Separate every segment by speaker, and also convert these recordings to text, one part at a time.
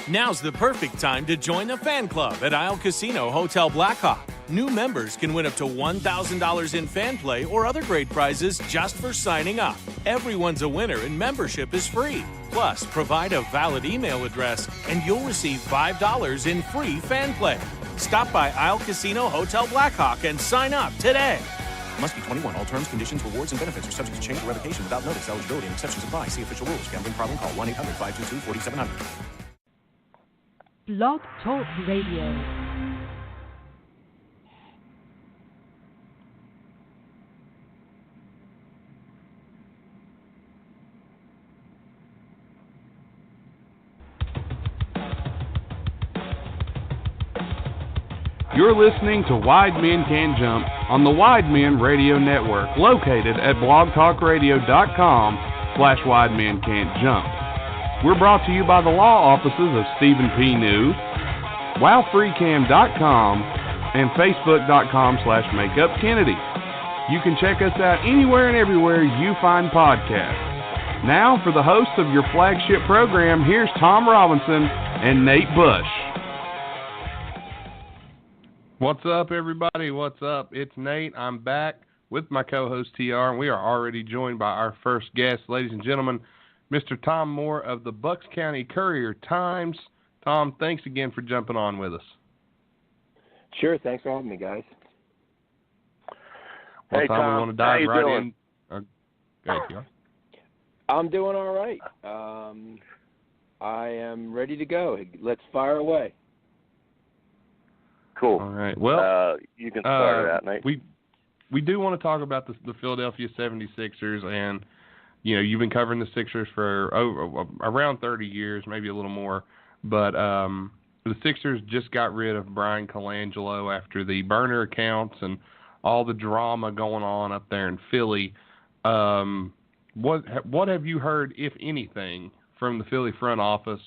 Speaker 1: Now's the perfect time to join the fan club at Isle Casino Hotel Blackhawk. New members can win up to $1,000 in fan play or other great prizes just for signing up. Everyone's a winner and membership is free. Plus, provide a valid email address and you'll receive $5 in free fan play. Stop by Isle Casino Hotel Blackhawk and sign up today. Must be 21. All terms, conditions, rewards, and benefits are subject to change or revocation without notice. Eligibility and exceptions apply. See official rules. Gambling problem? Call 1-800-522-4700.
Speaker 2: Blog Talk Radio.
Speaker 3: You're listening to Wide Men Can Jump on the Wide Men Radio Network, located at blogtalkradio.com/Wide Men Can't Jump. We're brought to you by the law offices of Stephen P. New, WowFreeCam.com, and Facebook.com/MakeupKennedy. You can check us out anywhere and everywhere you find podcasts. Now, for the hosts of your flagship program, here's Tom Robinson and Nate Bush. What's up, everybody? What's up? It's Nate. I'm back with my co-host, TR, and we are already joined by our first guest, ladies and gentlemen, Mr. Tom Moore of the Bucks County Courier Times. Tom, thanks again for jumping on with us.
Speaker 4: Sure. Thanks for having me, guys.
Speaker 3: Well,
Speaker 5: hey, Tom,
Speaker 3: we want to dive
Speaker 5: how you
Speaker 3: right
Speaker 5: doing?
Speaker 3: in. Go ahead, TR.
Speaker 4: I'm doing all right. I am ready to go. Let's fire away.
Speaker 5: Cool.
Speaker 3: All right. Well,
Speaker 5: you can start it out, Nate.
Speaker 3: We do want to talk about the Philadelphia 76ers, and you've been covering the Sixers for around 30 years, maybe a little more. But the Sixers just got rid of Brian Colangelo after the burner accounts and all the drama going on up there in Philly. What have you heard, if anything, from the Philly front office?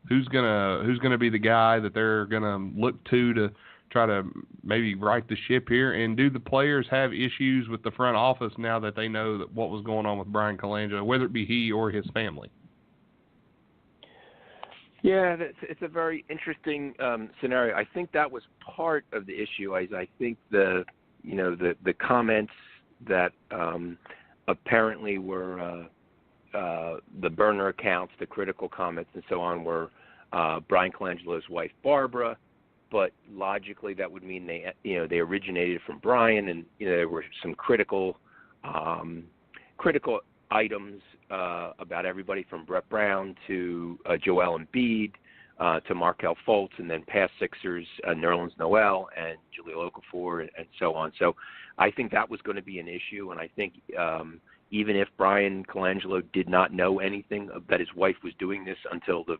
Speaker 3: Who's gonna be the guy that they're gonna look to try to maybe right the ship here? And do the players have issues with the front office now that they know that what was going on with Brian Colangelo, whether it be he or his family?
Speaker 4: Yeah, it's a very interesting scenario. I think that was part of the issue. I think the comments that apparently were the burner accounts, the critical comments, and so on, were Brian Colangelo's wife, Barbara. But logically, that would mean they originated from Brian, and there were some critical items about everybody from Brett Brown to Joel Embiid to Markelle Fultz, and then past Sixers, Nerlens Noel and Jahlil Okafor, and so on. So I think that was going to be an issue, and I think even if Brian Colangelo did not know anything that his wife was doing this until the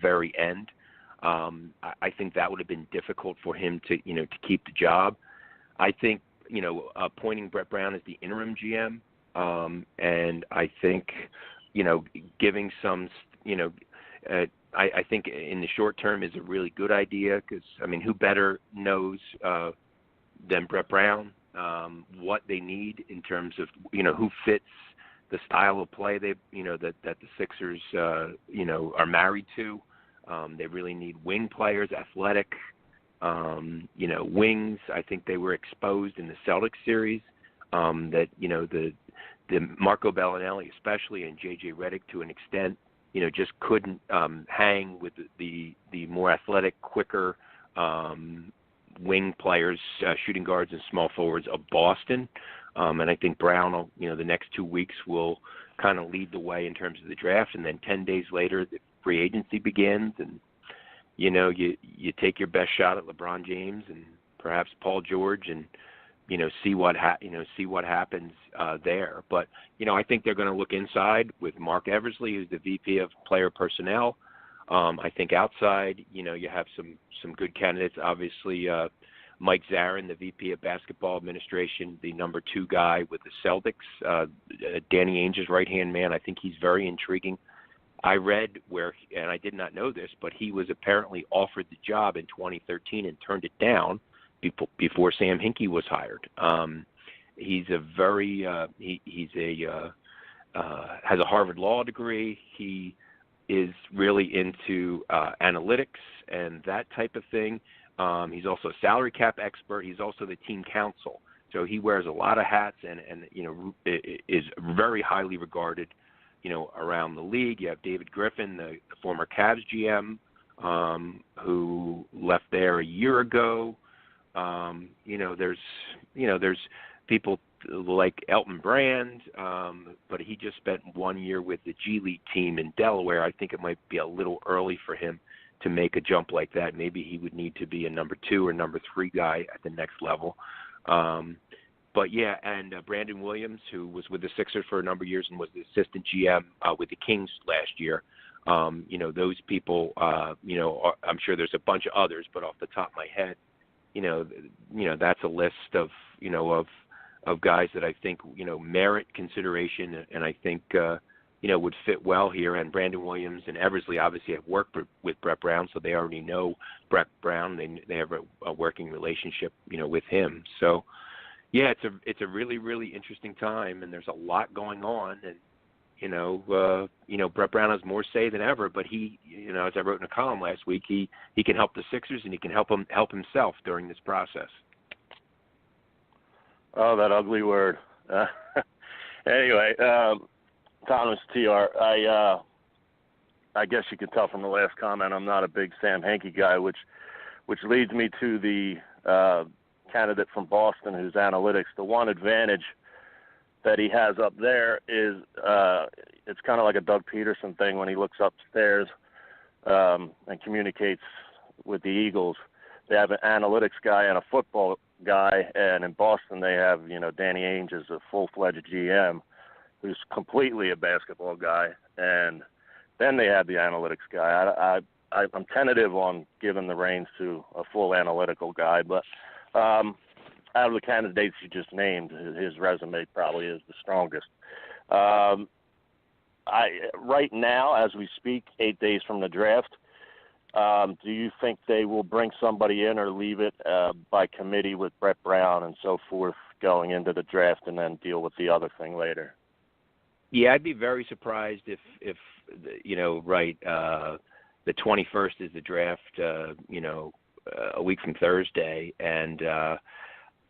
Speaker 4: very end, I think that would have been difficult for him to keep the job. I think appointing Brett Brown as the interim GM, and I think giving some I think in the short term is a really good idea, because who better knows than Brett Brown what they need in terms of who fits the style of play that the Sixers are married to. They really need wing players, athletic wings. I think they were exposed in the Celtics series that the Marco Bellinelli especially, and JJ Redick to an extent just couldn't hang with the more athletic, quicker wing players, shooting guards and small forwards of Boston. And I think Brown, the next 2 weeks will kind of lead the way in terms of the draft. And then 10 days later, the free agency begins. And, you take your best shot at LeBron James and perhaps Paul George, and, see what happens there. But, I think they're going to look inside with Mark Eversley, who's the VP of Player Personnel. I think outside, you have some good candidates. Obviously, Mike Zarin, the VP of Basketball Administration, the number 2 guy with the Celtics, Danny Ainge's right-hand man. I think he's very intriguing. I read and I did not know this, but he was apparently offered the job in 2013 and turned it down before Sam Hinkie was hired. He's a very has a Harvard Law degree. He is really into analytics and that type of thing. He's also a salary cap expert. He's also the team counsel. So he wears a lot of hats and is very highly regarded, around the league. You have David Griffin, the former Cavs GM, who left there a year ago. There's people like Elton Brand, but he just spent 1 year with the G League team in Delaware. I think it might be a little early for him to make a jump like that. Maybe he would need to be a number 2 or number 3 guy at the next level. But yeah, and Brandon Williams, who was with the Sixers for a number of years and was the assistant GM with the Kings last year. Those people, I'm sure there's a bunch of others, but off the top of my head, that's a list of guys that I think, merit consideration and I think, would fit well here. And Brandon Williams and Eversley obviously have worked with Brett Brown, so they already know Brett Brown. They have a working relationship, with him. So, yeah, it's a really, really interesting time, and there's a lot going on. And, Brett Brown has more say than ever, but he, as I wrote in a column last week, he can help the Sixers and he can help himself during this process.
Speaker 5: Oh, that ugly word. Anyway, Thomas TR, I guess you can tell from the last comment I'm not a big Sam Hinkie guy, which leads me to the candidate from Boston who's analytics. The one advantage that he has up there is it's kind of like a Doug Peterson thing when he looks upstairs and communicates with the Eagles. They have an analytics guy and a football guy, and in Boston they have, Danny Ainge is a full-fledged GM who's completely a basketball guy, and then they have the analytics guy. I'm tentative on giving the reins to a full analytical guy, but out of the candidates you just named, his resume probably is the strongest. Right now, as we speak, 8 days from the draft, do you think they will bring somebody in or leave it by committee with Brett Brown and so forth going into the draft and then deal with the other thing later?
Speaker 4: Yeah, I'd be very surprised if the 21st is the draft, a week from Thursday, and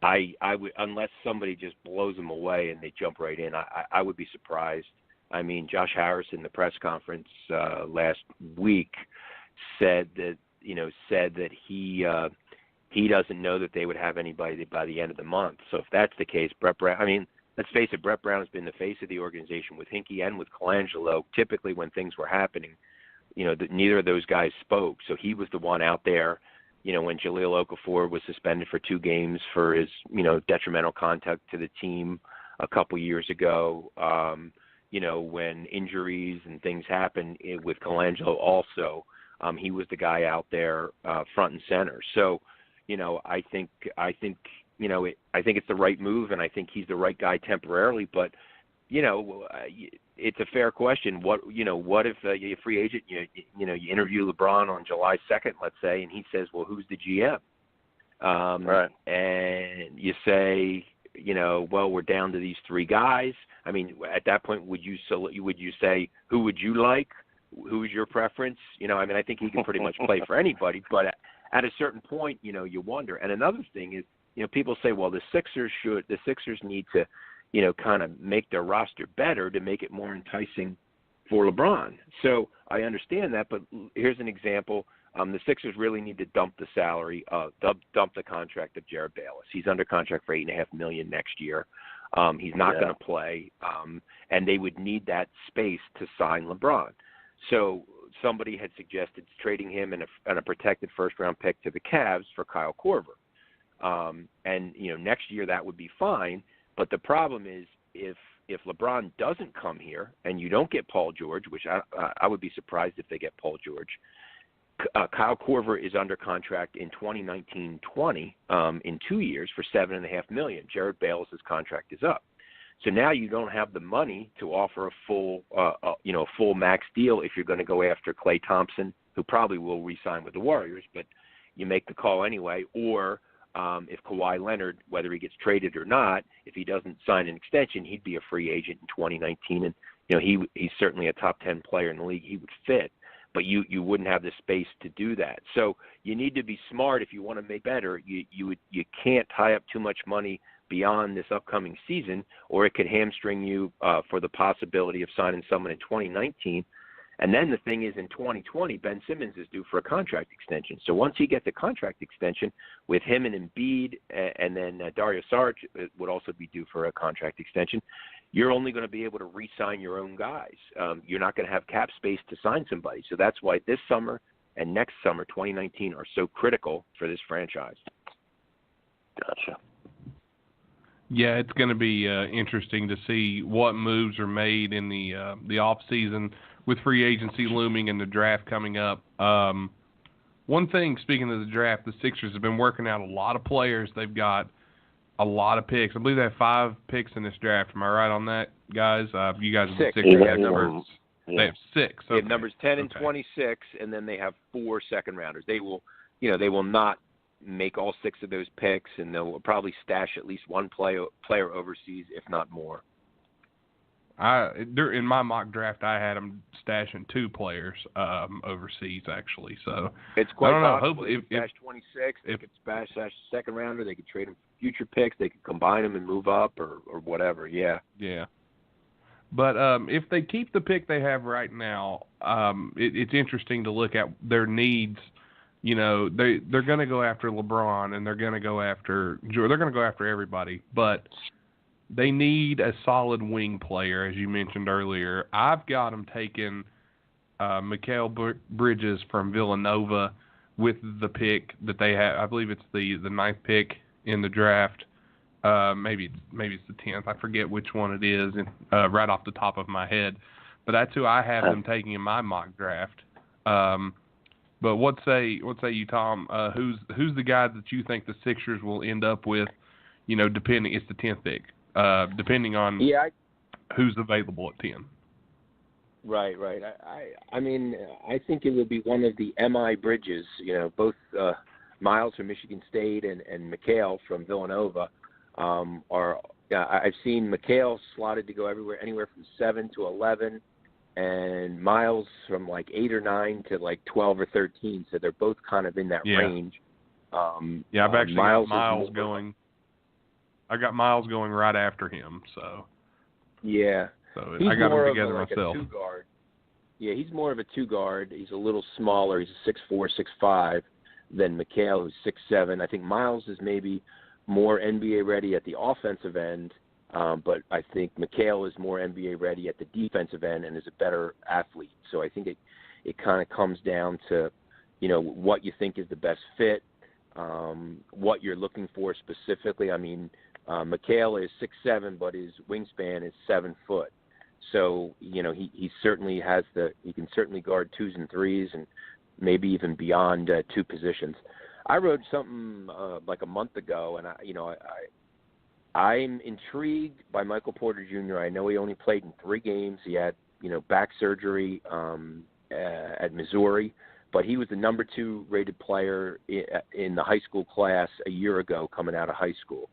Speaker 4: I would, unless somebody just blows them away and they jump right in, I would be surprised. I mean, Josh Harris in the press conference last week said that he doesn't know that they would have anybody by the end of the month. So if that's the case, Brett Brown, I mean, let's face it, Brett Brown has been the face of the organization with Hinkie and with Colangelo. Typically when things were happening, neither of those guys spoke. So he was the one out there, when Jahlil Okafor was suspended for 2 games for his, detrimental conduct to the team a couple years ago. When injuries and things happened with Colangelo also, he was the guy out there front and center. So, I think it's the right move, and I think he's the right guy temporarily. But, it's a fair question. What if you're a free agent, you interview LeBron on July 2nd, let's say, and he says, well, who's the GM?
Speaker 5: Right.
Speaker 4: And you say, well, we're down to these 3 guys. I mean, at that point, would you say, who would you like? Who is your preference? I think he can pretty much play for anybody, but at a certain point, you wonder. And another thing is, people say, well, the Sixers need to, kind of make their roster better to make it more enticing for LeBron. So I understand that, but here's an example. The Sixers really need to dump the salary, dump the contract of Jared Bayless. He's under contract for $8.5 million next year. He's not going to play, and they would need that space to sign LeBron. So somebody had suggested trading him and a protected first-round pick to the Cavs for Kyle Korver. And next year that would be fine. But the problem is if LeBron doesn't come here and you don't get Paul George, which I would be surprised if they get Paul George. Kyle Korver is under contract in 2019-20 in 2 years for $7.5 million. Jared Bayless's contract is up. So now you don't have the money to offer a full max deal if you're going to go after Klay Thompson, who probably will re-sign with the Warriors, but you make the call anyway. Or if Kawhi Leonard, whether he gets traded or not, if he doesn't sign an extension, he'd be a free agent in 2019. And he's certainly a top 10 player in the league. He would fit, but you wouldn't have the space to do that. So you need to be smart if you want to make better. You can't tie up too much money beyond this upcoming season, or it could hamstring you for the possibility of signing someone in 2019. And then the thing is, in 2020, Ben Simmons is due for a contract extension. So once he gets a contract extension with him and Embiid, and then Dario Saric would also be due for a contract extension, you're only going to be able to re-sign your own guys. You're not going to have cap space to sign somebody. So that's why this summer and next summer, 2019, are so critical for this franchise.
Speaker 5: Gotcha.
Speaker 3: Yeah, it's going to be interesting to see what moves are made in the off season with free agency looming and the draft coming up. One thing, speaking of the draft, the Sixers have been working out a lot of players. They've got a lot of picks. I believe they have 5 picks in this draft. Am I right on that, guys? You guys are the
Speaker 4: 6.
Speaker 3: Sixers.
Speaker 5: They
Speaker 3: have numbers.
Speaker 5: Yeah.
Speaker 3: They have 6.
Speaker 4: They have numbers 10 and 26, and then they have 4 second-rounders. They will not make all 6 of those picks, and they'll probably stash at least one player overseas, if not more.
Speaker 3: In my mock draft, I had them stashing 2 players overseas, actually. So
Speaker 4: it's quite
Speaker 3: I don't know.
Speaker 4: possible. They could stash 26. They could stash a second rounder. They could trade them for future picks. They could combine them and move up or whatever. Yeah.
Speaker 3: Yeah. But if they keep the pick they have right now, it's interesting to look at their needs. They're going to go after LeBron, and they're going to go after everybody, but they need a solid wing player, as you mentioned earlier. I've got them taking Mikal Bridges from Villanova with the pick that they have. I believe it's the 9th pick in the draft. Maybe it's the 10th. I forget which one it is, right off the top of my head. But that's who I have them taking in my mock draft. But what say you, Tom? Who's the guy that you think the Sixers will end up with? Depending, it's the 10th pick. Depending on who's available at 10.
Speaker 4: Right. I mean, I think it would be one of the M.I. Bridges. Both Miles from Michigan State and Mikal from Villanova are. I've seen Mikal slotted to go anywhere from 7 to 11. And Miles from like 8 or 9 to like 12 or 13, so they're both kind of in that range.
Speaker 3: I've actually got Miles going. I got Miles going right after him, so.
Speaker 4: Yeah.
Speaker 3: So I got them together myself.
Speaker 4: A 2-guard. Yeah, he's more of a 2-guard. He's a little smaller. He's a 6'4", 6'5", than Mikal, who's 6'7". I think Miles is maybe more NBA ready at the offensive end. But I think Mikal is more NBA ready at the defensive end and is a better athlete. So I think it kind of comes down to, what you think is the best fit, what you're looking for specifically. I mean, Mikal is 6'7", but his wingspan is 7 foot. So, he certainly he can certainly guard 2s and 3s and maybe even beyond 2 positions. I wrote something like a month ago, and I'm intrigued by Michael Porter Jr. I know he only played in 3 games. He had, back surgery at Missouri, but he was the number 2 rated player in the high school class a year ago coming out of high school.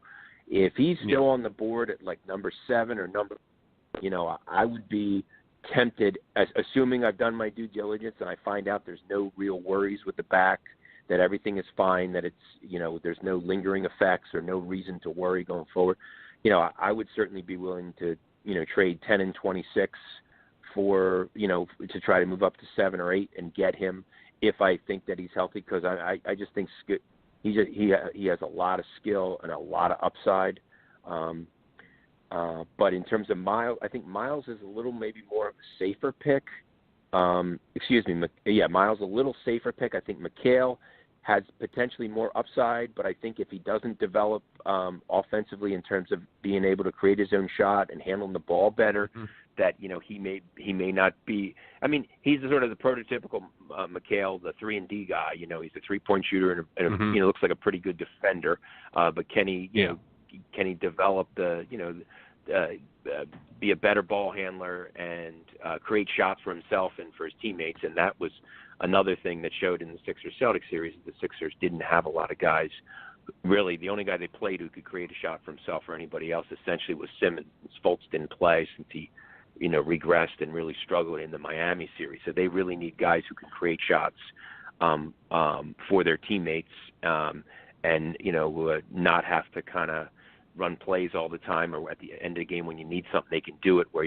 Speaker 4: If he's still on the board at like number 7 or number, I would be tempted, assuming I've done my due diligence and I find out there's no real worries with the back, that everything is fine, that it's, there's no lingering effects or no reason to worry going forward. I would certainly be willing to, trade 10 and 26 for, to try to move up to 7 or 8 and get him if I think that he's healthy, because I just think he has a lot of skill and a lot of upside. But in terms of Miles, I think Miles is a little maybe more of a safer pick. Miles a little safer pick. I think Mikal has potentially more upside, but I think if he doesn't develop offensively in terms of being able to create his own shot and handling the ball better, that he may not be. I mean, he's sort of the prototypical Mikal, the 3-and-D guy. He's a 3-point shooter and looks like a pretty good defender. But can he can he develop be a better ball handler and create shots for himself and for his teammates? And that was another thing that showed in the Sixers-Celtics series. The Sixers didn't have a lot of guys. Really, the only guy they played who could create a shot for himself or anybody else essentially was Simmons. Fultz didn't play since he regressed and really struggled in the Miami series. So they really need guys who can create shots for their teammates and not have to kind of run plays all the time, or at the end of the game when you need something, they can do it where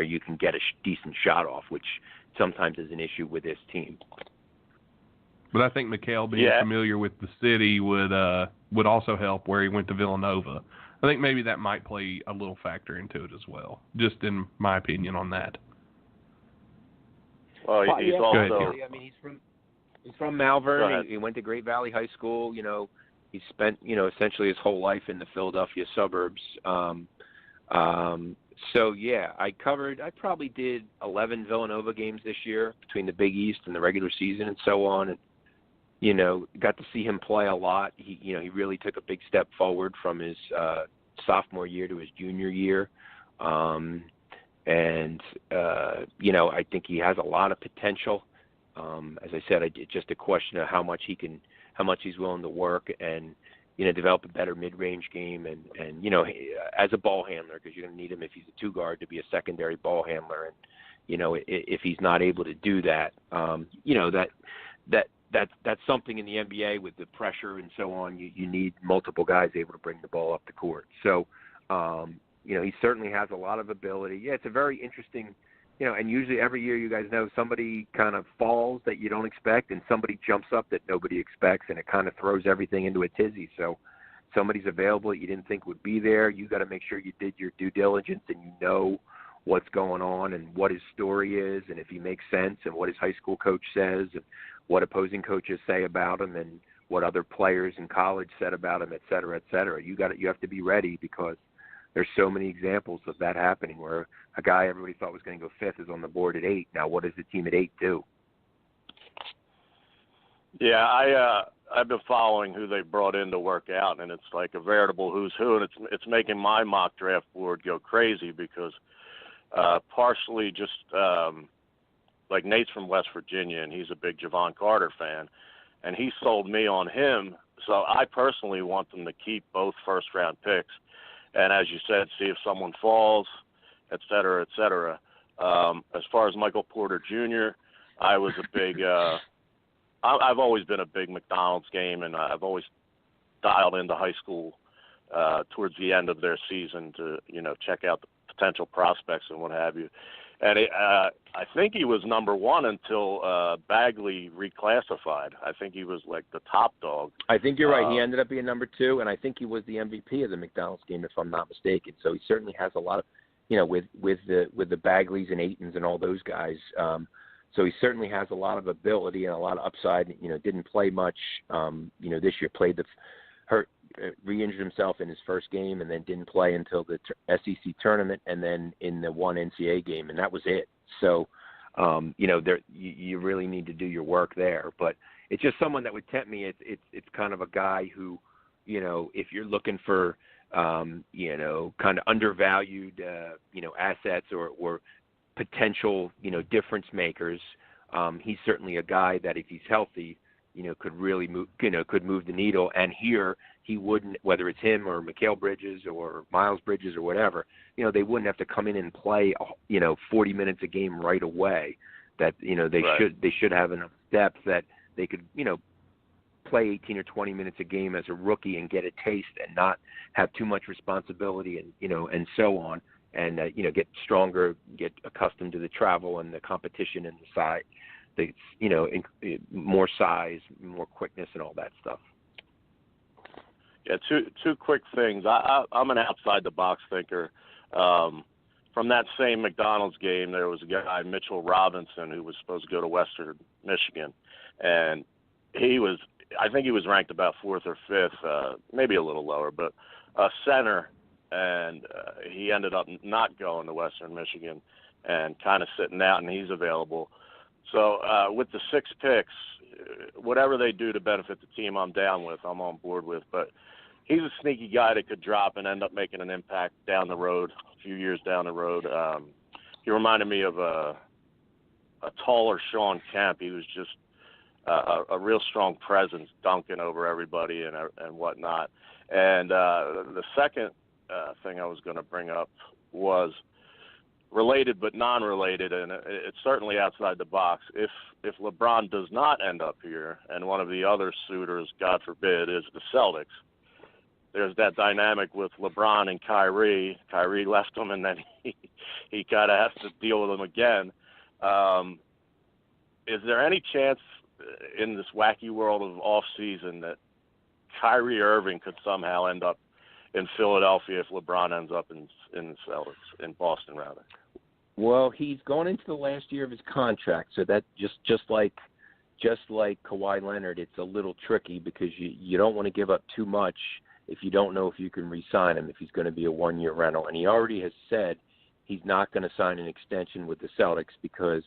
Speaker 4: you can get a decent shot off, which sometimes is an issue with this team.
Speaker 3: But I think Mikal being familiar with the city would also help where he went to Villanova. I think maybe that might play a little factor into it as well, just in my opinion on that.
Speaker 5: Well, he's also.
Speaker 4: I mean, he's from Malvern. He went to Great Valley High School. He spent essentially his whole life in the Philadelphia suburbs. So yeah, I probably did 11 Villanova games this year between the Big East and the regular season and so on, and got to see him play a lot. He really took a big step forward from his sophomore year to his junior year. I think he has a lot of potential. As I said, it's just a question of how much he's willing to work and, develop a better mid-range game and as a ball handler, because you're going to need him if he's a two guard to be a secondary ball handler. And, if he's not able to do that, that's something in the NBA with the pressure and so on. You need multiple guys able to bring the ball up the court. So, he certainly has a lot of ability. Yeah, it's a very interesting, and usually every year you guys know somebody kind of falls that you don't expect and somebody jumps up that nobody expects, and it kind of throws everything into a tizzy. So somebody's available that you didn't think would be there. You got to make sure you did your due diligence and you know what's going on and what his story is and if he makes sense and what his high school coach says and what opposing coaches say about him and what other players in college said about him, et cetera, et cetera. You have to be ready because there's so many examples of that happening where a guy everybody thought was going to go fifth is on the board at 8. Now, what does the team at 8 do?
Speaker 5: Yeah, I've been following who they brought in to work out, and it's like a veritable who's who, and it's making my mock draft board go crazy because partially just like Nate's from West Virginia, and he's a big Javon Carter fan, and he sold me on him. So I personally want them to keep both first-round picks. And as you said, see if someone falls, et cetera, et cetera. As far as Michael Porter Jr., I was a big I've always been a big McDonald's game, and I've always dialed into high school towards the end of their season to, check out the potential prospects and what have you. And I think he was number one until Bagley reclassified. I think he was like the top dog.
Speaker 4: I think you're right. He ended up being number 2, and I think he was the MVP of the McDonald's game, if I'm not mistaken. So he certainly has a lot of, with the Bagleys and Aitons and all those guys. So he certainly has a lot of ability and a lot of upside. Didn't play much. This year re-injured himself in his first game and then didn't play until the SEC tournament and then in the one NCAA game, and that was it. So, you really need to do your work there. But it's just someone that would tempt me. It's kind of a guy who, if you're looking for, kind of undervalued, assets or potential, difference makers, he's certainly a guy that if he's healthy, could really move, could move the needle. And here he wouldn't, whether it's him or Mikal Bridges or Miles Bridges or whatever, they wouldn't have to come in and play, 40 minutes a game right away. That, they should have enough depth that they could, play 18 or 20 minutes a game as a rookie and get a taste and not have too much responsibility and, and so on. And, get stronger, get accustomed to the travel and the competition and the size. More size, more quickness, and all that stuff.
Speaker 5: Yeah, two quick things. I'm an outside the box thinker. From that same McDonald's game, there was a guy, Mitchell Robinson, who was supposed to go to Western Michigan, and I think he was ranked about 4th or 5th, maybe a little lower, but center, and he ended up not going to Western Michigan and kind of sitting out, and he's available. So with the 6 picks, whatever they do to benefit the team, I'm down with. I'm on board with. But he's a sneaky guy that could drop and end up making an impact down the road, a few years down the road. He reminded me of a taller Sean Kemp. He was just a real strong presence, dunking over everybody and whatnot. And the second thing I was going to bring up was related but non-related, and it's certainly outside the box. If LeBron does not end up here, and one of the other suitors, God forbid, is the Celtics, there's that dynamic with LeBron and Kyrie. Kyrie left him, and then he kind of has to deal with him again. Is there any chance in this wacky world of off-season that Kyrie Irving could somehow end up in Philadelphia if LeBron ends up in the Celtics, in Boston rather?
Speaker 4: Well, he's going into the last year of his contract, so that just like Kawhi Leonard, it's a little tricky because you don't want to give up too much if you don't know if you can re-sign him, if he's going to be a one-year rental. And he already has said he's not going to sign an extension with the Celtics because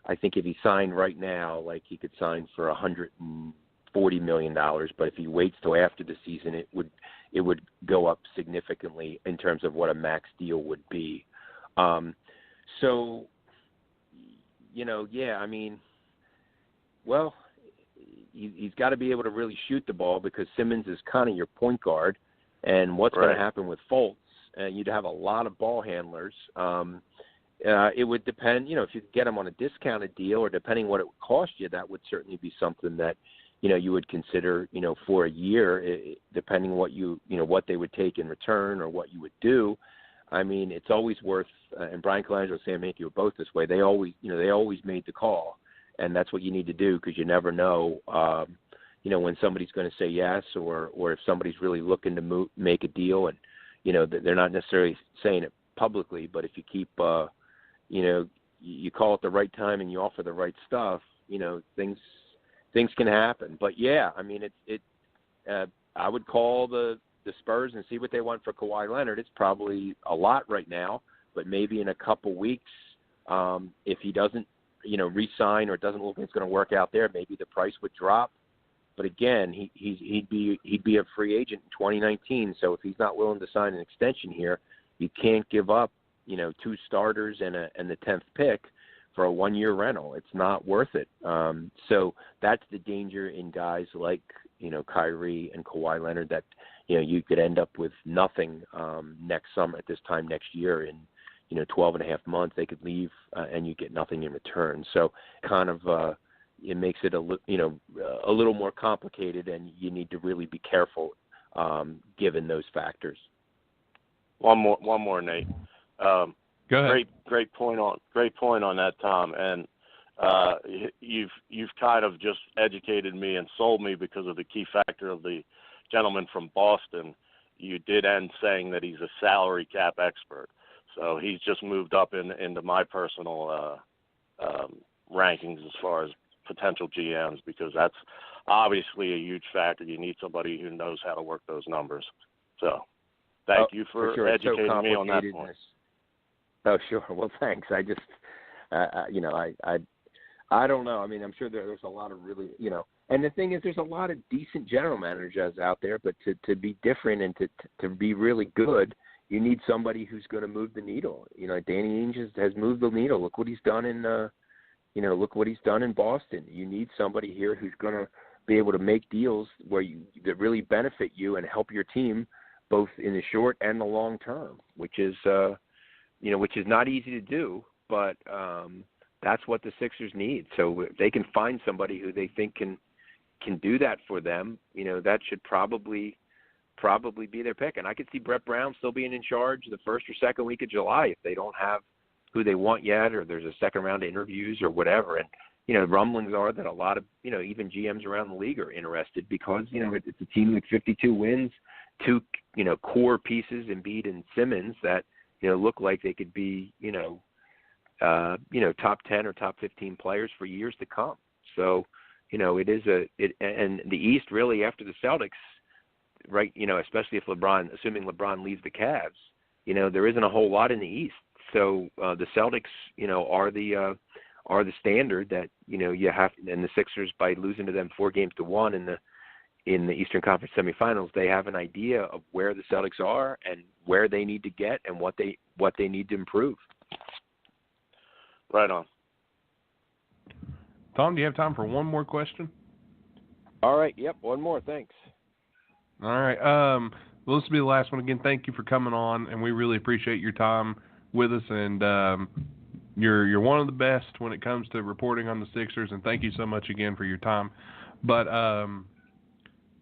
Speaker 4: I think if he signed right now, like he could sign for $140 million, but if he waits till after the season, it would go up significantly in terms of what a max deal would be. So, I mean, well, he's got to be able to really shoot the ball because Simmons is kind of your point guard, and what's going to happen with Fultz? You'd have a lot of ball handlers. It would depend, if you could get him on a discounted deal or depending what it would cost you, that would certainly be something that, you would consider, for a year, depending what what they would take in return or what you would do. I mean, it's always worth, and Brian Colangelo and Sam Hinkie were both this way. They always made the call, and that's what you need to do because you never know, when somebody's going to say yes or if somebody's really looking to make a deal and, they're not necessarily saying it publicly, but if you keep, you call it the right time and you offer the right stuff, things can happen. But yeah, I mean, I would call the Spurs and see what they want for Kawhi Leonard. It's probably a lot right now, but maybe in a couple weeks, if he doesn't, re-sign or it doesn't look like it's going to work out there, maybe the price would drop. But again, he'd be a free agent in 2019. So if he's not willing to sign an extension here, you can't give up, 2 starters and the 10th pick for a 1-year rental. It's not worth it. So that's the danger in guys like, Kyrie and Kawhi Leonard that, you could end up with nothing next summer at this time next year in, 12 and a half months. They could leave and you get nothing in return. So kind of it makes it a little more complicated, and you need to really be careful given those factors.
Speaker 5: One more, Nate.
Speaker 3: Go ahead.
Speaker 5: Great point on that, Tom. And you've kind of just educated me and sold me because of the key factor of the gentleman from Boston. You did end saying that he's a salary cap expert, so he's just moved up into my personal rankings as far as potential GMs, because that's obviously a huge factor. You need somebody who knows how to work those numbers. So thank you for educating me on that point.
Speaker 4: Oh, sure. Well, thanks. I just, I don't know. I mean, I'm sure there's a lot of really, and the thing is, there's a lot of decent general managers out there, but to be different and to be really good, you need somebody who's going to move the needle. Danny Ainge has moved the needle. Look what he's done in Boston. You need somebody here who's going to be able to make deals that really benefit you and help your team both in the short and the long term, which is not easy to do, but that's what the Sixers need. So if they can find somebody who they think can do that for them, that should probably be their pick. And I could see Brett Brown still being in charge the first or second week of July if they don't have who they want yet, or there's a second round of interviews or whatever. And, rumblings are that a lot of, even GMs around the league are interested because, it's a team with 52 wins, 2, core pieces, Embiid and Simmons, that, look like they could be, top 10 or top 15 players for years to come. So, and the East really after the Celtics, right, especially if assuming LeBron leaves the Cavs, there isn't a whole lot in the East. So the Celtics, are the standard that, you have, and the Sixers, by losing to them 4-1 in the Eastern Conference semifinals, they have an idea of where the Celtics are and where they need to get and what they need to improve.
Speaker 5: Right on.
Speaker 3: Tom, do you have time for one more question?
Speaker 4: All right. Yep. One more. Thanks.
Speaker 3: All right. Well, this will be the last one. Again, thank you for coming on, and we really appreciate your time with us, and you're one of the best when it comes to reporting on the Sixers, and thank you so much again for your time. But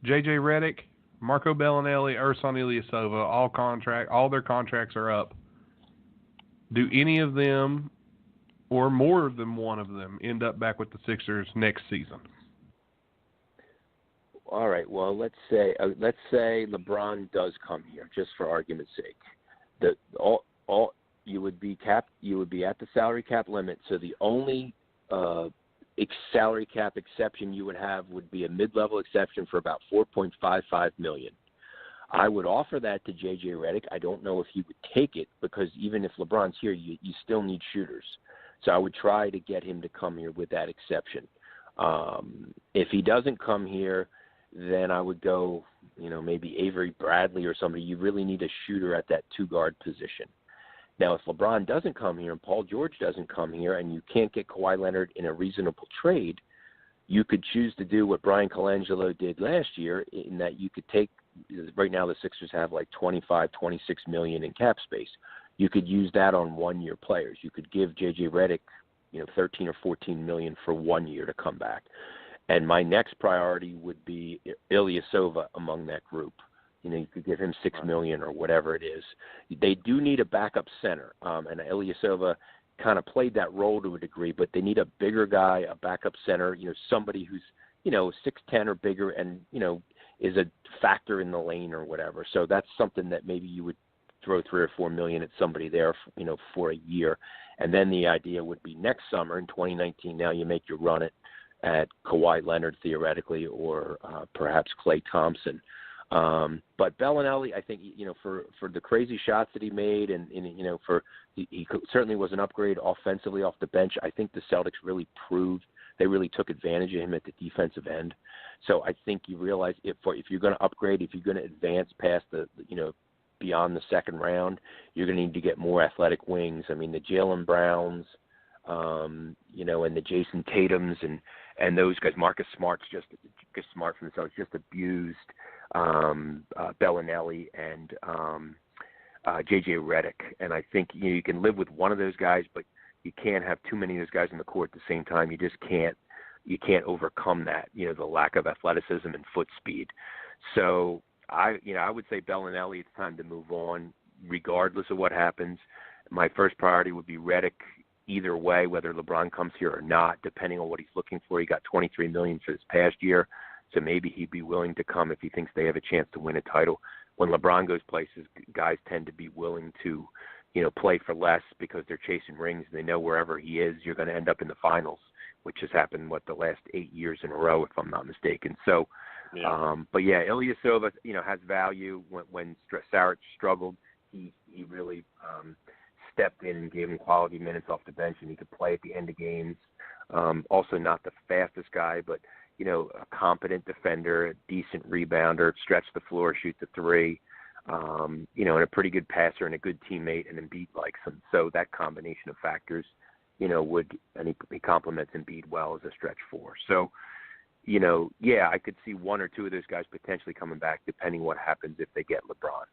Speaker 3: J.J. Redick, Marco Bellinelli, Ersan Ilyasova, all their contracts are up. Do any of them, or more than one of them, end up back with the Sixers next season?
Speaker 4: All right. Well, let's say LeBron does come here, just for argument's sake. You would be capped. You would be at the salary cap limit. So the only salary cap exception you would have would be a mid-level exception for about $4.55 million. I would offer that to J.J. Redick. I don't know if he would take it, because even if LeBron's here, you still need shooters. So I would try to get him to come here with that exception. If he doesn't come here, then I would go, maybe Avery Bradley or somebody. You really need a shooter at that two-guard position. Now, if LeBron doesn't come here and Paul George doesn't come here and you can't get Kawhi Leonard in a reasonable trade, you could choose to do what Brian Colangelo did last year, in that you could take – right now the Sixers have like $25, $26 million in cap space. You could use that on one-year players. You could give J.J. Redick, $13 or $14 million for 1 year to come back. And my next priority would be Ilyasova among that group. You could give him $6 million or whatever it is. They do need a backup center, and Ilyasova kind of played that role to a degree, but they need a bigger guy, a backup center, somebody who's, 6'10" or bigger and, is a factor in the lane or whatever. So that's something that maybe you would throw $3 or $4 million at somebody there, for a year. And then the idea would be next summer in 2019, now you make your run at Kawhi Leonard theoretically, or perhaps Klay Thompson. But Bellinelli, I think, for the crazy shots that he made, and he certainly was an upgrade offensively off the bench. I think the Celtics really proved they really took advantage of him at the defensive end. So I think you realize if you're going to upgrade, if you're going to advance past beyond the second round, you're going to need to get more athletic wings. I mean, the Jaylen Browns, and the Jason Tatums and those guys. Marcus Smart's just abused Bellinelli and J.J. Redick. And I think you can live with one of those guys, but you can't have too many of those guys on the court at the same time. You just can't overcome that, the lack of athleticism and foot speed. So I would say Bellinelli, it's time to move on regardless of what happens. My first priority would be Redick either way, whether LeBron comes here or not, depending on what he's looking for. He got $23 million for this past year, so maybe he'd be willing to come if he thinks they have a chance to win a title. When LeBron goes places, guys tend to be willing to, play for less because they're chasing rings. They know wherever he is, you're going to end up in the finals, which has happened, the last 8 years in a row, if I'm not mistaken. So, yeah. But yeah, Ilyasova, has value. When Saric struggled, he really stepped in and gave him quality minutes off the bench, and he could play at the end of games. Also not the fastest guy, but, a competent defender, a decent rebounder, stretch the floor, shoot the three, and a pretty good passer and a good teammate, and Embiid likes him. So that combination of factors, and he complements Embiid well as a stretch four. So, I could see one or two of those guys potentially coming back, depending what happens if they get LeBron.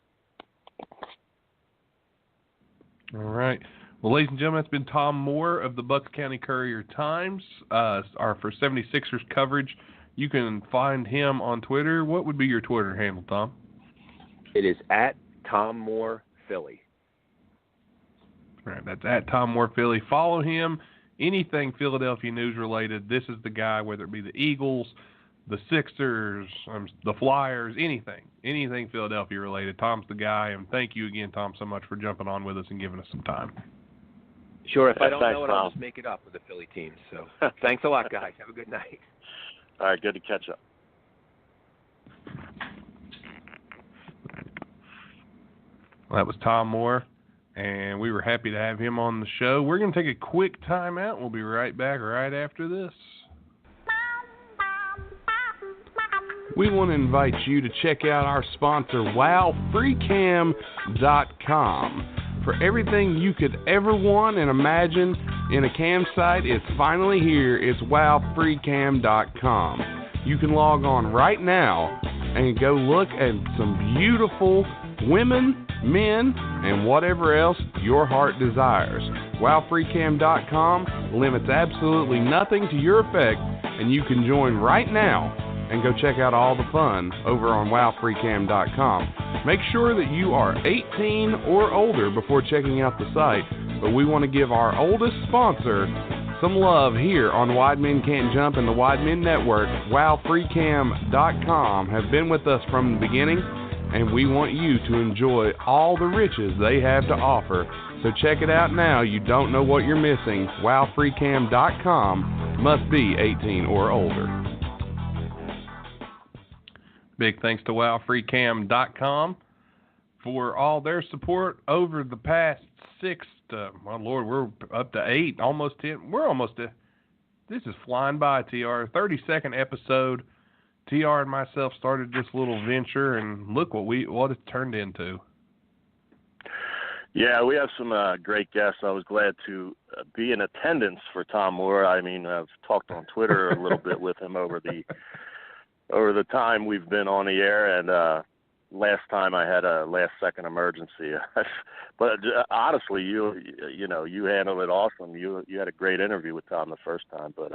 Speaker 3: All right. Well, ladies and gentlemen, that's been Tom Moore of the Bucks County Courier Times. For 76ers coverage, you can find him on Twitter. What would be your Twitter handle, Tom?
Speaker 4: It is at Tom Moore Philly.
Speaker 3: All right, that's at Tom Moore Philly. Follow him. Anything Philadelphia news related, this is the guy, whether it be the Eagles, the Sixers, the Flyers, anything Philadelphia related. Tom's the guy, and thank you again, Tom, so much for jumping on with us and giving us some time.
Speaker 4: Sure. If I don't know it, I'll just make it up with the Philly team. So thanks a lot, guys. Have a good night.
Speaker 5: All right, good to catch up.
Speaker 3: Well, that was Tom Moore, and we were happy to have him on the show. We're going to take a quick time out. We'll be right back right after this. We want to invite you to check out our sponsor, WowFreeCam.com. For everything you could ever want and imagine in a cam site, it's finally here. It's WowFreeCam.com. You can log on right now and go look at some beautiful women, men, and whatever else your heart desires. WowFreeCam.com limits absolutely nothing to your effect, and you can join right now and go check out all the fun over on WowFreeCam.com. Make sure that you are 18 or older before checking out the site, but we want to give our oldest sponsor some love here on Wide Men Can't Jump and the Wide Men Network. WowFreeCam.com have been with us from the beginning, and we want you to enjoy all the riches they have to offer. So check it out now. You don't know what you're missing. WowFreeCam.com, must be 18 or older. Big thanks to WowFreeCam.com for all their support over the past 6 to, my Lord, we're up to 8, almost 10. We're almost to, this is flying by, TR. 32nd episode. TR and myself started this little venture, and look what it turned into.
Speaker 5: Yeah, we have some great guests. I was glad to be in attendance for Tom Moore. I mean, I've talked on Twitter a little bit with him over the time we've been on the air, and last time I had a last-second emergency. But honestly, you handled it awesome. You had a great interview with Tom the first time, but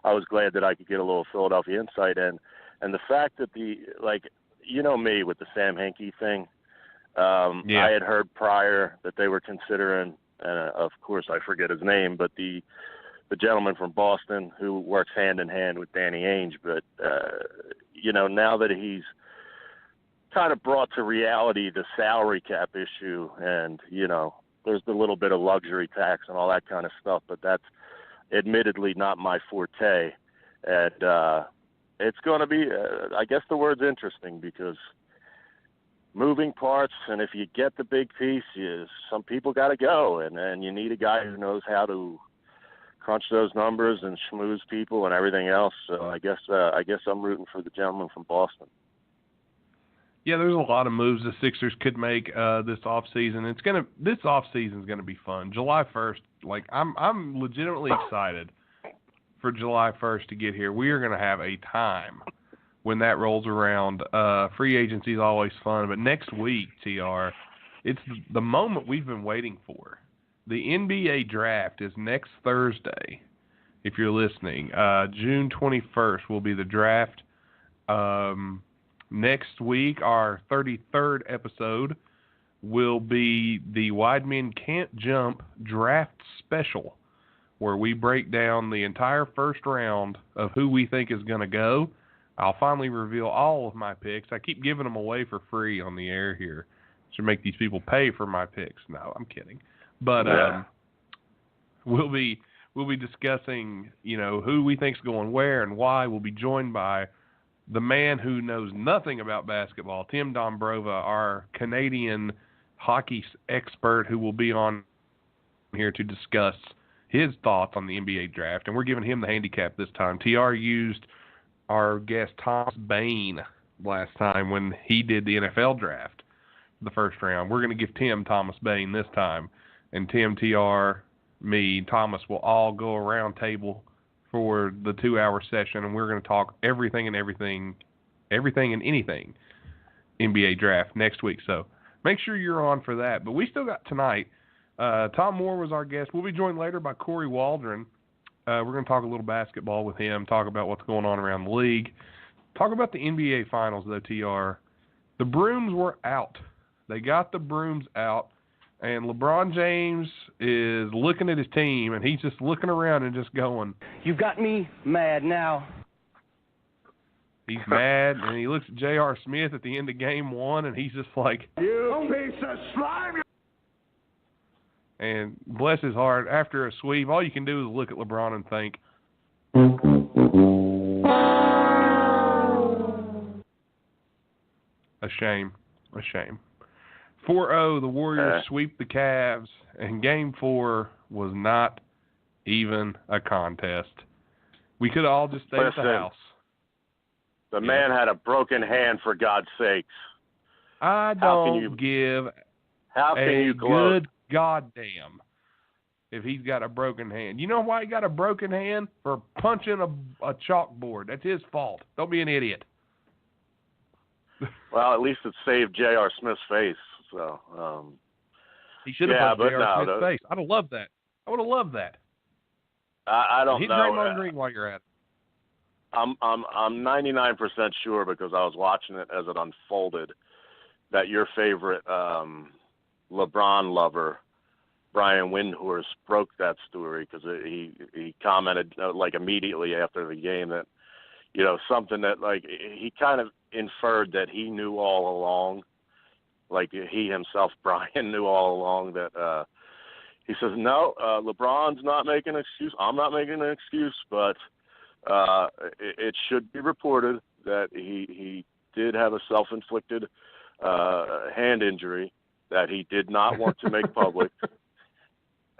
Speaker 5: I was glad that I could get a little Philadelphia insight, and the fact that me with the Sam Hinkie thing. I had heard prior that they were considering, of course I forget his name, but the gentleman from Boston who works hand in hand with Danny Ainge. But now that he's kind of brought to reality the salary cap issue, and there's the little bit of luxury tax and all that kind of stuff, but that's admittedly not my forte. And it's going to be, I guess the word's interesting, because moving parts, and if you get the big piece, some people got to go, and you need a guy who knows how to crunch those numbers and schmooze people and everything else. So I guess I'm rooting for the gentleman from Boston.
Speaker 3: Yeah, there's a lot of moves the Sixers could make this offseason. This offseason is gonna be fun. July 1st, I'm legitimately excited for July 1st to get here. We are gonna have a time when that rolls around. Free agency is always fun, but next week, TR, it's the moment we've been waiting for. The NBA draft is next Thursday, if you're listening. June 21st will be the draft. Next week, our 33rd episode will be the Wide Men Can't Jump draft special, where we break down the entire first round of who we think is going to go. I'll finally reveal all of my picks. I keep giving them away for free on the air here. Should make these people pay for my picks. No, I'm kidding. But we'll be discussing, who we think's going where and why. We'll be joined by the man who knows nothing about basketball, Tim Dombrova, our Canadian hockey expert, who will be on here to discuss his thoughts on the NBA draft. And we're giving him the handicap this time. TR used our guest Thomas Bain last time when he did the NFL draft, the first round. We're going to give Tim Thomas Bain this time. And Tim, TR, me, Thomas will all go around table for the 2-hour session, and we're going to talk everything and anything NBA draft next week. So make sure you're on for that. But we still got tonight. Tom Moore was our guest. We'll be joined later by Kory Waldron. We're going to talk a little basketball with him, talk about what's going on around the league, talk about the NBA Finals, though, TR. The brooms were out. They got the brooms out, and LeBron James is looking at his team, and he's just looking around and just going,
Speaker 6: "You got me mad now."
Speaker 3: He's mad, and he looks at J.R. Smith at the end of Game 1, and he's just like,
Speaker 6: "You piece of slime!"
Speaker 3: And bless his heart, after a sweep, all you can do is look at LeBron and think, a shame. 4-0, the Warriors sweep the Cavs, and Game 4 was not even a contest. We could have all just stayed at the house.
Speaker 5: The man had a broken hand, for God's sakes.
Speaker 3: I don't give a good goddamn if he's got a broken hand. You know why he got a broken hand? For punching a chalkboard. That's his fault. Don't be an idiot.
Speaker 5: Well, at least it saved J.R. Smith's face. So
Speaker 3: He should have put J.R. Smith's face. I'd have loved that. I would have loved that.
Speaker 5: I don't
Speaker 3: Hit
Speaker 5: know.
Speaker 3: Draymond Green while you're at it.
Speaker 5: I'm 99% sure because I was watching it as it unfolded that your favorite LeBron lover, Brian Windhorst, broke that story because he commented like immediately after the game that, you know, something that like he kind of inferred that he knew all along, like he himself, Brian, knew all along that he says, no, LeBron's not making an excuse. I'm not making an excuse, but it should be reported that he did have a self-inflicted hand injury that he did not want to make public.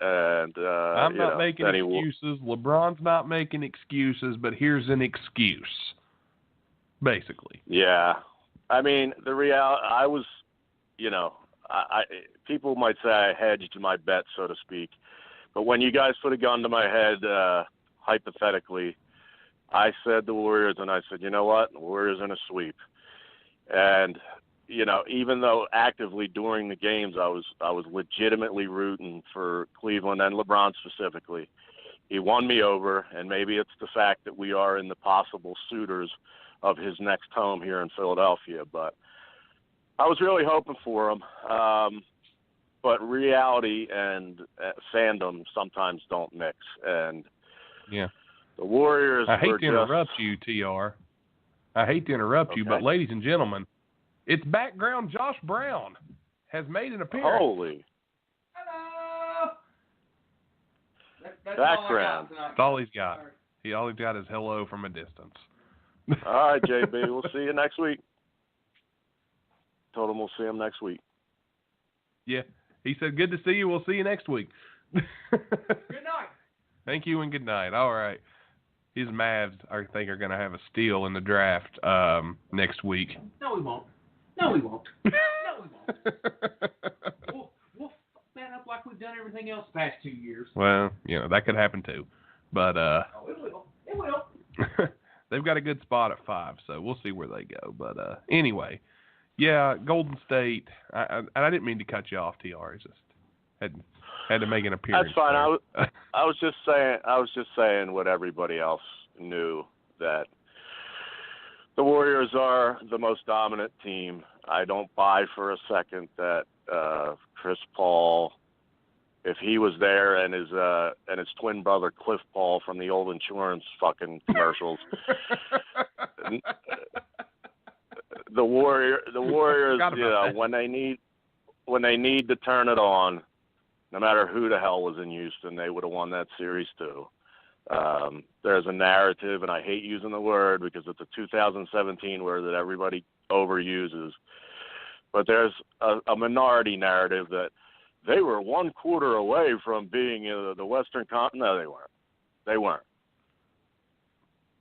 Speaker 5: And
Speaker 3: I'm not making excuses. LeBron's not making excuses, but here's an excuse, basically.
Speaker 5: Yeah. I mean, the reality, I was, you know, I people might say I hedged my bet, so to speak. But when you guys put a gun to my head, hypothetically, I said the Warriors, and I said, you know what, the Warriors in a sweep. And, you know, even though actively during the games I was legitimately rooting for Cleveland and LeBron specifically, he won me over, and maybe it's the fact that we are in the possible suitors of his next home here in Philadelphia. But I was really hoping for him. But reality and fandom sometimes don't mix. And
Speaker 3: yeah,
Speaker 5: the Warriors
Speaker 3: I hate to interrupt you, TR. I hate to interrupt you, but ladies and gentlemen, it's background Josh Brown has made an appearance.
Speaker 5: Holy.
Speaker 7: Hello. That's
Speaker 5: Background.
Speaker 3: That's all he's got. All he's got is hello from a distance.
Speaker 5: All right, JB, we'll see you next week. Told him we'll see him next week.
Speaker 3: Yeah, he said, good to see you. We'll see you next week.
Speaker 7: Good night.
Speaker 3: Thank you and good night. All right. His Mavs, I think, are going to have a steal in the draft next week.
Speaker 7: No, we won't. No, we won't. No, we won't. We'll fuck that up like we've done everything else the past 2 years.
Speaker 3: Well, you know, that could happen too. But
Speaker 7: oh, it will. It will.
Speaker 3: they've got a good spot at 5, so we'll see where they go. But anyway, yeah, Golden State. I didn't mean to cut you off, TR. Just had to make an appearance.
Speaker 5: That's fine. I was just saying what everybody else knew, that the Warriors are the most dominant team. I don't buy for a second that Chris Paul, if he was there and his twin brother Cliff Paul from the old insurance fucking commercials, the Warriors, you know, when they need to turn it on, no matter who the hell was in Houston, they would have won that series too. There's a narrative, and I hate using the word because it's a 2017 word that everybody overuses, but there's a minority narrative that they were 1 quarter away from being in the Western Conference. No, they weren't. They weren't.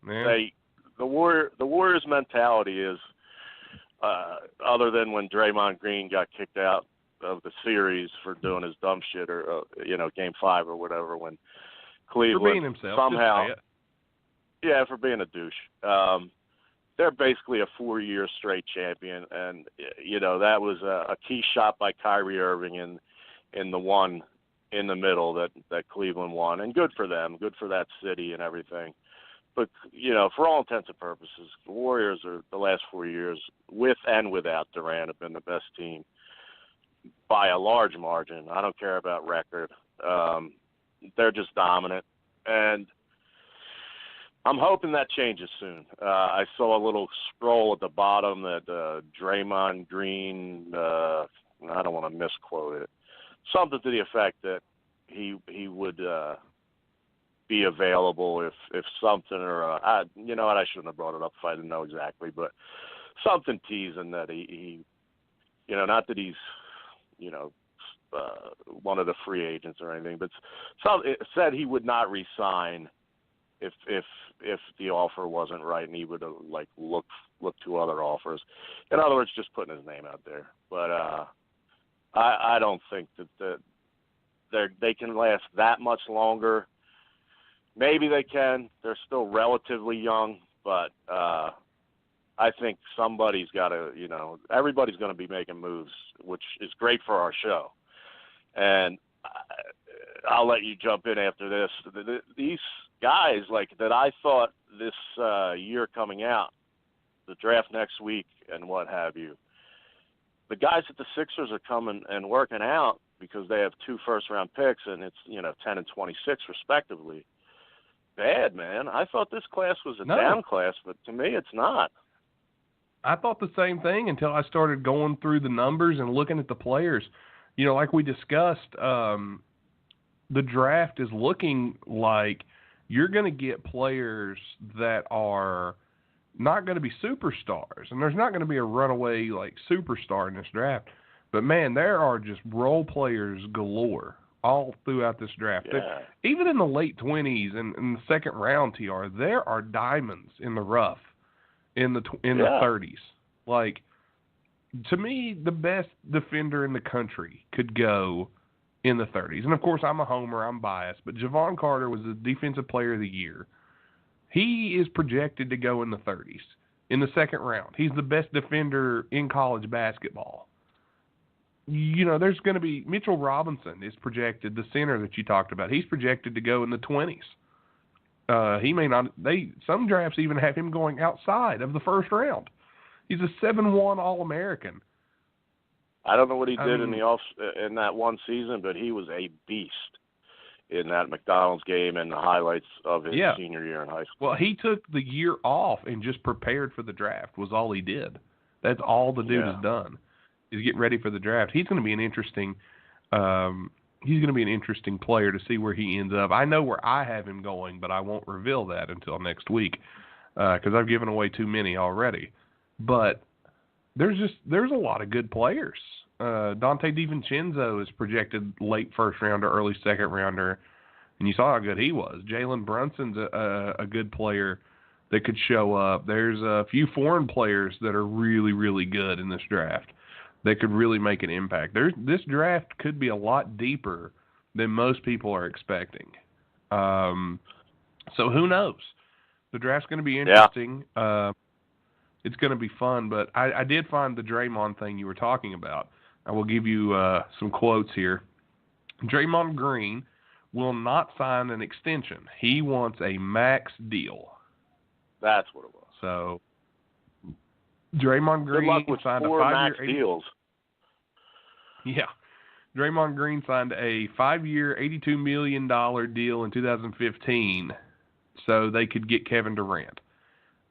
Speaker 3: Man.
Speaker 5: The Warriors' mentality is, other than when Draymond Green got kicked out of the series for doing his dumb shit, or Game 5 or whatever, when Cleveland
Speaker 3: for being himself,
Speaker 5: somehow, yeah, for being a douche. They're basically a 4-year straight champion, and that was a key shot by Kyrie Irving in the one in the middle that Cleveland won, and good for them, good for that city and everything. But for all intents and purposes, the Warriors are the last 4 years, with and without Durant, have been the best team by a large margin. I don't care about record. They're just dominant, and I'm hoping that changes soon. I saw a little scroll at the bottom that Draymond Green, I don't want to misquote it, something to the effect that he would be available if something, or you know what, I shouldn't have brought it up if I didn't know exactly, but something teasing that he not that he's one of the free agents or anything, but it said he would not re-sign if the offer wasn't right, and he would look to other offers. In other words, just putting his name out there. But I don't think that they can last that much longer. Maybe they can. They're still relatively young, but I think somebody's got to, everybody's going to be making moves, which is great for our show. And I'll let you jump in after this. These guys, like, that I thought this year coming out, the draft next week and what have you, the guys at the Sixers are coming and working out because they have 2 first-round picks, and it's, 10 and 26 respectively. Bad, man. I thought this class was a down class, but to me it's not.
Speaker 3: I thought the same thing until I started going through the numbers and looking at the players. Like we discussed, the draft is looking like you're going to get players that are not going to be superstars, and there's not going to be a runaway like superstar in this draft. But man, there are just role players galore all throughout this draft.
Speaker 5: Yeah.
Speaker 3: Even in the late 20s and in the second round, TR, there are diamonds in the rough in the 30s. Like, to me, the best defender in the country could go in the 30s. And, of course, I'm a homer. I'm biased. But Javon Carter was the Defensive Player of the Year. He is projected to go in the 30s, in the second round. He's the best defender in college basketball. There's going to be Mitchell Robinson is projected, the center that you talked about. He's projected to go in the 20s. He may not. Some drafts even have him going outside of the first round. He's a 7-1 All-American.
Speaker 5: I don't know what he did in that one season, but he was a beast in that McDonald's game and the highlights of his senior year in high school.
Speaker 3: Well, he took the year off and just prepared for the draft was all he did. That's all the dude has done, is get ready for the draft. He's going to be an interesting player to see where he ends up. I know where I have him going, but I won't reveal that until next week because I've given away too many already. But there's a lot of good players. Dante DiVincenzo is projected late first rounder, early second rounder, and you saw how good he was. Jalen Brunson's a good player that could show up. There's a few foreign players that are really, really good in this draft that could really make an impact. This draft could be a lot deeper than most people are expecting. So who knows? The draft's going to be interesting. Yeah. It's going to be fun, but I did find the Draymond thing you were talking about. I will give you some quotes here. Draymond Green will not sign an extension. He wants a max deal.
Speaker 5: That's what it was.
Speaker 3: So Draymond Green signed a 5-year
Speaker 5: deals.
Speaker 3: Yeah. Draymond Green signed a 5-year, $82 million deal in 2015 so they could get Kevin Durant.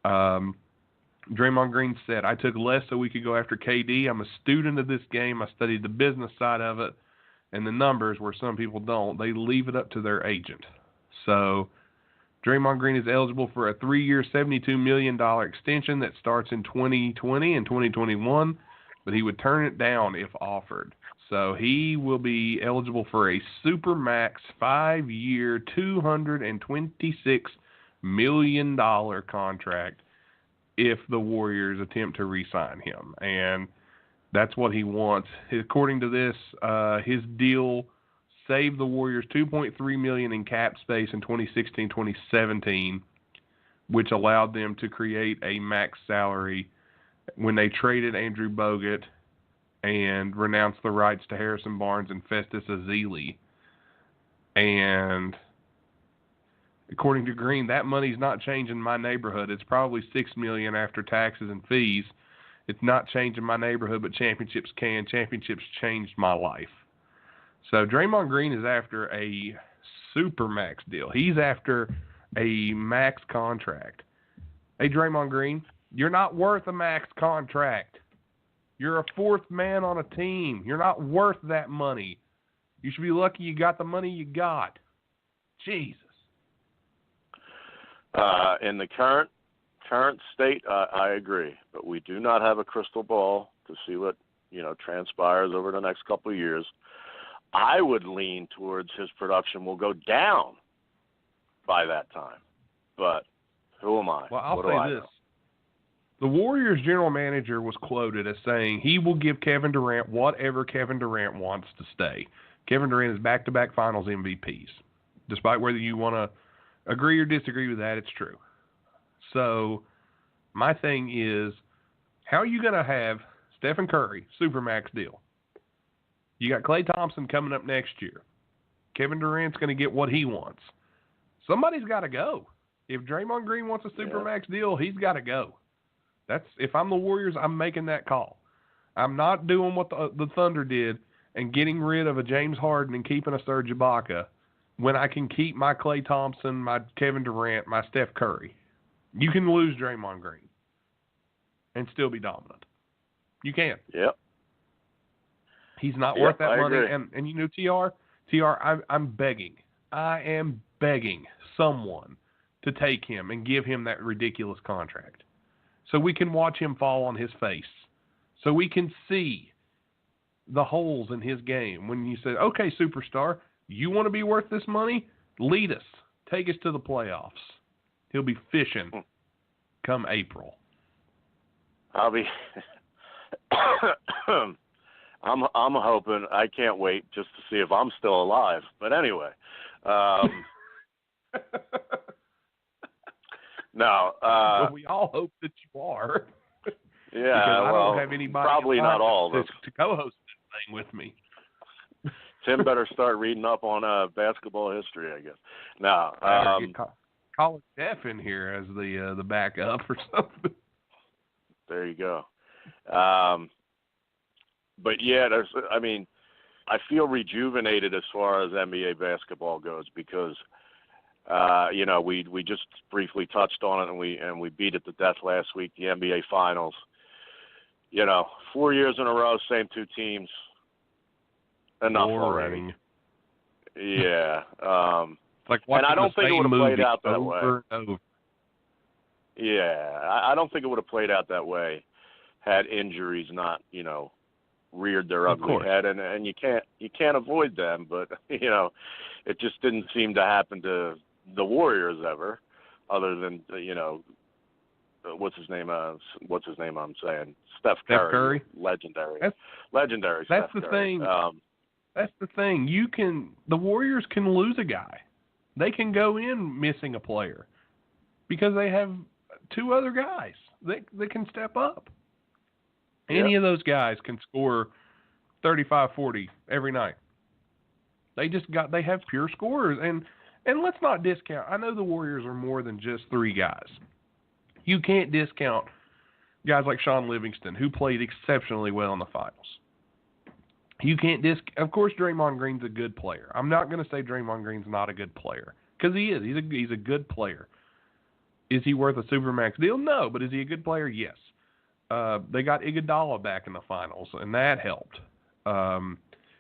Speaker 3: Draymond Green said, "I took less so we could go after KD. I'm a student of this game. I studied the business side of it and the numbers where some people don't. They leave it up to their agent." So Draymond Green is eligible for a 3-year, $72 million extension that starts in 2020 and 2021, but he would turn it down if offered. So he will be eligible for a Supermax 5-year, $226 million contract if the Warriors attempt to re-sign him. And that's what he wants. According to this, his deal saved the Warriors $2.3 million in cap space in 2016-2017, which allowed them to create a max salary when they traded Andrew Bogut and renounced the rights to Harrison Barnes and Festus Ezeli. And according to Green, that money's not changing my neighborhood. It's probably $6 million after taxes and fees. It's not changing my neighborhood, but championships can. Championships changed my life. So Draymond Green is after a super max deal. He's after a max contract. Hey, Draymond Green, you're not worth a max contract. You're a fourth man on a team. You're not worth that money. You should be lucky you got the money you got. Jesus.
Speaker 5: In the current state, I agree, but we do not have a crystal ball to see what transpires over the next couple of years. I would lean towards his production will go down by that time, but who am I?
Speaker 3: Well, I'll say this. The Warriors general manager was quoted as saying he will give Kevin Durant whatever Kevin Durant wants to stay. Kevin Durant is back-to-back finals MVPs. Despite whether you want to agree or disagree with that, it's true. So my thing is, how are you going to have Stephen Curry, Supermax deal, You got Klay Thompson coming up next year. Kevin Durant's going to get what he wants. Somebody's got to go. If Draymond Green wants a Supermax deal, he's got to go. If I'm the Warriors, I'm making that call. I'm not doing what the Thunder did and getting rid of a James Harden and keeping a Serge Ibaka when I can keep my Klay Thompson, my Kevin Durant, my Steph Curry. You can lose Draymond Green and still be dominant. You can.
Speaker 5: Yep.
Speaker 3: He's not worth that money.
Speaker 5: Agree.
Speaker 3: And you know, TR, I'm begging. I am begging someone to take him and give him that ridiculous contract so we can watch him fall on his face, so we can see the holes in his game. When you say, okay, superstar, you want to be worth this money? Lead us. Take us to the playoffs. He'll be fishing come April.
Speaker 5: I'll be I'm hoping. I can't wait just to see if I'm still alive. But anyway, no.
Speaker 3: Well, we all hope that you are.
Speaker 5: Yeah,
Speaker 3: I don't have anybody
Speaker 5: probably not all of us
Speaker 3: to co-host this thing with me.
Speaker 5: Tim better start reading up on basketball history, I guess. No,
Speaker 3: College Jeff in here as the backup or something.
Speaker 5: There you go. But yeah, I feel rejuvenated as far as NBA basketball goes because, we just briefly touched on it and we beat it to death last week. The NBA Finals. 4 years in a row, same two teams. Enough already. Yeah.
Speaker 3: Like
Speaker 5: and I don't think it would have played out that way.
Speaker 3: Over.
Speaker 5: Yeah, I don't think it would have played out that way had injuries not, reared their ugly head, and you can't avoid them. But it just didn't seem to happen to the Warriors ever, other than what's his name? I'm saying Steph Curry. Legendary. Legendary.
Speaker 3: That's
Speaker 5: Steph
Speaker 3: the
Speaker 5: Curry.
Speaker 3: thing. That's the thing. The Warriors can lose a guy. They can go in missing a player because they have two other guys that can step up. Any of those guys can score 35, 40 every night. They have pure scorers. And let's not discount. I know the Warriors are more than just three guys. You can't discount guys like Sean Livingston, who played exceptionally well in the finals. You can't of course, Draymond Green's a good player. I'm not going to say Draymond Green's not a good player because he is. He's a good player. Is he worth a Supermax deal? No, but is he a good player? Yes. They got Iguodala back in the finals, and that helped.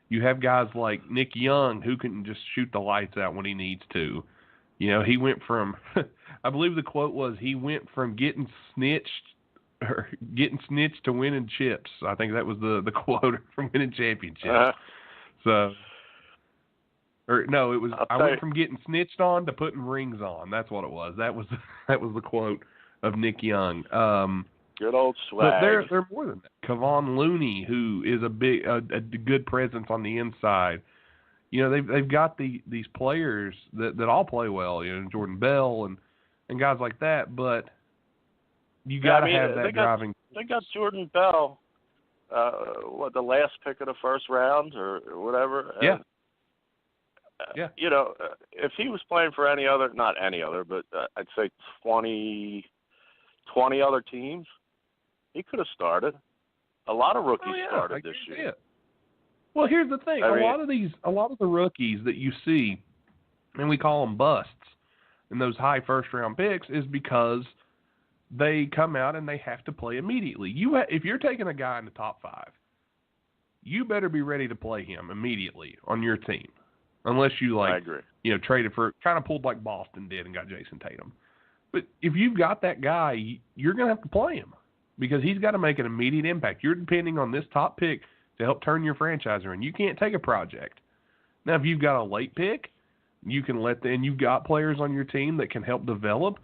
Speaker 3: You have guys like Nick Young who can just shoot the lights out when he needs to. He went from, I believe the quote was, he went from getting snitched to winning chips. I think that was the quote from winning championships. It was I went from getting snitched on to putting rings on. That's what it was. That was the quote of Nick Young.
Speaker 5: Good old swag.
Speaker 3: But they're more than that. Kevon Looney, who is a good presence on the inside. They've got these players that all play well. Jordan Bell and guys like that. But you got to have that driving.
Speaker 5: They got Jordan Bell, the last pick of the first round or whatever.
Speaker 3: Yeah.
Speaker 5: If he was playing for not any other, but I'd say 20 other teams, he could have started. A lot of rookies started this year.
Speaker 3: Well, here's the thing. A lot of the rookies that you see, and we call them busts, and those high first-round picks is because they come out and they have to play immediately. If you're taking a guy in the top 5, you better be ready to play him immediately on your team, unless you
Speaker 5: I agree.
Speaker 3: Traded for, kind of pulled like Boston did and got Jason Tatum. But if you've got that guy, you're going to have to play him because he's got to make an immediate impact. You're depending on this top pick to help turn your franchise around. You can't take a project. Now, if you've got a late pick, you can and you've got players on your team that can help develop.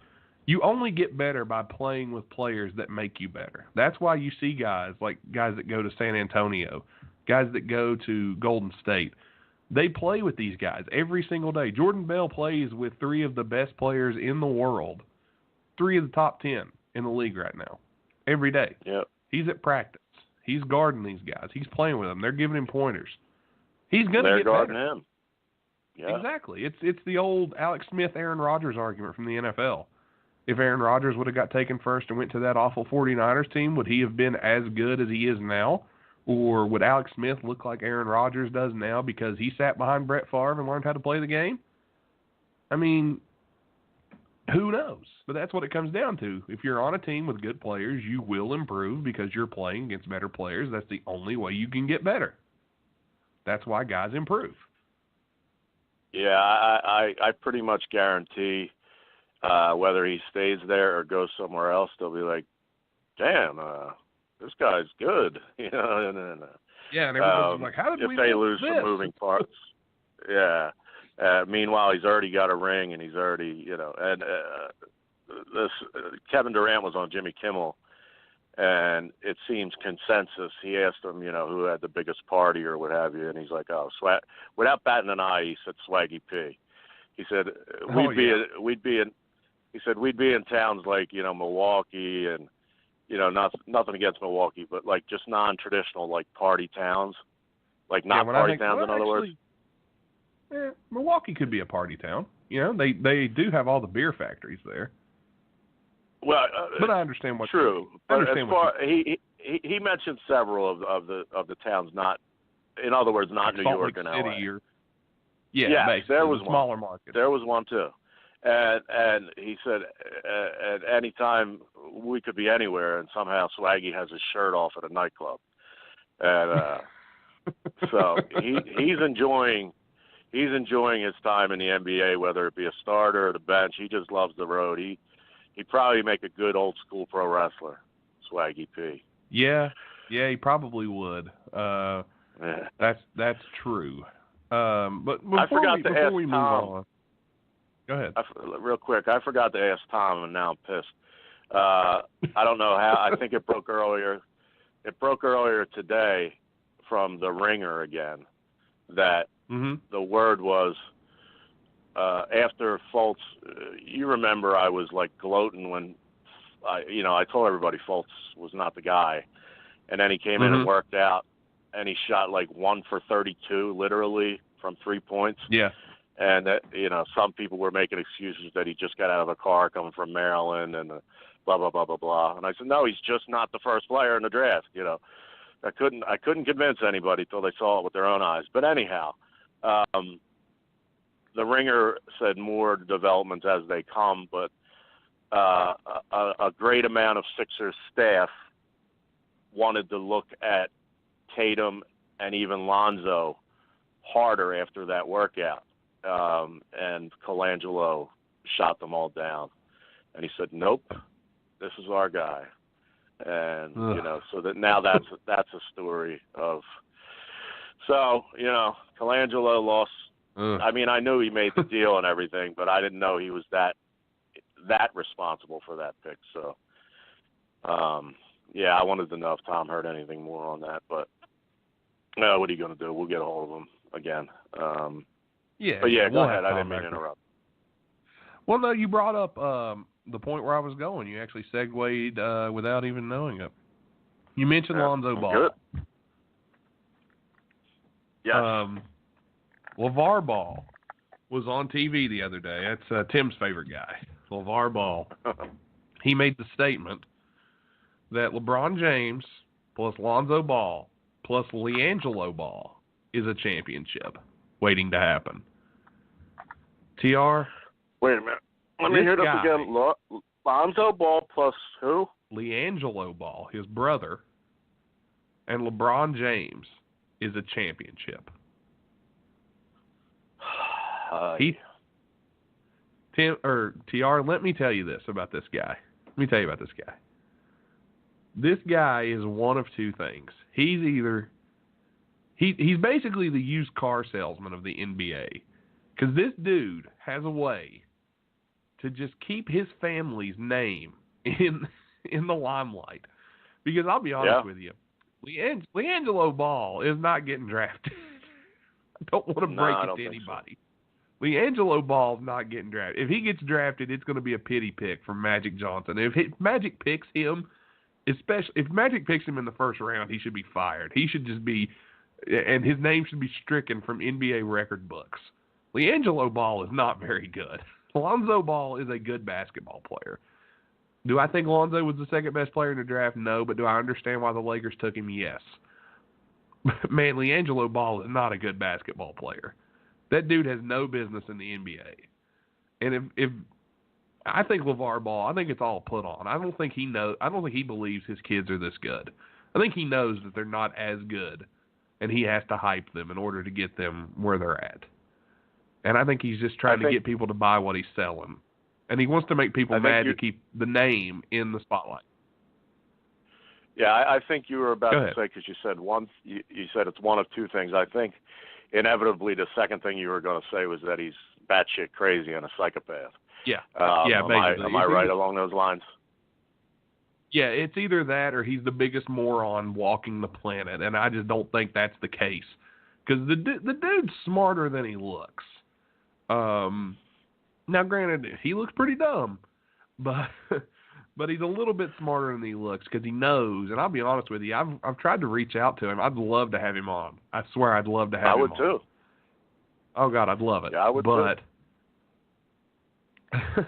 Speaker 3: You only get better by playing with players that make you better. That's why you see guys that go to San Antonio, guys that go to Golden State. They play with these guys every single day. Jordan Bell plays with 3 of the best players in the world, 3 of the top 10 in the league right now, every day.
Speaker 5: Yep.
Speaker 3: He's at practice. He's guarding these guys. He's playing with them. They're giving him pointers. He's going to
Speaker 5: They're
Speaker 3: get
Speaker 5: guarding
Speaker 3: better.
Speaker 5: him. Yeah.
Speaker 3: Exactly. It's the old Alex Smith, Aaron Rodgers argument from the NFL. If Aaron Rodgers would have got taken first and went to that awful 49ers team, would he have been as good as he is now? Or would Alex Smith look like Aaron Rodgers does now because he sat behind Brett Favre and learned how to play the game? I mean, who knows? But that's what it comes down to. If you're on a team with good players, you will improve because you're playing against better players. That's the only way you can get better. That's why guys improve.
Speaker 5: Yeah, I pretty much guarantee whether he stays there or goes somewhere else, they'll be like, damn, this guy's good. You know, and
Speaker 3: yeah, and everyone's like, how did we
Speaker 5: if they
Speaker 3: lose
Speaker 5: lose
Speaker 3: this?
Speaker 5: some moving parts. Yeah. Meanwhile, he's already got a ring, and he's already, you know, and Kevin Durant was on Jimmy Kimmel, and it seems consensus. He asked him, you know, who had the biggest party or what have you, and he's like, oh, without batting an eye, he said Swaggy P. He said we'd be in towns like, you know, Milwaukee and, you know, nothing against Milwaukee, but like just non-traditional like party towns, like not party towns in other words.
Speaker 3: Milwaukee could be a party town. You know, they do have all the beer factories there.
Speaker 5: Well,
Speaker 3: but I understand what.
Speaker 5: True. But
Speaker 3: as far,
Speaker 5: he mentioned several of the towns, not, in other words, not New York and LA.
Speaker 3: Or, yeah,
Speaker 5: there was
Speaker 3: one. Smaller market.
Speaker 5: There was one too, and he said at any time we could be anywhere, and somehow Swaggy has his shirt off at a nightclub, and so he's enjoying. He's enjoying his time in the NBA, whether it be a starter or the bench. He just loves the road. He'd probably make a good old school pro wrestler, Swaggy P.
Speaker 3: Yeah, he probably would. That's true. But before we move on, go ahead.
Speaker 5: Real quick, I forgot to ask Tom, and now I'm pissed. I don't know how. I think it broke earlier. It broke earlier today from the Ringer again that. Mm-hmm. The word was after Fultz. You remember I was like gloating when I told everybody Fultz was not the guy, and then he came in and worked out, and he shot like 1 for 32 literally from 3 points.
Speaker 3: Yeah,
Speaker 5: and some people were making excuses that he just got out of a car coming from Maryland and blah blah blah blah blah. And I said no, he's just not the first player in the draft. You know, I couldn't convince anybody till they saw it with their own eyes. But anyhow. The Ringer said more developments as they come, but a great amount of Sixers staff wanted to look at Tatum and even Lonzo harder after that workout, and Colangelo shot them all down. And he said, nope, this is our guy. And, so that now that's a story of – so, Colangelo lost. I mean, I knew he made the deal and everything, but I didn't know he was that responsible for that pick. So, I wanted to know if Tom heard anything more on that. But, what are you going to do? We'll get a hold of him again. But, go ahead. I didn't mean to interrupt.
Speaker 3: Well, no, you brought up the point where I was going. You actually segued without even knowing it. You mentioned Lonzo Ball.
Speaker 5: Good. Yes.
Speaker 3: LeVar Ball was on TV the other day. That's Tim's favorite guy, LeVar Ball. He made the statement that LeBron James plus Lonzo Ball plus LiAngelo Ball is a championship waiting to happen. TR?
Speaker 5: Wait a minute. Let me hear this again. Lonzo Ball plus who?
Speaker 3: LiAngelo Ball, his brother, and LeBron James is a championship. TR, let me tell you this about this guy. This guy is one of two things. He's basically the used car salesman of the NBA. Because this dude has a way to just keep his family's name in the limelight. Because I'll be honest with you, LiAngelo Ball is not getting drafted. I don't want to break it to anybody. So. LiAngelo Ball's not getting drafted. If he gets drafted, it's going to be a pity pick from Magic Johnson. If Magic picks him, especially if Magic picks him in the first round, he should be fired. He should just be and his name should be stricken from NBA record books. LiAngelo Ball is not very good. Lonzo Ball is a good basketball player. Do I think Lonzo was the second best player in the draft? No, but do I understand why the Lakers took him? Yes. Man, LiAngelo Ball is not a good basketball player. That dude has no business in the NBA. And if I think LeVar Ball, I think it's all put on. I don't think he believes his kids are this good. I think he knows that they're not as good, and he has to hype them in order to get them where they're at. And I think he's just trying to get people to buy what he's selling. And he wants to make people mad to keep the name in the spotlight.
Speaker 5: Yeah, I think you were about
Speaker 3: Go
Speaker 5: to
Speaker 3: ahead.
Speaker 5: say, because you said you said it's one of two things. I think inevitably the second thing you were going to say was that he's batshit crazy and a psychopath.
Speaker 3: Yeah.
Speaker 5: Am I right along those lines?
Speaker 3: Yeah, it's either that or he's the biggest moron walking the planet, and I just don't think that's the case. Because the dude's smarter than he looks. Now, granted, he looks pretty dumb, but he's a little bit smarter than he looks because he knows. And I'll be honest with you, I've tried to reach out to him. I'd love to have him on. I swear I'd love to have him on.
Speaker 5: I would too.
Speaker 3: Oh, God, I'd love it.
Speaker 5: Yeah, I would too.
Speaker 3: But,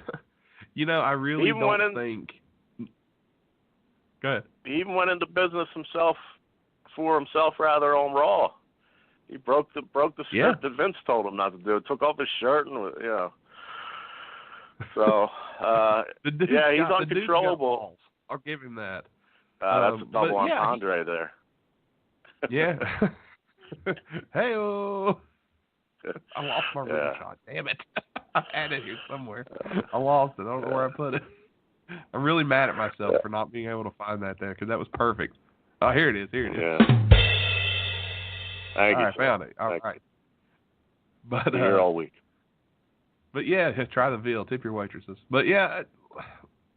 Speaker 3: I really don't think... Go ahead.
Speaker 5: He even went into business for himself on Raw. He broke the script that Vince told him not to do. Took off his shirt and So he's uncontrollable.
Speaker 3: I'll give him that.
Speaker 5: That's a double entendre there.
Speaker 3: Yeah. Hey-oh. I lost my rim shot. Damn it. I had it here somewhere. I lost it. I don't know where I put it. I'm really mad at myself for not being able to find that there because that was perfect. Oh, here it is.
Speaker 5: Yeah. Thank you.
Speaker 3: I found it. All right. But
Speaker 5: here all week.
Speaker 3: But yeah, try the veal. Tip your waitresses. But yeah,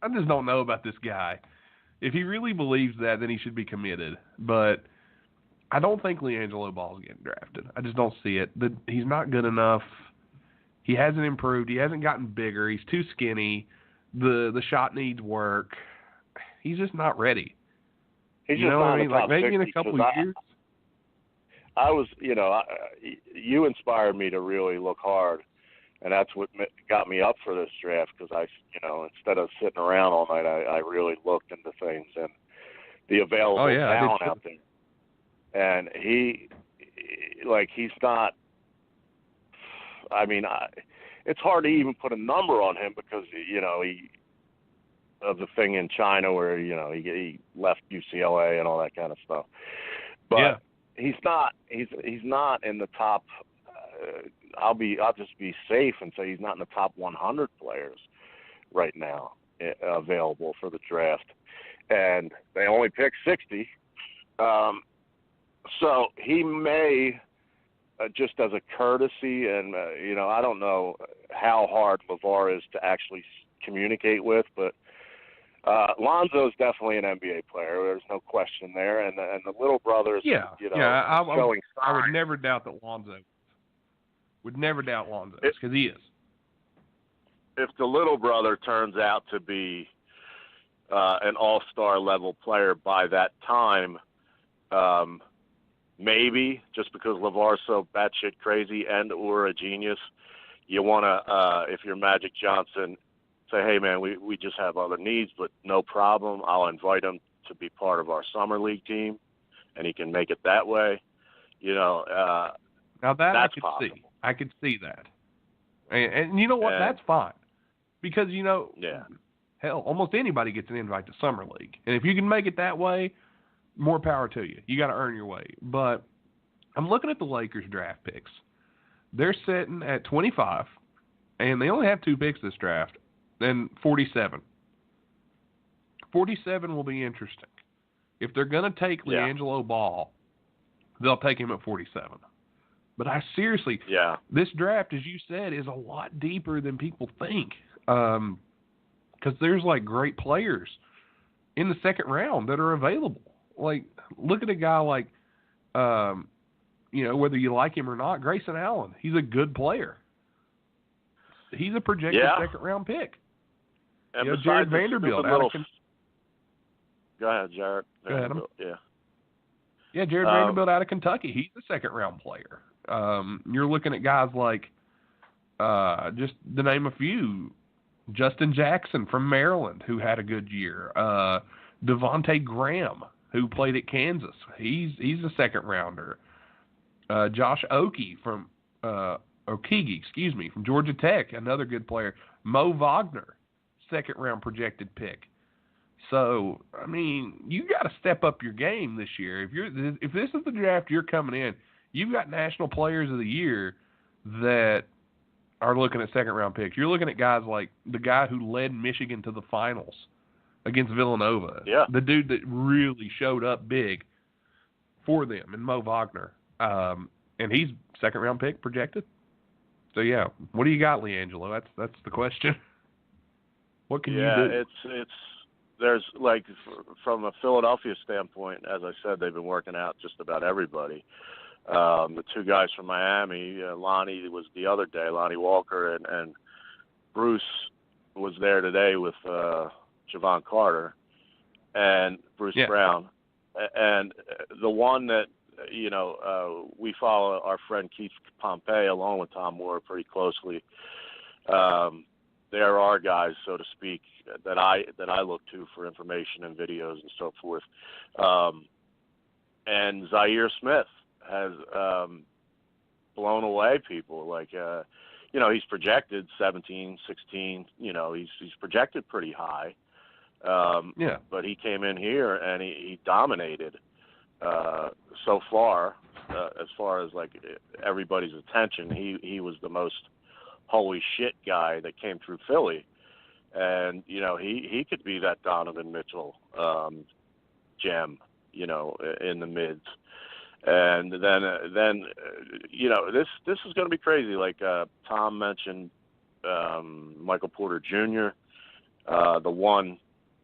Speaker 3: I just don't know about this guy. If he really believes that, then he should be committed. But I don't think LiAngelo Ball is getting drafted. I just don't see it. He's not good enough. He hasn't improved. He hasn't gotten bigger. He's too skinny. The shot needs work. He's just not ready.
Speaker 5: He's
Speaker 3: you know what I mean? Like maybe in a couple of years.
Speaker 5: I was, you inspired me to really look hard, and that's what got me up for this draft because instead of sitting around all night, I really looked into things and the available talent out there. And he's not. I mean, it's hard to even put a number on him because of the thing in China where he left UCLA and all that kind of stuff. But he's not in the top. I'll just be safe and say he's not in the top 100 players right now available for the draft, and they only pick 60. So he may. Just as a courtesy, and I don't know how hard LeVar is to actually communicate with, but Lonzo's definitely an NBA player. There's no question there, and the little brothers,
Speaker 3: I would never doubt that Lonzo. Would never doubt Lonzo because he is.
Speaker 5: If the little brother turns out to be an all-star level player by that time. Maybe just because LeVar's so batshit crazy and or a genius, you want to, if you're Magic Johnson, say, hey, man, we just have other needs, but no problem. I'll invite him to be part of our summer league team, and he can make it that way.
Speaker 3: Now that
Speaker 5: that's
Speaker 3: I could
Speaker 5: possible.
Speaker 3: see. I could see that. And you know what? That's fine. Because, hell, almost anybody gets an invite to summer league. And if you can make it that way, more power to you. You got to earn your way. But I'm looking at the Lakers draft picks. They're sitting at 25, and they only have 2 picks this draft, and 47. 47 will be interesting. If they're going to take LiAngelo Ball, they'll take him at 47. But I seriously, this draft, as you said, is a lot deeper than people think. Because there's, great players in the second round that are available. Look at a guy like, whether you like him or not, Grayson Allen. He's a good player. He's a projected second-round pick.
Speaker 5: And
Speaker 3: Jared Vanderbilt.
Speaker 5: Go ahead, Jared.
Speaker 3: Go ahead. Yeah, Jared Vanderbilt out of Kentucky. He's a second-round player. You're looking at guys like, just to name a few, Justin Jackson from Maryland, who had a good year. Devontae Graham, who played at Kansas. He's a second-rounder. Josh Okeke from Georgia Tech, another good player. Mo Wagner, second-round projected pick. So, I mean, you got to step up your game this year. If this is the draft you're coming in, you've got National Players of the Year that are looking at second-round picks. You're looking at guys like the guy who led Michigan to the finals against Villanova.
Speaker 5: Yeah.
Speaker 3: The dude that really showed up big for them, and Mo Wagner. And he's second-round pick projected. So, yeah, what do you got, LeAngelo? That's the question. What can you do?
Speaker 5: Yeah, there's, like, from a Philadelphia standpoint, as I said, they've been working out just about everybody. The two guys from Miami, Lonnie was the other day, Lonnie Walker, and Bruce was there today with Javon Carter and Bruce Brown. And the one that, we follow our friend Keith Pompey along with Tom Moore pretty closely. There are guys, so to speak, that I look to for information and videos and so forth. And Zaire Smith has blown away people. Like, he's projected 17, 16. He's projected pretty high. But he came in here and he dominated so far as like everybody's attention. He was the most holy shit guy that came through Philly, and he could be that Donovan Mitchell gem, in the mids. And then this is going to be crazy. Like Tom mentioned, Michael Porter Jr. The one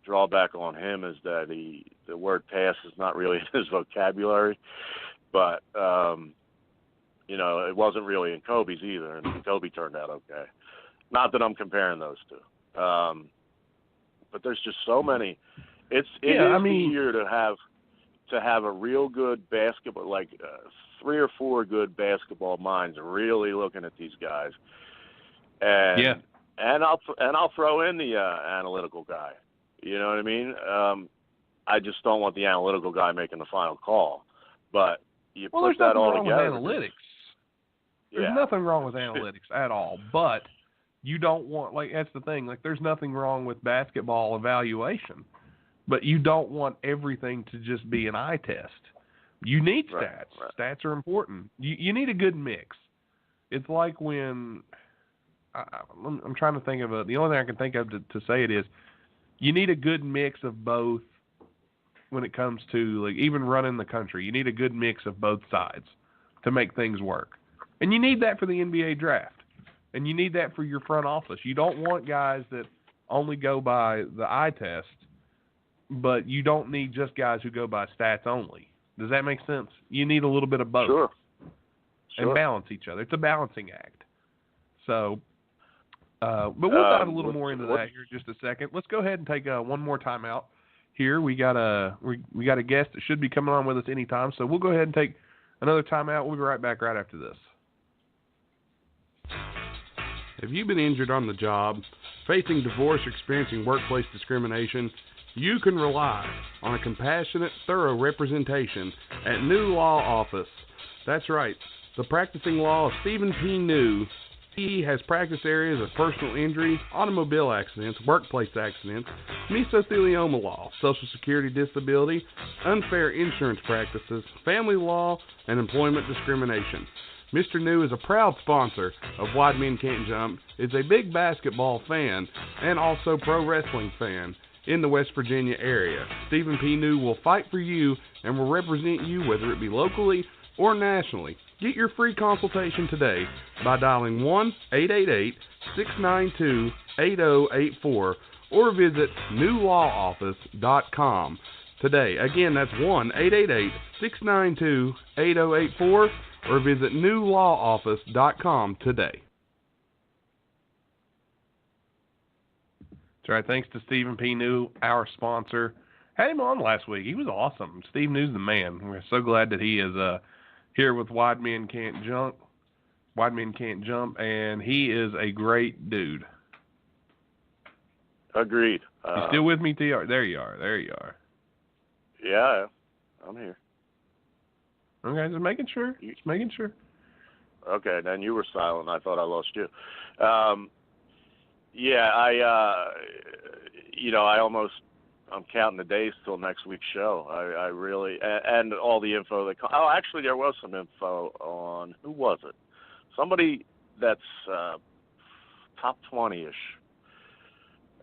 Speaker 5: drawback on him is that the word pass is not really in his vocabulary, but it wasn't really in Kobe's either, and Kobe turned out okay. Not that I'm comparing those two, but there's just so many. It is easier to have a real good basketball, like 3 or 4 good basketball minds really looking at these guys, and I'll throw in the analytical guy. You know what I mean? I just don't want the analytical guy making the final call. But you put that all together.
Speaker 3: There's nothing wrong with analytics at all. But you don't want, that's the thing. Like, there's nothing wrong with basketball evaluation. But you don't want everything to just be an eye test. You need stats. Right. Stats are important. You need a good mix. It's like when I'm trying to think of the only thing I can think of to say it is, you need a good mix of both when it comes to, like, even running the country. You need a good mix of both sides to make things work. And you need that for the NBA draft. And you need that for your front office. You don't want guys that only go by the eye test, but you don't need just guys who go by stats only. Does that make sense? You need a little bit of both.
Speaker 5: Sure.
Speaker 3: And balance each other. It's a balancing act. So, but we'll dive a little more into that here in just a second. Let's go ahead and take one more timeout here. We got a guest that should be coming on with us anytime, so we'll go ahead and take another timeout. We'll be right back right after this.
Speaker 8: Have you been injured on the job, facing divorce, or experiencing workplace discrimination? You can rely on a compassionate, thorough representation at New Law Office. That's right, the practicing law of Stephen P. New. He has practice areas of personal injury, automobile accidents, workplace accidents, mesothelioma law, Social Security disability, unfair insurance practices, family law, and employment discrimination. Mr. New is a proud sponsor of Why Men Can't Jump, is a big basketball fan, and also pro wrestling fan in the West Virginia area. Stephen P. New will fight for you and will represent you whether it be locally or nationally. Get your free consultation today by dialing 1-888-692-8084 or visit newlawoffice.com today. Again, that's 1-888-692-8084 or visit newlawoffice.com today.
Speaker 3: That's right. Thanks to Stephen P. New, our sponsor. Had him on last week. He was awesome. Steve New's the man. We're so glad that he is here with Wide Men Can't Jump. Wide Men Can't Jump, and he is a great dude.
Speaker 5: Agreed.
Speaker 3: You still with me, TR? There you are. There you are.
Speaker 5: Yeah, I'm here.
Speaker 3: Okay, just making sure. Just making sure.
Speaker 5: Okay, then you were silent. I thought I lost you. I'm counting the days till next week's show. I really, and all the info that. Actually, there was some info on, who was it? Somebody that's top 20-ish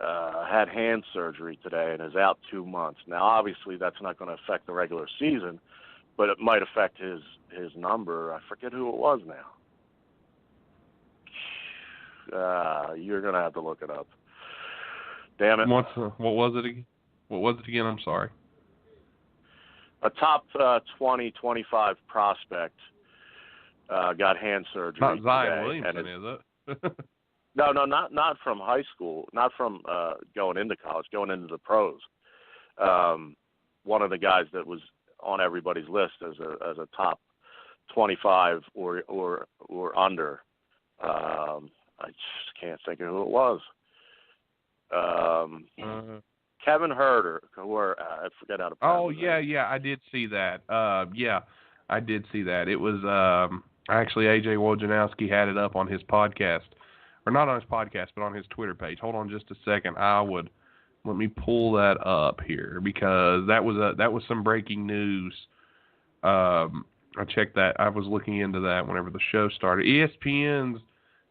Speaker 5: had hand surgery today and is out 2 months. Now, obviously, that's not going to affect the regular season, but it might affect his number. I forget who it was now. You're going to have to look it up. Damn it.
Speaker 3: What was it again? What was it again? I'm sorry.
Speaker 5: A top 20, 25 prospect got hand surgery.
Speaker 3: Not Zion
Speaker 5: today,
Speaker 3: Williamson, is it?
Speaker 5: No, not from high school, not from going into college, going into the pros. One of the guys that was on everybody's list as a top 25 or under. I just can't think of who it was. Kevin Herter, I forget how to pronounce his name.
Speaker 3: Yeah, I did see that. I did see that. It was actually A.J. Wojnarowski had it up on his podcast. Or not on his podcast, but on his Twitter page. Hold on just a second. Let me pull that up here because that was some breaking news. I checked that. I was looking into that whenever the show started. ESPN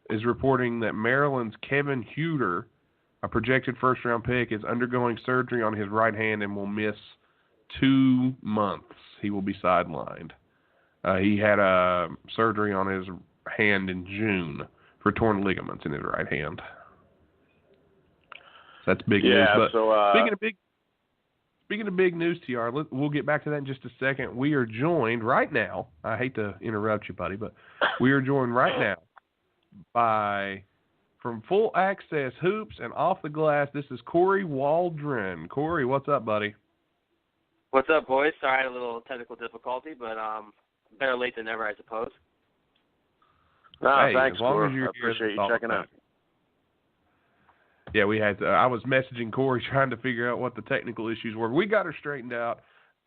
Speaker 3: is reporting that Maryland's Kevin Huter, a projected first-round pick, is undergoing surgery on his right hand and will miss 2 months. He will be sidelined. He had a surgery on his hand in June for torn ligaments in his right hand. So that's big news. But speaking of big news, TR, we'll get back to that in just a second. We are joined right now. I hate to interrupt you, buddy, but we are joined right now from Full Access Hoops and Off the Glass. This is Kory Waldron. Kory, what's up, buddy?
Speaker 9: What's up, boys? Sorry, I had a little technical difficulty, but better late than never, I suppose.
Speaker 5: Thanks, Kory.
Speaker 3: I
Speaker 5: appreciate you checking out.
Speaker 3: Yeah, we had. I was messaging Kory trying to figure out what the technical issues were. We got her straightened out.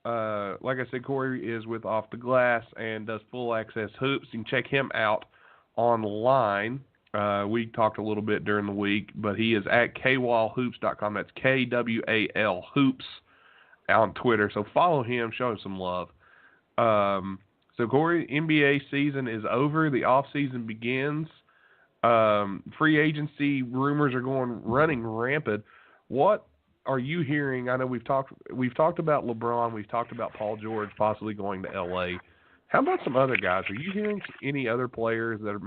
Speaker 3: Like I said, Kory is with Off the Glass and does Full Access Hoops. You can check him out online. We talked a little bit during the week, but he is at kwalhoops.com. That's KWAL Hoops on Twitter. So follow him, show him some love. So, Kory, NBA season is over. The offseason begins. Free agency rumors are running rampant. What are you hearing? I know we've talked about LeBron. We've talked about Paul George possibly going to L.A. How about some other guys? Are you hearing any other players that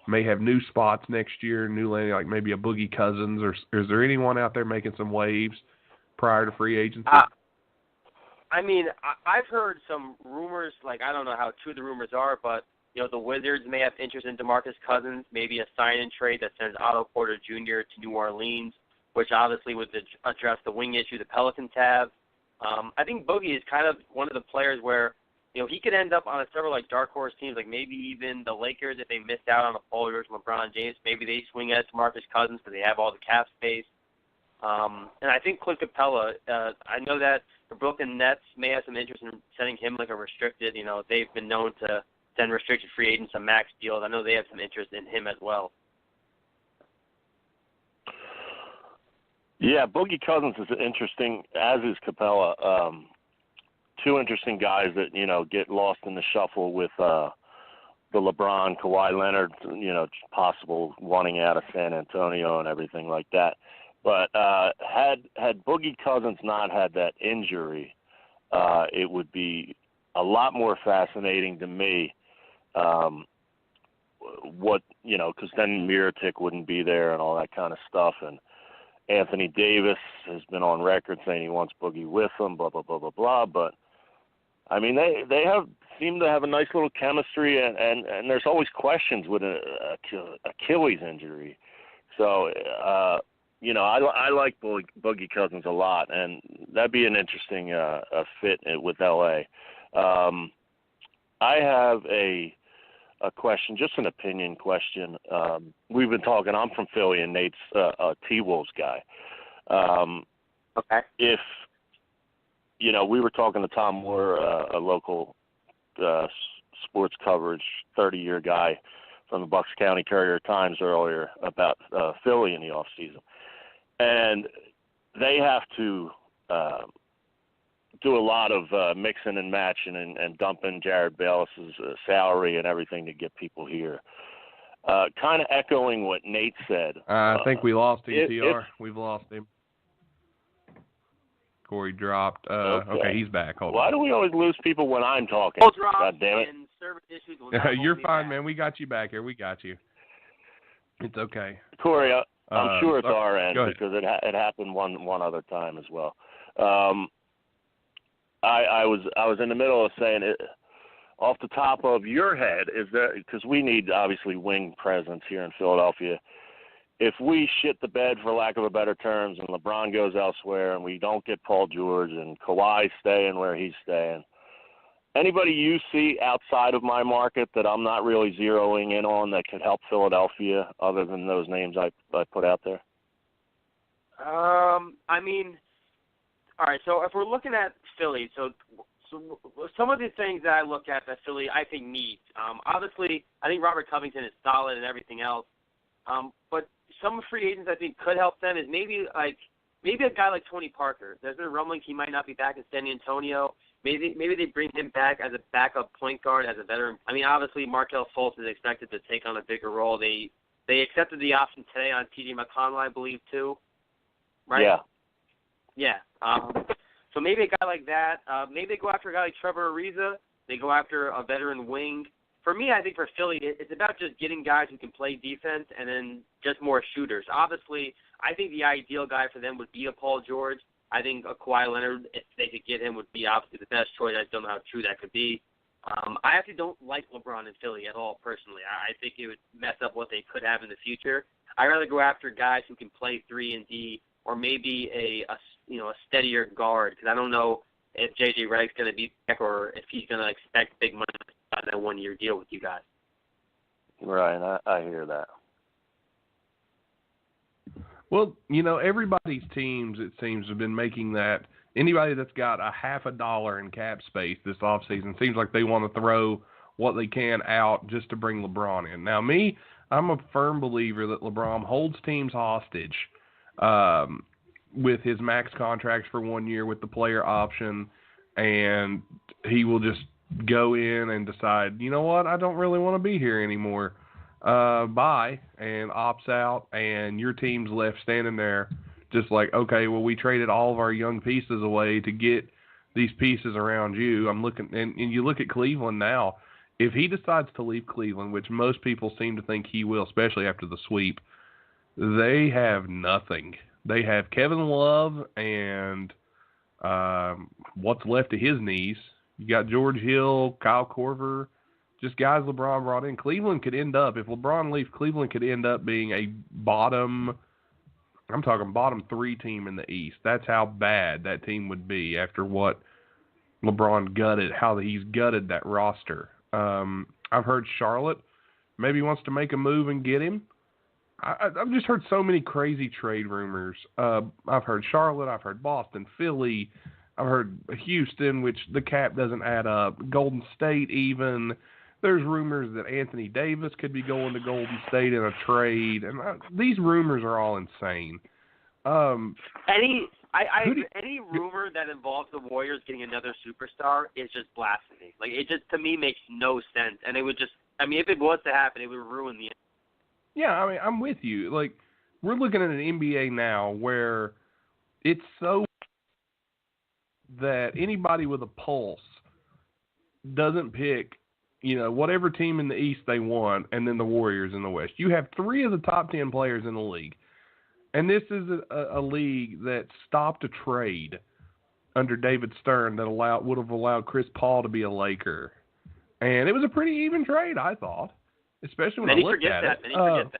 Speaker 3: may have new spots next year, like maybe a Boogie Cousins, or is there anyone out there making some waves prior to free agency?
Speaker 9: I mean, I've heard some rumors, like I don't know how true the rumors are, but, the Wizards may have interest in DeMarcus Cousins, maybe a sign-in trade that sends Otto Porter Jr. to New Orleans, which obviously would address the wing issue the Pelicans have. I think Boogie is kind of one of the players where, he could end up on several dark horse teams, like maybe even the Lakers if they missed out on a Paul George, LeBron James. Maybe they swing at DeMarcus Cousins because they have all the cap space. And I think Clint Capella, I know that the Brooklyn Nets may have some interest in sending him a restricted, they've been known to send restricted free agents a max deals. I know they have some interest in him as well.
Speaker 5: Yeah, Boogie Cousins is interesting, as is Capella. Two interesting guys that, get lost in the shuffle with the LeBron, Kawhi Leonard, possible wanting out of San Antonio and everything like that. But had Boogie Cousins not had that injury, it would be a lot more fascinating to me. Because then Mirotic wouldn't be there and all that kind of stuff. And Anthony Davis has been on record saying he wants Boogie with him, blah, blah, blah, blah, blah. But, I mean, they seem to have a nice little chemistry, and there's always questions with an Achilles injury. So I like Boogie Cousins a lot, and that'd be an interesting fit with LA. I have a question, just an opinion question. We've been talking. I'm from Philly, and Nate's a T-Wolves guy.
Speaker 9: Okay.
Speaker 5: If we were talking to Tom Moore, a local sports coverage 30-year guy from the Bucks County Courier Times earlier about Philly in the off season, and they have to do a lot of mixing and matching and dumping Jared Bayless's salary and everything to get people here. Kind of echoing what Nate said.
Speaker 3: I think we lost him, TR. We've lost him. Kory dropped. Okay, he's back. Hold
Speaker 5: Why
Speaker 3: on.
Speaker 5: do we always lose people when I'm talking? God damn it.
Speaker 9: And service issues will
Speaker 3: You're fine, man. We got you back here. We got you. It's okay.
Speaker 5: Kory, I'm sure it's our end
Speaker 3: because
Speaker 5: it happened one other time as well. I was in the middle of saying it off the top of your head. Is there, because we need obviously wing presence here in Philadelphia. If we shit the bed, for lack of a better terms, and LeBron goes elsewhere, and we don't get Paul George and Kawhi staying where he's staying, anybody you see outside of my market that I'm not really zeroing in on that could help Philadelphia other than those names I put out there?
Speaker 9: I mean, all right, so if we're looking at Philly, so some of the things that I look at that Philly I think needs, obviously I think Robert Covington is solid and everything else, but some free agents I think could help them is maybe a guy like Tony Parker. There's been rumblings he might not be back in San Antonio. Maybe they bring him back as a backup point guard, as a veteran. I mean, obviously Markelle Fultz is expected to take on a bigger role. They accepted the option today on T.J. McConnell, I believe, too. Right?
Speaker 5: Yeah.
Speaker 9: Yeah. So maybe a guy like that. Maybe they go after a guy like Trevor Ariza. They go after a veteran wing. For me, I think for Philly, it's about just getting guys who can play defense and then just more shooters. Obviously, I think the ideal guy for them would be a Paul George. I think a Kawhi Leonard, if they could get him, would be obviously the best choice. I just don't know how true that could be. I actually don't like LeBron in Philly at all, personally. I think it would mess up what they could have in the future. I'd rather go after guys who can play 3 and D, or maybe a steadier guard, because I don't know if J.J. Redick's going to be back or if he's going to expect big money on that 1-year deal with you guys.
Speaker 5: Right, I hear that.
Speaker 3: Well, everybody's teams, it seems, have been making that. Anybody that's got a $50 in cap space this offseason seems like they want to throw what they can out just to bring LeBron in. Now, me, I'm a firm believer that LeBron holds teams hostage with his max contracts for 1 year with the player option, and he will just go in and decide, you know what, I don't really want to be here anymore. Bye, and opts out, and your team's left standing there just like, okay, well, we traded all of our young pieces away to get these pieces around you. I'm looking, and you look at Cleveland now. If he decides to leave Cleveland, which most people seem to think he will, especially after the sweep, they have nothing. They have Kevin Love and what's left of his knees. You got George Hill, Kyle Korver, just guys LeBron brought in. Cleveland could end up, if LeBron leaves, Cleveland could end up being a bottom 3 team in the East. That's how bad that team would be after what LeBron gutted, how he's gutted that roster. I've heard Charlotte maybe wants to make a move and get him. I've just heard so many crazy trade rumors. I've heard Charlotte, I've heard Boston, Philly, I've heard Houston, which the cap doesn't add up, Golden State even. There's rumors that Anthony Davis could be going to Golden State in a trade, and these rumors are all insane.
Speaker 9: Any rumor that involves the Warriors getting another superstar is just blasphemy. Like, it just, to me, makes no sense, and it would just, I mean, if it was to happen, it would ruin the.
Speaker 3: Yeah, I mean, I'm with you. Like, we're looking at an NBA now where it's so that anybody with a pulse doesn't pick, whatever team in the East they want, and then the Warriors in the West. You have 3 of the top 10 players in the league. And this is a league that stopped a trade under David Stern that would have allowed Chris Paul to be a Laker. And it was a pretty even trade, I thought, especially when I looked at it.
Speaker 9: Many forget that.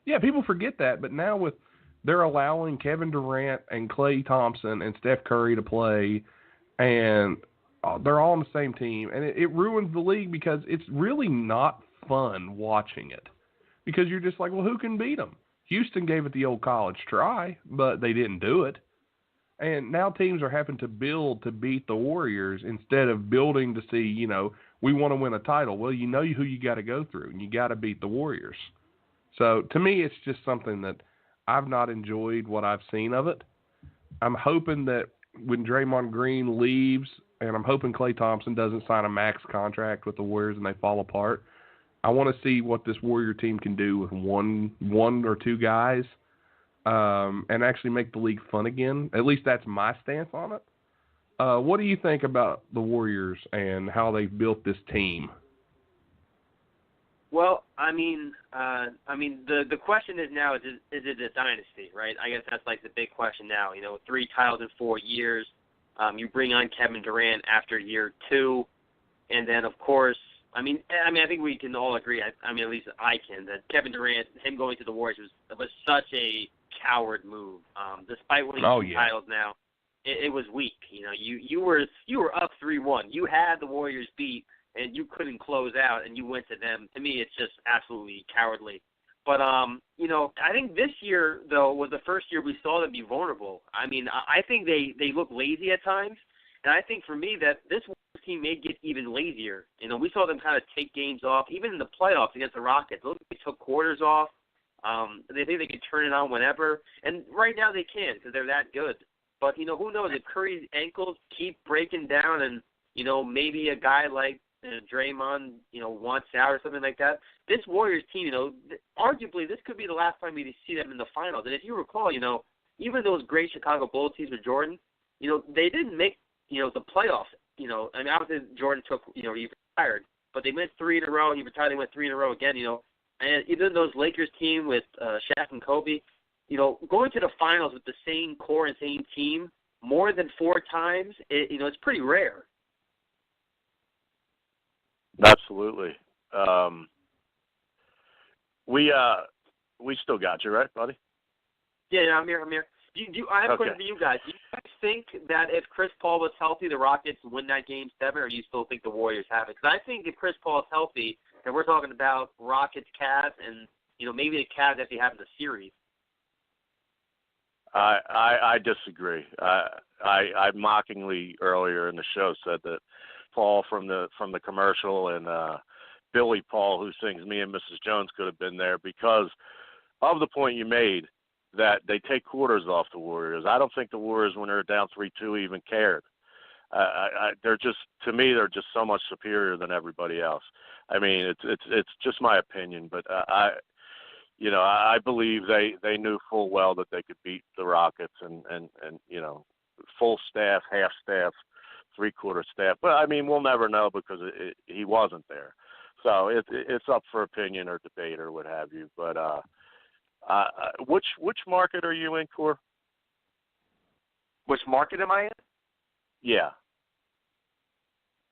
Speaker 3: Yeah, people forget that, but now they're allowing Kevin Durant and Klay Thompson and Steph Curry to play, and they're all on the same team, and it ruins the league because it's really not fun watching it because you're just like, well, who can beat them? Houston gave it the old college try, but they didn't do it. And now teams are having to build to beat the Warriors instead of building to see, we want to win a title. Well, you know who you got to go through, and you got to beat the Warriors. So to me, it's just something that I've not enjoyed what I've seen of it. I'm hoping that when Draymond Green leaves, and I'm hoping Klay Thompson doesn't sign a max contract with the Warriors and they fall apart, I want to see what this Warrior team can do with one or two guys and actually make the league fun again. At least that's my stance on it. What do you think about the Warriors and how they've built this team?
Speaker 9: Well, the question is now, is it a dynasty, right? I guess that's like the big question now. 3 titles in 4 years. You bring on Kevin Durant after year 2, and then of course, I think we can all agree. At least I can, that Kevin Durant, him going to the Warriors was such a coward move. Despite winning 2 titles now, it was weak. You were up 3-1. You had the Warriors beat, and you couldn't close out, and you went to them. To me, it's just absolutely cowardly. But I think this year though was the first year we saw them be vulnerable. I think they look lazy at times, and I think for me that this team may get even lazier. We saw them kind of take games off, even in the playoffs against the Rockets. They took quarters off. They think they can turn it on whenever, and right now they can because they're that good. But who knows if Curry's ankles keep breaking down, and maybe a guy like Draymond wants out or something like that. This Warriors team, arguably this could be the last time we see them in the finals. And if you recall, even those great Chicago Bulls teams with Jordan, they didn't make the playoffs. Obviously Jordan took he retired, but they went 3 in a row. He retired. They went 3 in a row again. And even those Lakers team with Shaq and Kobe, going to the finals with the same core and same team more than 4 times, it's pretty rare.
Speaker 5: Absolutely. We still got you, right, buddy?
Speaker 9: Yeah, I'm here. I have a question for you guys. Do you guys think that if Chris Paul was healthy, the Rockets win that Game 7, or do you still think the Warriors have it? Because I think if Chris Paul is healthy, and we're talking about Rockets, Cavs, and maybe the Cavs actually have the series.
Speaker 5: I disagree. I mockingly earlier in the show said that Paul from the commercial and Billy Paul, who sings "Me and Mrs. Jones," could have been there because of the point you made that they take quarters off the Warriors. I don't think the Warriors, when they're down 3-2, even cared. They're just, to me, they're just so much superior than everybody else. It's just my opinion, but I believe they knew full well that they could beat the Rockets and full staff, half staff, 3/4 staff. But we'll never know because he wasn't there. So it's up for opinion or debate or what have you. But which market are you in, Kory?
Speaker 9: Which market am I in?
Speaker 5: Yeah.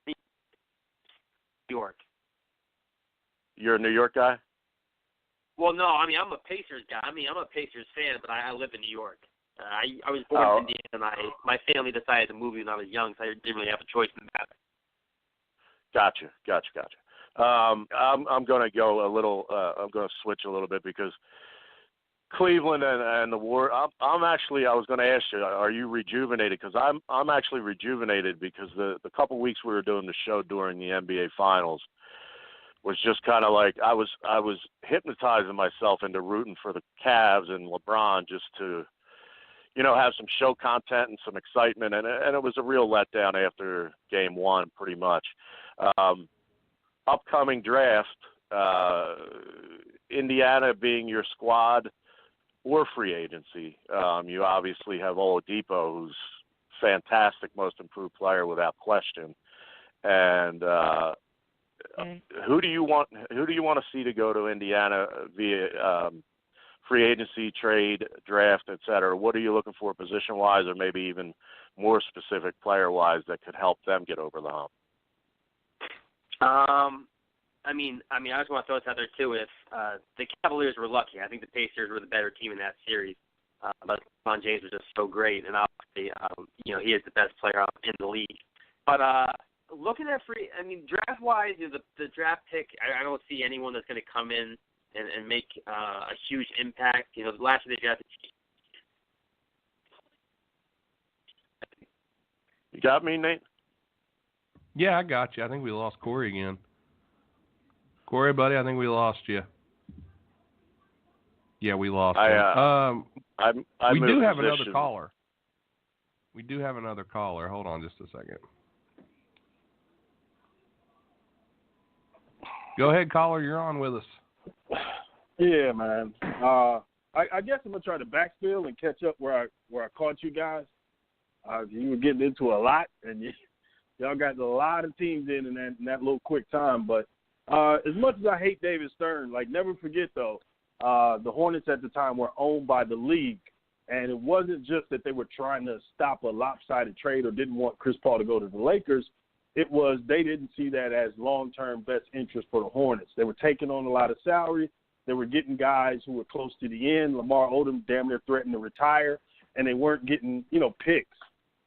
Speaker 9: New York.
Speaker 5: You're a New York guy?
Speaker 9: Well, no. I'm a Pacers guy. I'm a Pacers fan, but I live in New York. I was born in Indiana, and my family decided to move when I was young, so I didn't really have a choice in the matter. Gotcha.
Speaker 5: I'm going to go a little. I'm going to switch a little bit because Cleveland and the War. I'm actually. I was going to ask you, are you rejuvenated? Because I'm actually rejuvenated because the couple weeks we were doing the show during the NBA Finals was just kind of like I was hypnotizing myself into rooting for the Cavs and LeBron just to, have some show content and some excitement, and it was a real letdown after Game 1, pretty much. Upcoming draft, Indiana being your squad or free agency. You obviously have Oladipo, who's fantastic, most improved player without question, and who do you want to see to go to Indiana via free agency, trade, draft, et cetera? What are you looking for position-wise, or maybe even more specific player-wise that could help them get over the hump?
Speaker 9: I just want to throw this out there too. If the Cavaliers were lucky, I think the Pacers were the better team in that series. But LeBron James was just so great, and obviously, he is the best player in the league. But looking at draft-wise, the draft pick, I don't see anyone that's going to come in and make a huge impact. Last year they drafted.
Speaker 5: You got me, Nate?
Speaker 3: Yeah, I got you. I think we lost Kory again. Kory, buddy, I think we lost you. Yeah, we lost him.
Speaker 5: I
Speaker 3: we do have
Speaker 5: position.
Speaker 3: another caller. We do have another caller. Hold on just a second. Go ahead, caller. You're on with us.
Speaker 10: Yeah, man. I guess I'm gonna try to backfill and catch up where I caught you guys. You were getting into a lot, and y'all got a lot of teams in that little quick time. But as much as I hate David Stern, never forget though, the Hornets at the time were owned by the league, and it wasn't just that they were trying to stop a lopsided trade or didn't want Chris Paul to go to the Lakers. It was they didn't see that as long-term best interest for the Hornets. They were taking on a lot of salary. They were getting guys who were close to the end. Lamar Odom damn near threatened to retire, and they weren't getting, picks.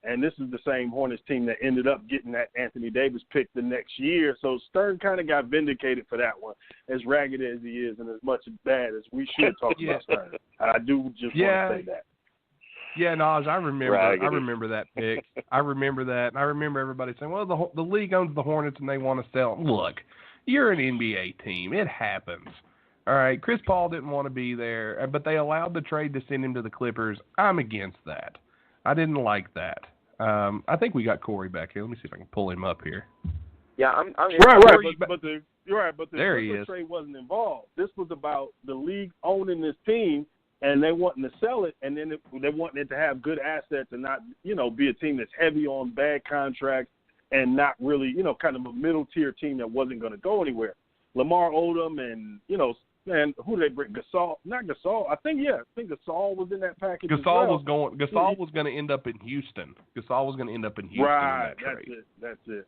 Speaker 10: And this is the same Hornets team that ended up getting that Anthony Davis pick the next year. So Stern kind of got vindicated for that one, as ragged as he is and as much bad as we should talk about Stern. I do just want to say that.
Speaker 3: Yeah, Naj, I remember that pick. I remember that. And I remember everybody saying, well, the league owns the Hornets and they want to sell them. Look, you're an NBA team. It happens. All right, Chris Paul didn't want to be there, but they allowed the trade to send him to the Clippers. I'm against that. I didn't like that. I think we got Kory back here. Let me see if I can pull him up here.
Speaker 9: Yeah, I'm
Speaker 10: right. But the
Speaker 3: Clippers
Speaker 10: trade wasn't involved. This was about the league owning this team, and they wanting to sell it, and then they wanting it to have good assets and not, be a team that's heavy on bad contracts and not really, kind of a middle-tier team that wasn't going to go anywhere. Lamar Odom and, and who did they bring? Gasol? Not Gasol. I think Gasol was in that package.
Speaker 3: Gasol was going to end up in Houston. Gasol was going to end up in Houston.
Speaker 10: Right.
Speaker 3: In that trade.
Speaker 10: That's it.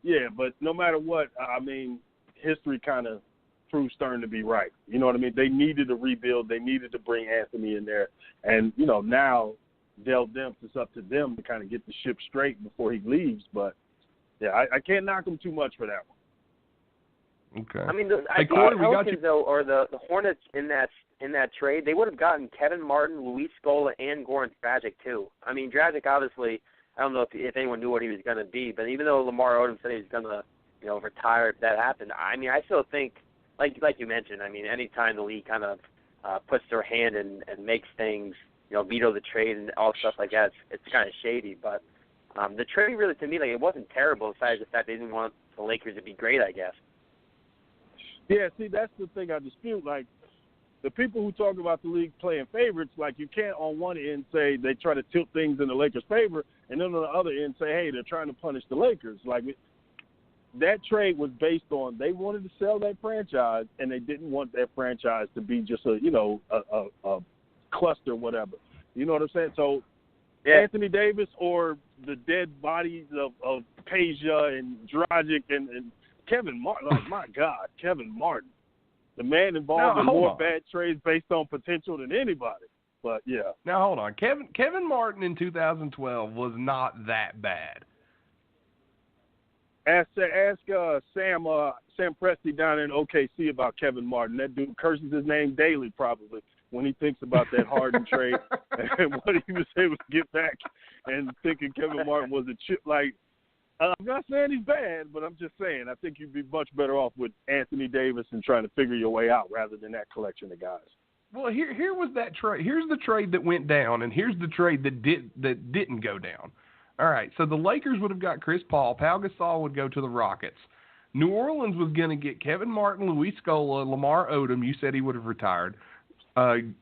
Speaker 10: Yeah, but no matter what, history kind of proved Stern to be right. You know what I mean? They needed to rebuild. They needed to bring Anthony in there. And, now Dell Demps, it's up to them to kind of get the ship straight before he leaves. But, yeah, I can't knock him too much for that one.
Speaker 3: Okay.
Speaker 9: The Pelicans, though, or the Hornets in that trade, they would have gotten Kevin Martin, Luis Scola, and Goran Dragic, too. Dragic, obviously, I don't know if anyone knew what he was going to be, but even though Lamar Odom said he was going to, retire if that happened, I still think, like you mentioned, any time the league kind of puts their hand and makes things, veto the trade and all stuff like that, it's kind of shady. But the trade really, to me, it wasn't terrible besides the fact they didn't want the Lakers to be great, I guess.
Speaker 10: Yeah, see, that's the thing I dispute. The people who talk about the league playing favorites, you can't on one end say they try to tilt things in the Lakers' favor, and then on the other end say, hey, they're trying to punish the Lakers. That trade was based on they wanted to sell that franchise, and they didn't want that franchise to be just a cluster, whatever. You know what I'm saying? So yeah. Anthony Davis or the dead bodies of Peja and Dragic and Kevin Martin. My God, Kevin Martin. The man involved in more bad trades based on potential than anybody. But, yeah.
Speaker 3: Now, hold on. Kevin Martin in 2012 was not that bad.
Speaker 10: Ask Sam Presti down in OKC about Kevin Martin. That dude curses his name daily probably when he thinks about that Harden trade and what he was able to get back and thinking Kevin Martin was a chip. I'm not saying he's bad, but I'm just saying I think you'd be much better off with Anthony Davis and trying to figure your way out rather than that collection of guys.
Speaker 3: Well, here was that trade. Here's the trade that went down, and here's the trade that didn't go down. All right, so the Lakers would have got Chris Paul. Pau Gasol would go to the Rockets. New Orleans was going to get Kevin Martin, Luis Scola, Lamar Odom. You said he would have retired. Goran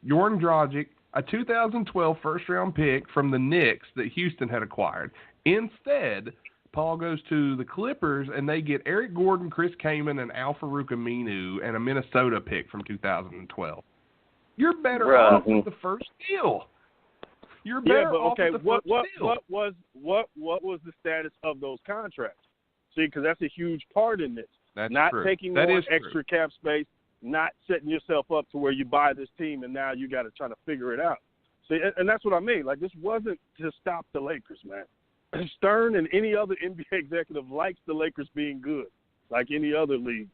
Speaker 3: Dragic, a 2012 first-round pick from the Knicks that Houston had acquired. Instead, Paul goes to the Clippers, and they get Eric Gordon, Chris Kaman, and Al-Farouq Aminu, and a Minnesota pick from 2012. You're better off with the first deal. You're better off with the first deal.
Speaker 10: What was the status of those contracts? See, because that's a huge part in this.
Speaker 3: That's
Speaker 10: not
Speaker 3: true.
Speaker 10: taking
Speaker 3: That
Speaker 10: on
Speaker 3: is
Speaker 10: extra cap space, not setting yourself up to where you buy this team and now you got to try to figure it out. See, and that's what I mean. Like, this wasn't to stop the Lakers, man. Stern and any other NBA executive likes the Lakers being good, like any other league.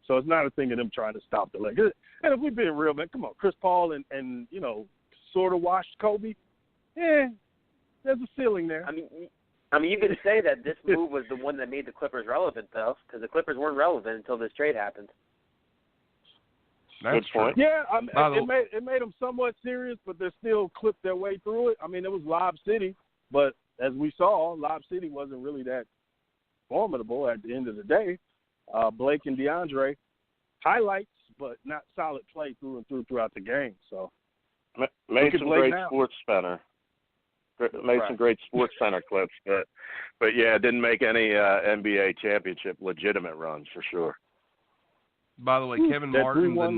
Speaker 10: So it's not a thing of them trying to stop the Lakers. And if we're being real, man, come on, Chris Paul and you know, sort of washed Kobe. Yeah, there's a ceiling there.
Speaker 9: I mean, you could say that this move was the one that made the Clippers relevant, though, because the Clippers weren't relevant until this trade happened.
Speaker 3: That's true.
Speaker 10: Yeah, it made them somewhat serious, but they still clipped their way through it. I mean, it was Lob City, but as we saw, Lob City wasn't really that formidable at the end of the day. Blake and DeAndre, highlights, but not solid play through and through throughout the game. So
Speaker 5: made some great Sports Center. Made some great Sports Center clips, but yeah, didn't make any NBA championship legitimate runs for sure.
Speaker 3: By the way, Kevin Martin, the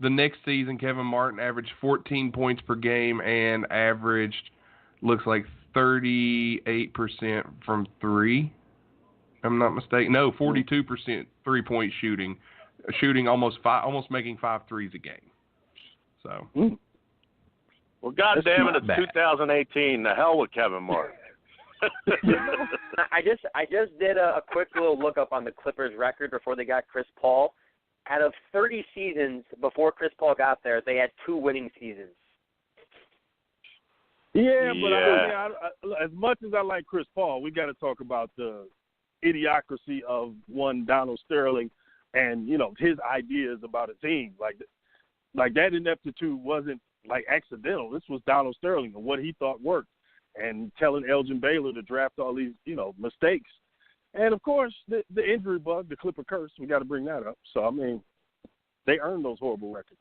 Speaker 3: next season, Kevin Martin averaged 14 points per game and averaged, looks like 38% from three. I'm not mistaken. No, 42% 3-point shooting almost making 5 threes a game. So.
Speaker 5: Well, goddamn it, it's 2018. The hell with Kevin Martin.
Speaker 9: I just did a quick little look up on the Clippers record before they got Chris Paul. Out of 30 seasons before Chris Paul got there, they had 2 winning seasons.
Speaker 10: Yeah, but I as much as I like Chris Paul, we got to talk about the idiocracy of one Donald Sterling and, you know, his ideas about a team. Like that ineptitude wasn't like accidental. This was Donald Sterling and what he thought worked, and telling Elgin Baylor to draft all these, you know, mistakes. And of course, the injury bug, the Clipper curse, we got to bring that up. So I mean, they earned those horrible records.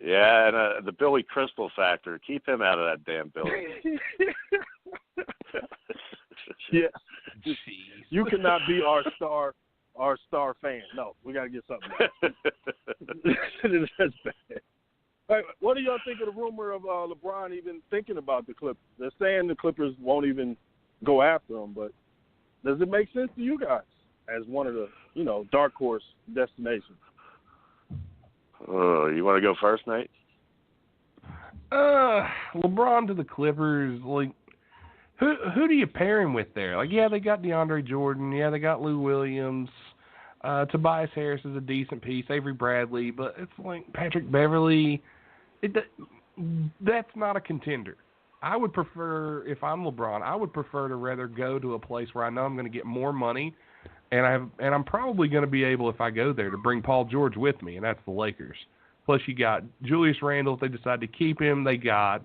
Speaker 5: Yeah, and the Billy Crystal factor. Keep him out of that damn building.
Speaker 10: Yeah. You cannot be our star fan. No, we got to get something else. That's bad. All right, what do y'all think of the rumor of LeBron even thinking about the Clippers? They're saying the Clippers won't even go after him, but does it make sense to you guys as one of the, you know, dark horse destinations?
Speaker 5: You want to go first, Nate?
Speaker 3: LeBron to the Clippers, like, who do you pair him with there? Like, yeah, they got DeAndre Jordan. Yeah, they got Lou Williams. Tobias Harris is a decent piece. Avery Bradley, but it's like Patrick Beverly. That's not a contender. I would prefer, if I'm LeBron, I would prefer to rather go to a place where I know I'm going to get more money, and I'm probably going to be able, if I go there, to bring Paul George with me, and that's the Lakers. Plus, you got Julius Randle. If they decide to keep him, they got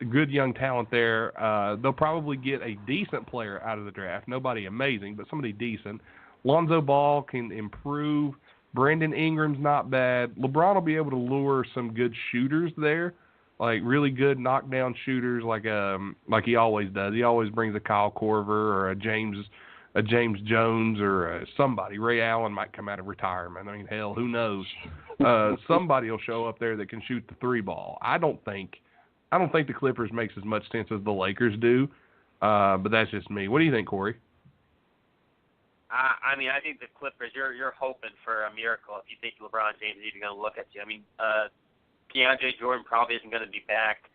Speaker 3: good young talent there. They'll probably get a decent player out of the draft. Nobody amazing, but somebody decent. Lonzo Ball can improve. Brandon Ingram's not bad. LeBron will be able to lure some good shooters there, like really good knockdown shooters, like he always does. He always brings a Kyle Korver or a James Jones or somebody. Ray Allen might come out of retirement. I mean, hell, who knows? Somebody will show up there that can shoot the 3 ball. I don't think the Clippers makes as much sense as the Lakers do, but that's just me. What do you think, Kory?
Speaker 9: I mean, I think the Clippers, you're hoping for a miracle if you think LeBron James is even going to look at you. I mean, DeAndre Jordan probably isn't going to be back.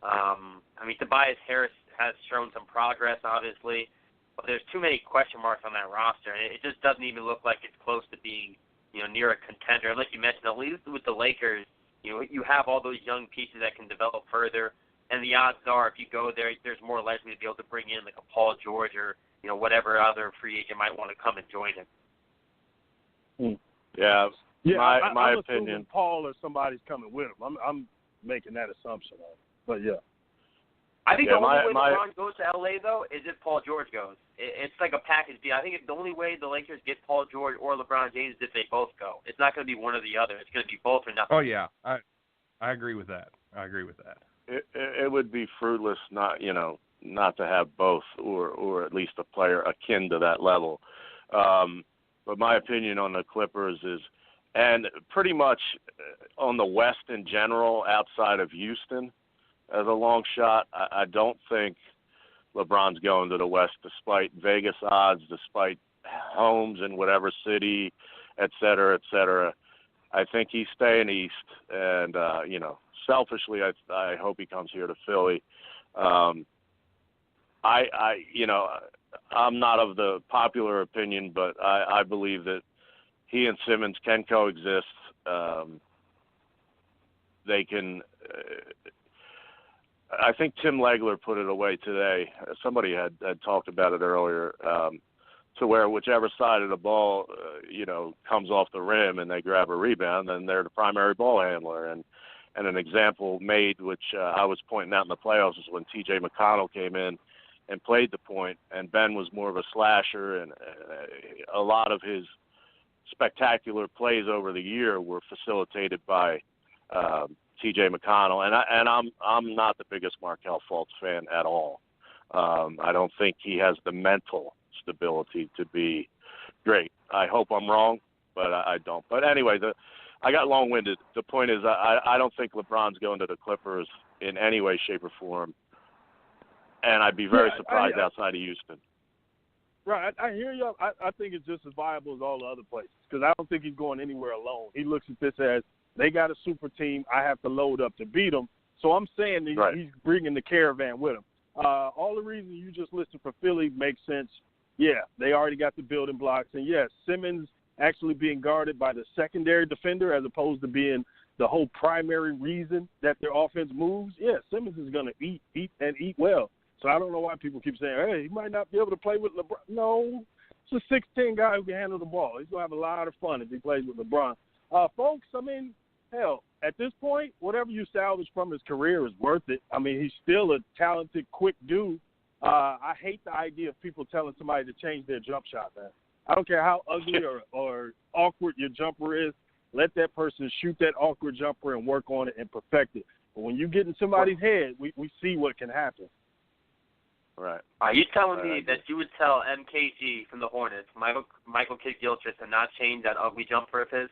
Speaker 9: I mean, Tobias Harris has shown some progress, obviously, but there's too many question marks on that roster, and it just doesn't even look like it's close to being, you know, near a contender. And like you mentioned, at least with the Lakers, you know, you have all those young pieces that can develop further, and the odds are if you go there, there's more likely to be able to bring in like a Paul George or, you know, whatever other free agent might want to come and join him.
Speaker 5: Yeah, my
Speaker 10: I'm
Speaker 5: opinion.
Speaker 10: Paul or somebody's coming with him. I'm making that assumption, but yeah.
Speaker 9: I think the only way LeBron goes to LA though is if Paul George goes. It's like a package deal. I think the only way the Lakers get Paul George or LeBron James is if they both go. It's not going to be one or the other. It's going to be both or nothing.
Speaker 3: Oh yeah, I agree with that.
Speaker 5: It would be fruitless not to have both or at least a player akin to that level. But my opinion on the Clippers is, and pretty much on the West in general, outside of Houston, as a long shot, I don't think LeBron's going to the West despite Vegas odds, despite homes in whatever city, et cetera, I think he's staying east. And, selfishly, I hope he comes here to Philly. I'm not of the popular opinion, but I believe that he and Simmons can coexist. They can. I think Tim Legler put it away today. Somebody had talked about it earlier. To where whichever side of the ball, comes off the rim and they grab a rebound, then they're the primary ball handler. And an example made, which I was pointing out in the playoffs, is when T.J. McConnell came in and played the point, and Ben was more of a slasher, and a lot of his spectacular plays over the year were facilitated by T.J. McConnell. And I'm not the biggest Markelle Fultz fan at all. I don't think he has the mental stability to be great. I hope I'm wrong, but I don't. But anyway, I got long-winded. The point is, I don't think LeBron's going to the Clippers in any way, shape, or form, and I'd be very surprised outside of Houston.
Speaker 10: Right, I hear you. I think it's just as viable as all the other places because I don't think he's going anywhere alone. He looks at this as they got a super team. I have to load up to beat them. So I'm saying that he's bringing the caravan with him. All the reasons you just listed for Philly makes sense. Yeah, they already got the building blocks. And, yes, Simmons actually being guarded by the secondary defender as opposed to being the whole primary reason that their offense moves. Yeah, Simmons is going to eat and eat well. So I don't know why people keep saying, hey, he might not be able to play with LeBron. No, it's a 6'10" guy who can handle the ball. He's going to have a lot of fun if he plays with LeBron. Folks, I mean, hell, at this point, whatever you salvage from his career is worth it. I mean, he's still a talented, quick dude. I hate the idea of people telling somebody to change their jump shot, man. I don't care how ugly or awkward your jumper is. Let that person shoot that awkward jumper and work on it and perfect it. But when you get in somebody's head, we see what can happen.
Speaker 5: Right.
Speaker 9: Are you telling me that you would tell MKG from the Hornets, Michael Kidd-Gilchrist, to not change that ugly jumper of his?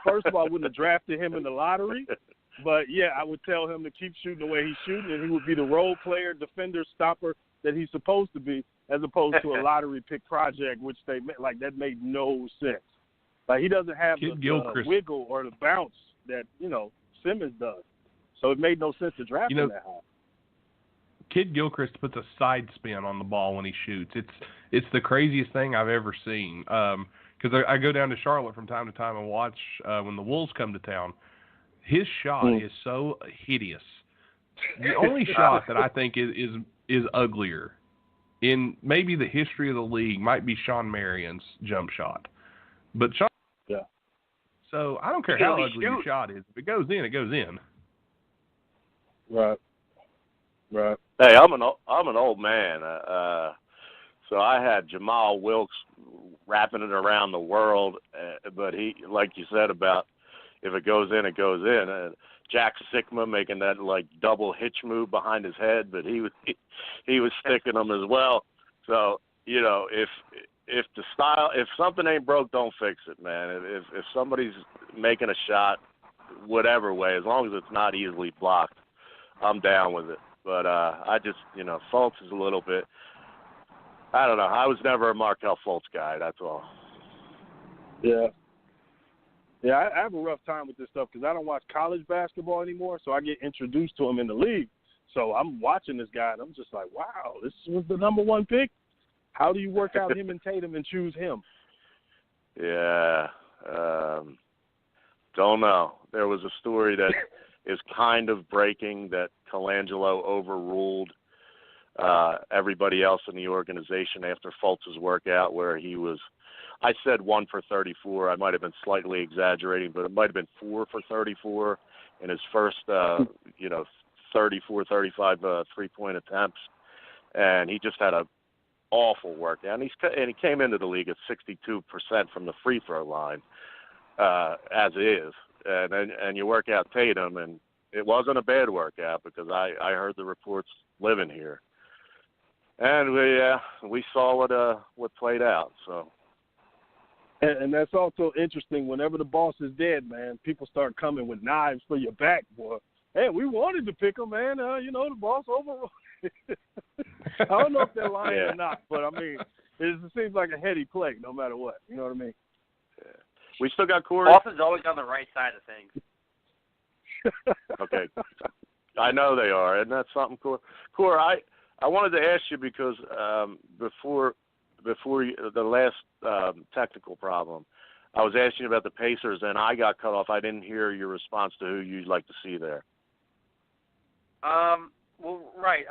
Speaker 10: First of all, I wouldn't have drafted him in the lottery. But, yeah, I would tell him to keep shooting the way he's shooting, and he would be the role player, defender, stopper that he's supposed to be, as opposed to a lottery pick project, which that made no sense. Like, he doesn't have the wiggle or the bounce that, Simmons does. So it made no sense to draft him that high.
Speaker 3: Kidd-Gilchrist puts a side spin on the ball when he shoots. It's the craziest thing I've ever seen. Because I go down to Charlotte from time to time and watch when the Wolves come to town. His shot is so hideous. The only shot that I think is uglier in maybe the history of the league might be Sean Marion's jump shot. But Sean, so I don't care how ugly your shot is. If it goes in, it goes in.
Speaker 10: Right.
Speaker 5: Hey, I'm an old man. So I had Jamal Wilkes wrapping it around the world, but he, like you said about if it goes in, it goes in. Jack Sikma making that double hitch move behind his head, but he was sticking them as well. So if something ain't broke, don't fix it, man. If somebody's making a shot, whatever way, as long as it's not easily blocked, I'm down with it. But I just Fultz is a little bit. I don't know. I was never a Markelle Fultz guy. That's all.
Speaker 10: Yeah. Yeah, I have a rough time with this stuff because I don't watch college basketball anymore, so I get introduced to him in the league. So I'm watching this guy, and I'm just like, wow, this was the number one pick? How do you work out him and Tatum and choose him?
Speaker 5: Yeah. Don't know. There was a story that is kind of breaking that Colangelo overruled everybody else in the organization after Fultz's workout where he was – I said 1 for 34. I might have been slightly exaggerating, but it might have been 4 for 34 in his first, 34, 35 three-point attempts. And he just had an awful workout. And he came into the league at 62% from the free throw line, as is. And you work out Tatum, and it wasn't a bad workout because I heard the reports living here. And we saw what played out, so.
Speaker 10: And that's also interesting. Whenever the boss is dead, man, people start coming with knives for your back, boy. Hey, we wanted to pick him, man. The boss overruled. I don't know if they're lying or not, but, I mean, It seems like a heady play, no matter what. You know what I mean?
Speaker 5: Yeah. We still got Kory.
Speaker 9: Boston's always on the right side of things.
Speaker 5: Okay. I know they are, and that's something cool. Kory, I wanted to ask you because before the last technical problem, I was asking you about the Pacers, and I got cut off. I didn't hear your response to who you'd like to see there.
Speaker 9: Right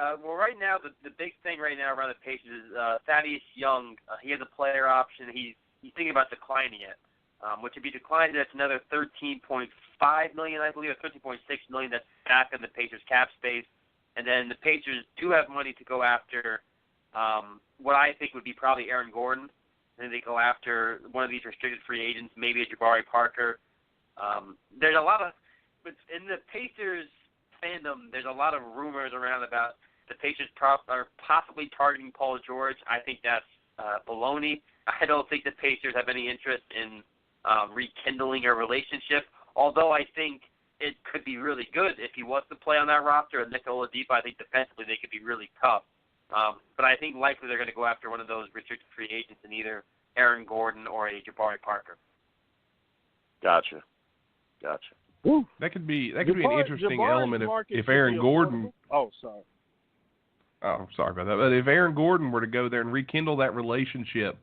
Speaker 9: now, the big thing right now around the Pacers is Thaddeus Young. He has a player option. He's thinking about declining it, which would be declining. That's another $13.5 million, I believe, or $13.6 million. That's back in the Pacers cap space. And then the Pacers do have money to go after what I think would be probably Aaron Gordon. And then they go after one of these restricted free agents, maybe a Jabari Parker. There's a lot of, but in the Pacers fandom, there's a lot of rumors around about the Pacers are possibly targeting Paul George. I think that's baloney. I don't think the Pacers have any interest in rekindling a relationship, although I think it could be really good if he was to play on that roster. And Nick Oladipo, I think defensively they could be really tough. But I think likely they're going to go after one of those restricted free agents in either Aaron Gordon or a Jabari Parker.
Speaker 5: Gotcha.
Speaker 3: Woo. That could be an interesting element if Aaron Gordon.
Speaker 10: Oh, sorry.
Speaker 3: Oh, sorry about that. But if Aaron Gordon were to go there and rekindle that relationship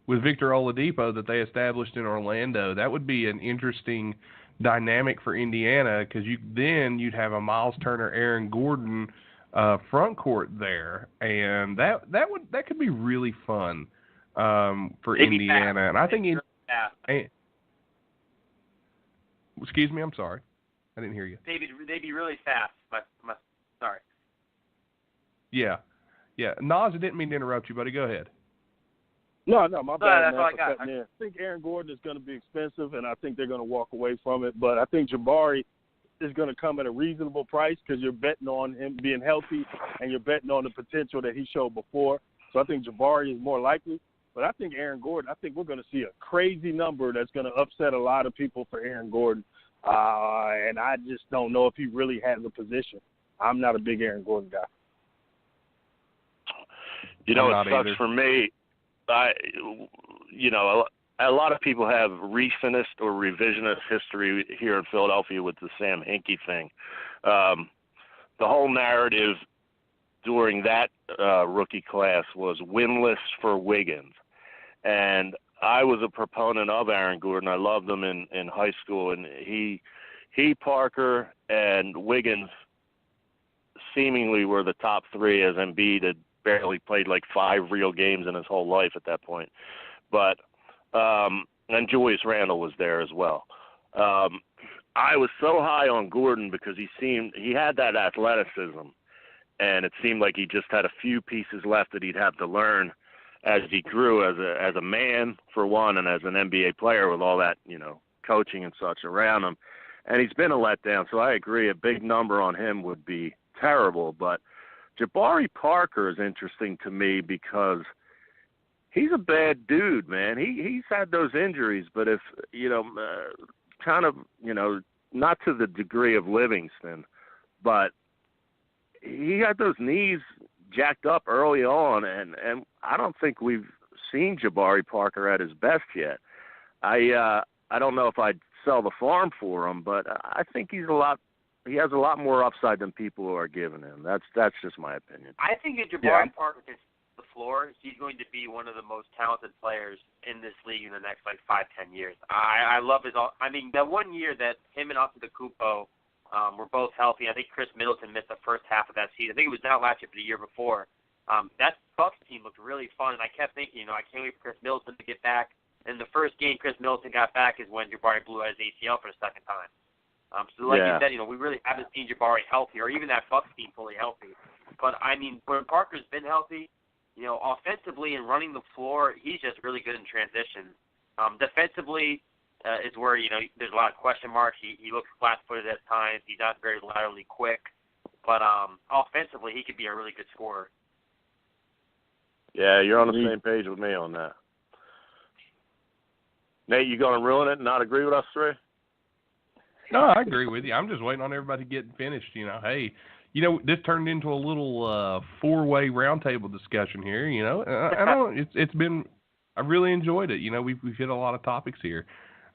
Speaker 3: with Victor Oladipo that they established in Orlando, that would be an interesting dynamic for Indiana because you'd have a Miles Turner, Aaron Gordon front court there, and that could be really fun for Indiana. And I think excuse me, I'm sorry, I didn't hear you.
Speaker 9: They'd be really fast. Sorry.
Speaker 3: Yeah. Nas, I didn't mean to interrupt you, buddy. Go ahead.
Speaker 10: No, my bad,
Speaker 9: that's all
Speaker 10: man, for cutting in. I think Aaron Gordon is going to be expensive, and I think they're going to walk away from it. But I think Jabari is going to come at a reasonable price because you're betting on him being healthy and you're betting on the potential that he showed before. So I think Jabari is more likely. But I think Aaron Gordon, I think we're going to see a crazy number that's going to upset a lot of people for Aaron Gordon. And I just don't know if he really has a position. I'm not a big Aaron Gordon guy.
Speaker 5: You know, it sucks for me. A lot of people have recentist or revisionist history here in Philadelphia with the Sam Hinkie thing. The whole narrative during that rookie class was winless for Wiggins. And I was a proponent of Aaron Gordon. I loved him in high school. And he, Parker, and Wiggins seemingly were the top three, as Embiid had barely played like 5 real games in his whole life at that point. But and Julius Randle was there as well. I was so high on Gordon because he had that athleticism, and it seemed like he just had a few pieces left that he'd have to learn as he grew as a man, for one, and as an NBA player with all that, coaching and such around him. And he's been a letdown, so I agree a big number on him would be terrible. But Jabari Parker is interesting to me because he's a bad dude, man. He's had those injuries, but if, not to the degree of Livingston, but he had those knees jacked up early on, and I don't think we've seen Jabari Parker at his best yet. I don't know if I'd sell the farm for him, but I think he has a lot more upside than people are giving him. That's just my opinion.
Speaker 9: I think if Jabari Parker gets the floor, he's going to be one of the most talented players in this league in the next 5-10 years. I love his. I mean, that one year that him and Antetokounmpo were both healthy. I think Chris Middleton missed the first half of that season. I think it was not last year, but the year before. That Bucks team looked really fun, and I kept thinking, I can't wait for Chris Middleton to get back. And the first game Chris Middleton got back is when Jabari blew out his ACL for the second time. So like you said, we really haven't seen Jabari healthy, or even that Bucks team fully healthy. But I mean, when Parker's been healthy, offensively and running the floor, he's just really good in transition. Defensively is where there's a lot of question marks. He looks flat-footed at times. He's not very laterally quick, but offensively he could be a really good scorer.
Speaker 5: Yeah, you're on the same page with me on that. Nate, you going to ruin it and not agree with us three?
Speaker 3: No, I agree with you. I'm just waiting on everybody to get finished. Hey, this turned into a little four-way roundtable discussion here. I don't. I really enjoyed it. We've hit a lot of topics here.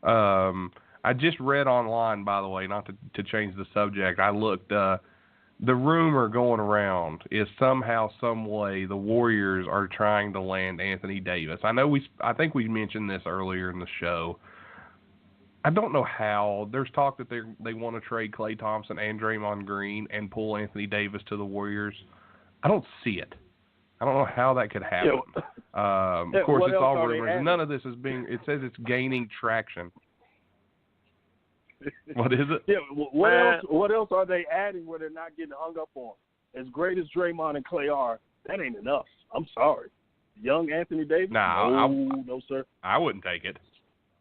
Speaker 3: I just read online, by the way, not to change the subject. I looked. The rumor going around is somehow, some way, the Warriors are trying to land Anthony Davis. I think we mentioned this earlier in the show. I don't know how. There's talk that they want to trade Klay Thompson and Draymond Green and pull Anthony Davis to the Warriors. I don't see it. I don't know how that could happen. Of course, it's all rumors. None of this is being. It says it's gaining traction. What is it?
Speaker 10: Yeah. What else are they adding where they're not getting hung up on? As great as Draymond and Klay are, that ain't enough. I'm sorry. Young Anthony Davis?
Speaker 3: Nah,
Speaker 10: no, sir.
Speaker 3: I wouldn't take it.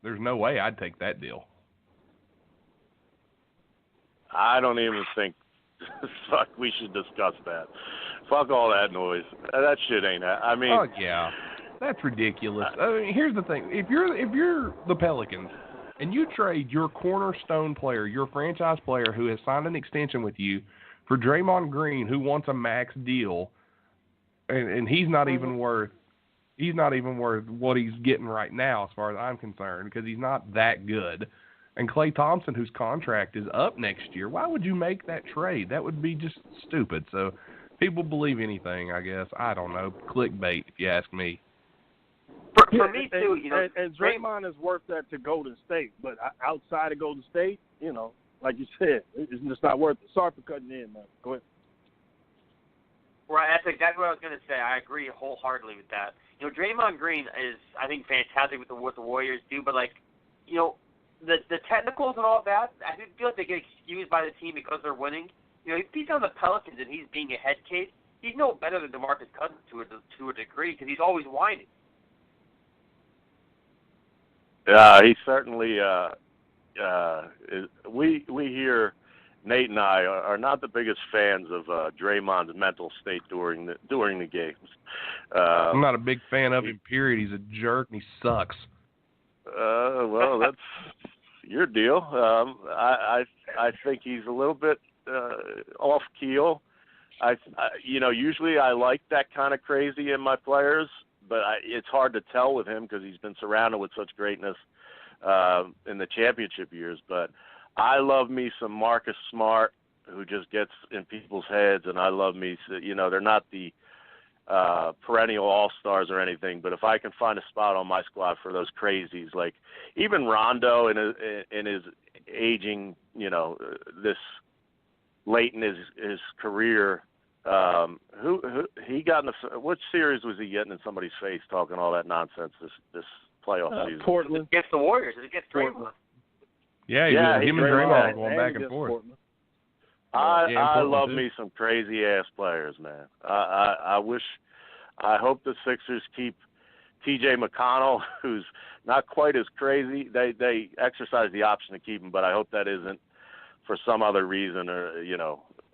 Speaker 3: There's no way I'd take that deal.
Speaker 5: I don't even think we should discuss that. Fuck all that noise. That shit ain't. I mean.
Speaker 3: Oh yeah, that's ridiculous. I mean, here's the thing: if you're the Pelicans and you trade your cornerstone player, your franchise player who has signed an extension with you, for Draymond Green, who wants a max deal, and he's not even worth. He's not even worth what he's getting right now, as far as I'm concerned, because he's not that good. And Klay Thompson, whose contract is up next year, why would you make that trade? That would be just stupid. So people believe anything, I guess. I don't know. Clickbait, if you ask me.
Speaker 9: For me, too,
Speaker 10: And Draymond is worth that to Golden State. But outside of Golden State, like you said, it's just not worth it. Sorry for cutting in, man. Go ahead.
Speaker 9: Right, that's exactly what I was going to say. I agree wholeheartedly with that. Draymond Green is, I think, fantastic with what the Warriors do, but, the technicals and all that, I feel like they get excused by the team because they're winning. If he's on the Pelicans and he's being a head case, he's no better than DeMarcus Cousins to a degree because he's always whining.
Speaker 5: He certainly we here, Nate and I are not the biggest fans of Draymond's mental state during the games.
Speaker 3: I'm not a big fan of him, period. He's a jerk and he sucks.
Speaker 5: Well, that's your deal. I think he's a little bit off keel. Usually I like that kind of crazy in my players, but it's hard to tell with him because he's been surrounded with such greatness in the championship years. But I love me some Marcus Smart, who just gets in people's heads, and I love me. They're not the perennial all-stars or anything, but if I can find a spot on my squad for those crazies, like even Rondo in his aging, this late in his career, who he got in what series was he getting in somebody's face talking all that nonsense this playoff season?
Speaker 10: Portland.
Speaker 9: Against the Warriors. Against Draymond.
Speaker 3: Yeah, him and Draymond going back and forth.
Speaker 5: I love me some crazy ass players, man. I hope the Sixers keep T.J. McConnell, who's not quite as crazy. They exercise the option to keep him, but I hope that isn't for some other reason or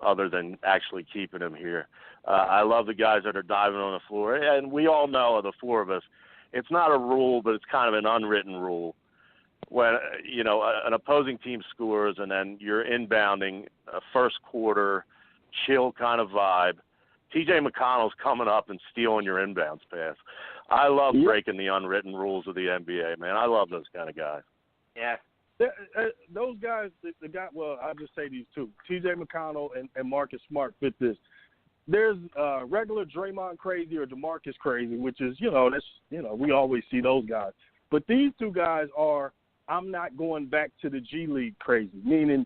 Speaker 5: other than actually keeping him here. I love the guys that are diving on the floor, and we all know, the four of us, it's not a rule, but it's kind of an unwritten rule. When an opposing team scores and then you're inbounding a first quarter chill kind of vibe, T.J. McConnell's coming up and stealing your inbounds pass. I love breaking the unwritten rules of the NBA, man. I love those kind of guys.
Speaker 9: Yeah.
Speaker 10: Those guys, I'll just say these two, T.J. McConnell and Marcus Smart fit this. There's regular Draymond crazy or DeMarcus crazy, which is, we always see those guys. But these two guys are, I'm not going back to the G League crazy, meaning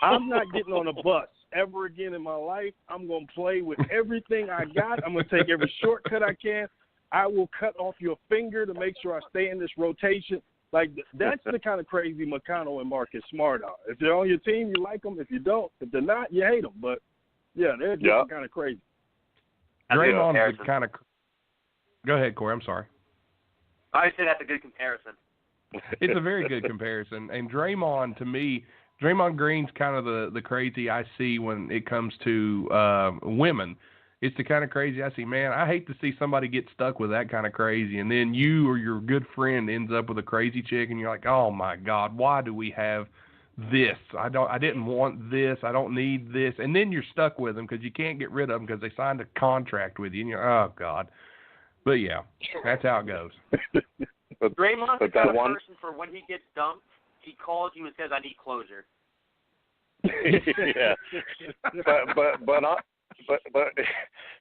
Speaker 10: I'm not getting on a bus ever again in my life. I'm going to play with everything I got. I'm going to take every shortcut I can. I will cut off your finger to make sure I stay in this rotation. Like, that's the kind of crazy McConnell and Marcus Smart are. If they're on your team, you like them. If you don't, if they're not, you hate them. But, they're just kind of crazy.
Speaker 3: Draymond is kind of – go ahead, Corey. I'm sorry.
Speaker 9: I say that's a good comparison.
Speaker 3: It's a very good comparison. And Draymond, to me, Draymond Green's kind of the crazy I see when it comes to women. It's the kind of crazy I see. Man, I hate to see somebody get stuck with that kind of crazy, and then you or your good friend ends up with a crazy chick, and you're like, oh, my God, why do we have this. I didn't want this. I don't need this. And then you're stuck with them because you can't get rid of them because they signed a contract with you. And you're, oh, God. But, yeah, that's how it goes.
Speaker 9: Draymond's the kind of person for when he gets dumped, he calls you and says, I need closure.
Speaker 5: Yeah.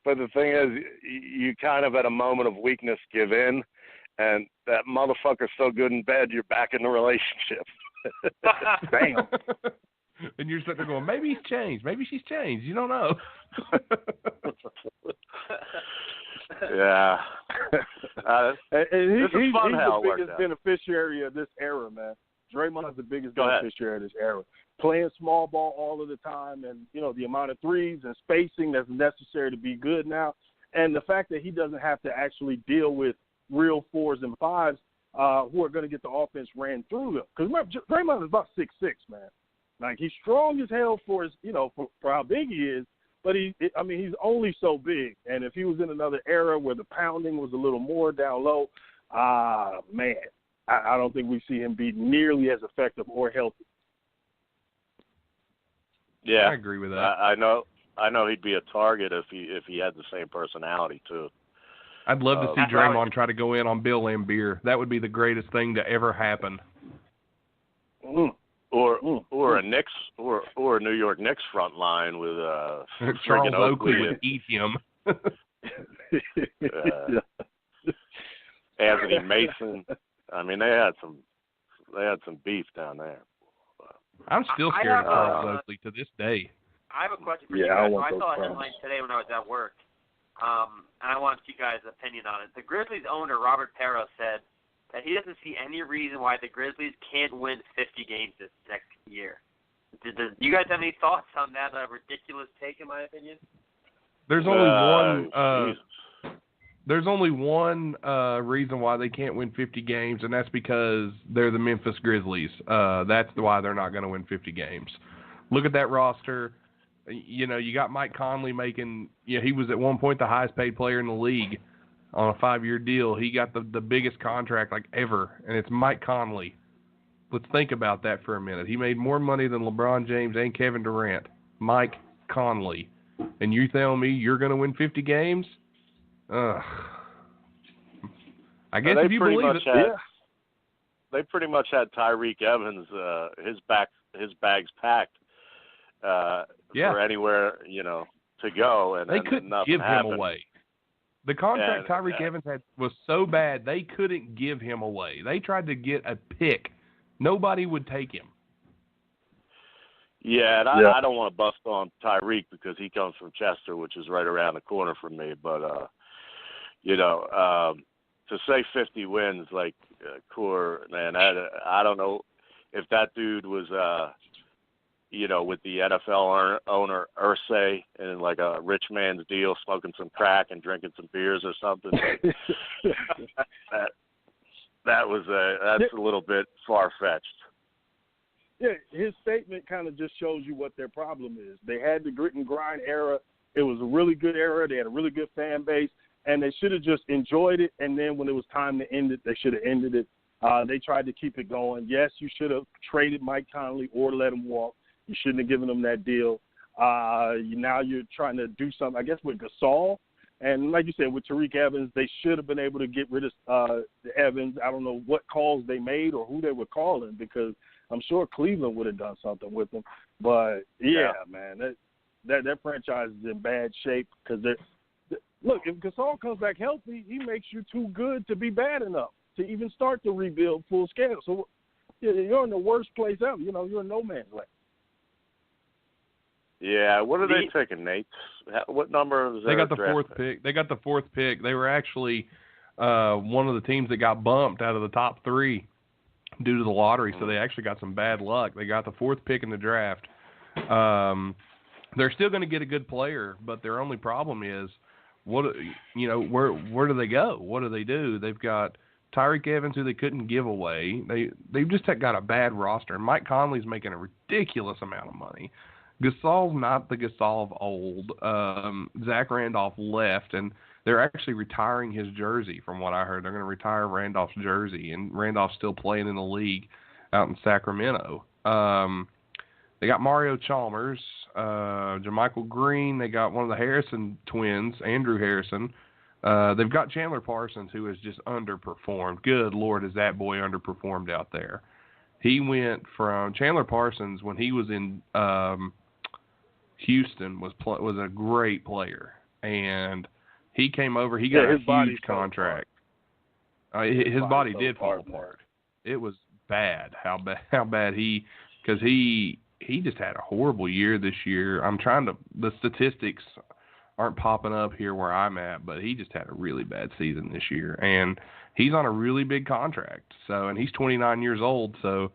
Speaker 5: But the thing is, you kind of at a moment of weakness give in, and that motherfucker's so good in bed, you're back in the relationship.
Speaker 10: Damn.
Speaker 3: And you're sitting there going, maybe he's changed. Maybe she's changed. You don't know.
Speaker 5: Yeah.
Speaker 10: And he's the
Speaker 5: biggest
Speaker 10: biggest beneficiary of this era, man. Draymond's the biggest
Speaker 5: Go ahead.
Speaker 10: beneficiary of this era. Playing small ball all of the time, and, you know, the amount of threes and spacing that's necessary to be good now. And the fact that he doesn't have to actually deal with real 4s and 5s who are going to get the offense ran through them. Because Draymond is about 6'6", man. Like, he's strong as hell for his, you know, for how big he is, but he's only so big. And if he was in another era where the pounding was a little more down low, man, I don't think we see him be nearly as effective or healthy.
Speaker 5: Yeah,
Speaker 3: I agree with that.
Speaker 5: I know he'd be a target if he had the same personality too.
Speaker 3: I'd love to see Draymond try to go in on Bill Laimbeer. That would be the greatest thing to ever happen.
Speaker 5: Or a Knicks or a New York Knicks front line with
Speaker 3: Charles Oakley would eat him.
Speaker 5: Anthony Mason. I mean, they had some beef down there.
Speaker 3: I'm still scared of Charles Oakley to this day.
Speaker 9: I have a question for you guys. I saw a headline today when I was at work, and I want you guys' opinion on it. The Grizzlies owner, Robert Perro, said that he doesn't see any reason why the Grizzlies can't win 50 games this next year. Do you guys have any thoughts on that ridiculous take, in my opinion?
Speaker 3: There's only one. There's only one reason why they can't win 50 games, and that's because they're the Memphis Grizzlies. That's why they're not going to win 50 games. Look at that roster. You know, you got Mike Conley making. You know, he was at one point the highest paid player in the league on a 5-year deal. He got the biggest contract like ever, and it's Mike Conley. Let's think about that for a minute. He made more money than LeBron James and Kevin Durant. Mike Conley. And you telling me you're going to win 50 games? I guess if you believe it.
Speaker 5: They pretty much had Tyreek Evans, his bags packed for anywhere, you know, to go. And
Speaker 3: they couldn't give him away. The contract Tyreek Evans had was so bad they couldn't give him away. They tried to get a pick. Nobody would take him.
Speaker 5: Yeah, and I don't want to bust on Tyreek because he comes from Chester, which is right around the corner from me. But, you know, to say 50 wins, like Kory, man, I don't know if that dude was, you know, with the NFL owner Irsay and like a rich man's deal, smoking some crack and drinking some beers or something. That's a little bit far-fetched.
Speaker 10: Yeah, his statement kind of just shows you what their problem is. They had the grit and grind era. It was a really good era. They had a really good fan base, and they should have just enjoyed it. And then when it was time to end it, they should have ended it. They tried to keep it going. Yes, you should have traded Mike Conley or let him walk. You shouldn't have given him that deal. Now you're trying to do something, I guess, with Gasol. And like you said, with Tyreek Evans, they should have been able to get rid of Evans. I don't know what calls they made or who they were calling because I'm sure Cleveland would have done something with them. But, man, that franchise is in bad shape because look, if Gasol comes back healthy, he makes you too good to be bad enough to even start to rebuild full scale. So you're in the worst place ever. You know, you're in no man's land.
Speaker 5: Yeah, what are they taking, Nate? What number is
Speaker 3: they got the fourth pick? They got the fourth pick. They were actually one of the teams that got bumped out of the top 3 due to the lottery, so they actually got some bad luck. They got the 4th pick in the draft. They're still going to get a good player, but their only problem is where do they go? What do they do? They've got Tyreek Evans, who they couldn't give away. They've just got a bad roster. Mike Conley's making a ridiculous amount of money. Gasol's not the Gasol of old. Zach Randolph left, and they're actually retiring his jersey from what I heard. They're going to retire Randolph's jersey, and Randolph's still playing in the league out in Sacramento. They got Mario Chalmers, Jermichael Green. They got one of the Harrison twins, Andrew Harrison. They've got Chandler Parsons, who has just underperformed. Good Lord, has that boy underperformed out there. He went from Chandler Parsons when he was in Houston was a great player, and he came over. He got a huge contract. His body did fall apart. It was bad. How bad because he just had a horrible year this year. The statistics aren't popping up here where I'm at, but he just had a really bad season this year, and he's on a really big contract. So, and he's 29 years old. So,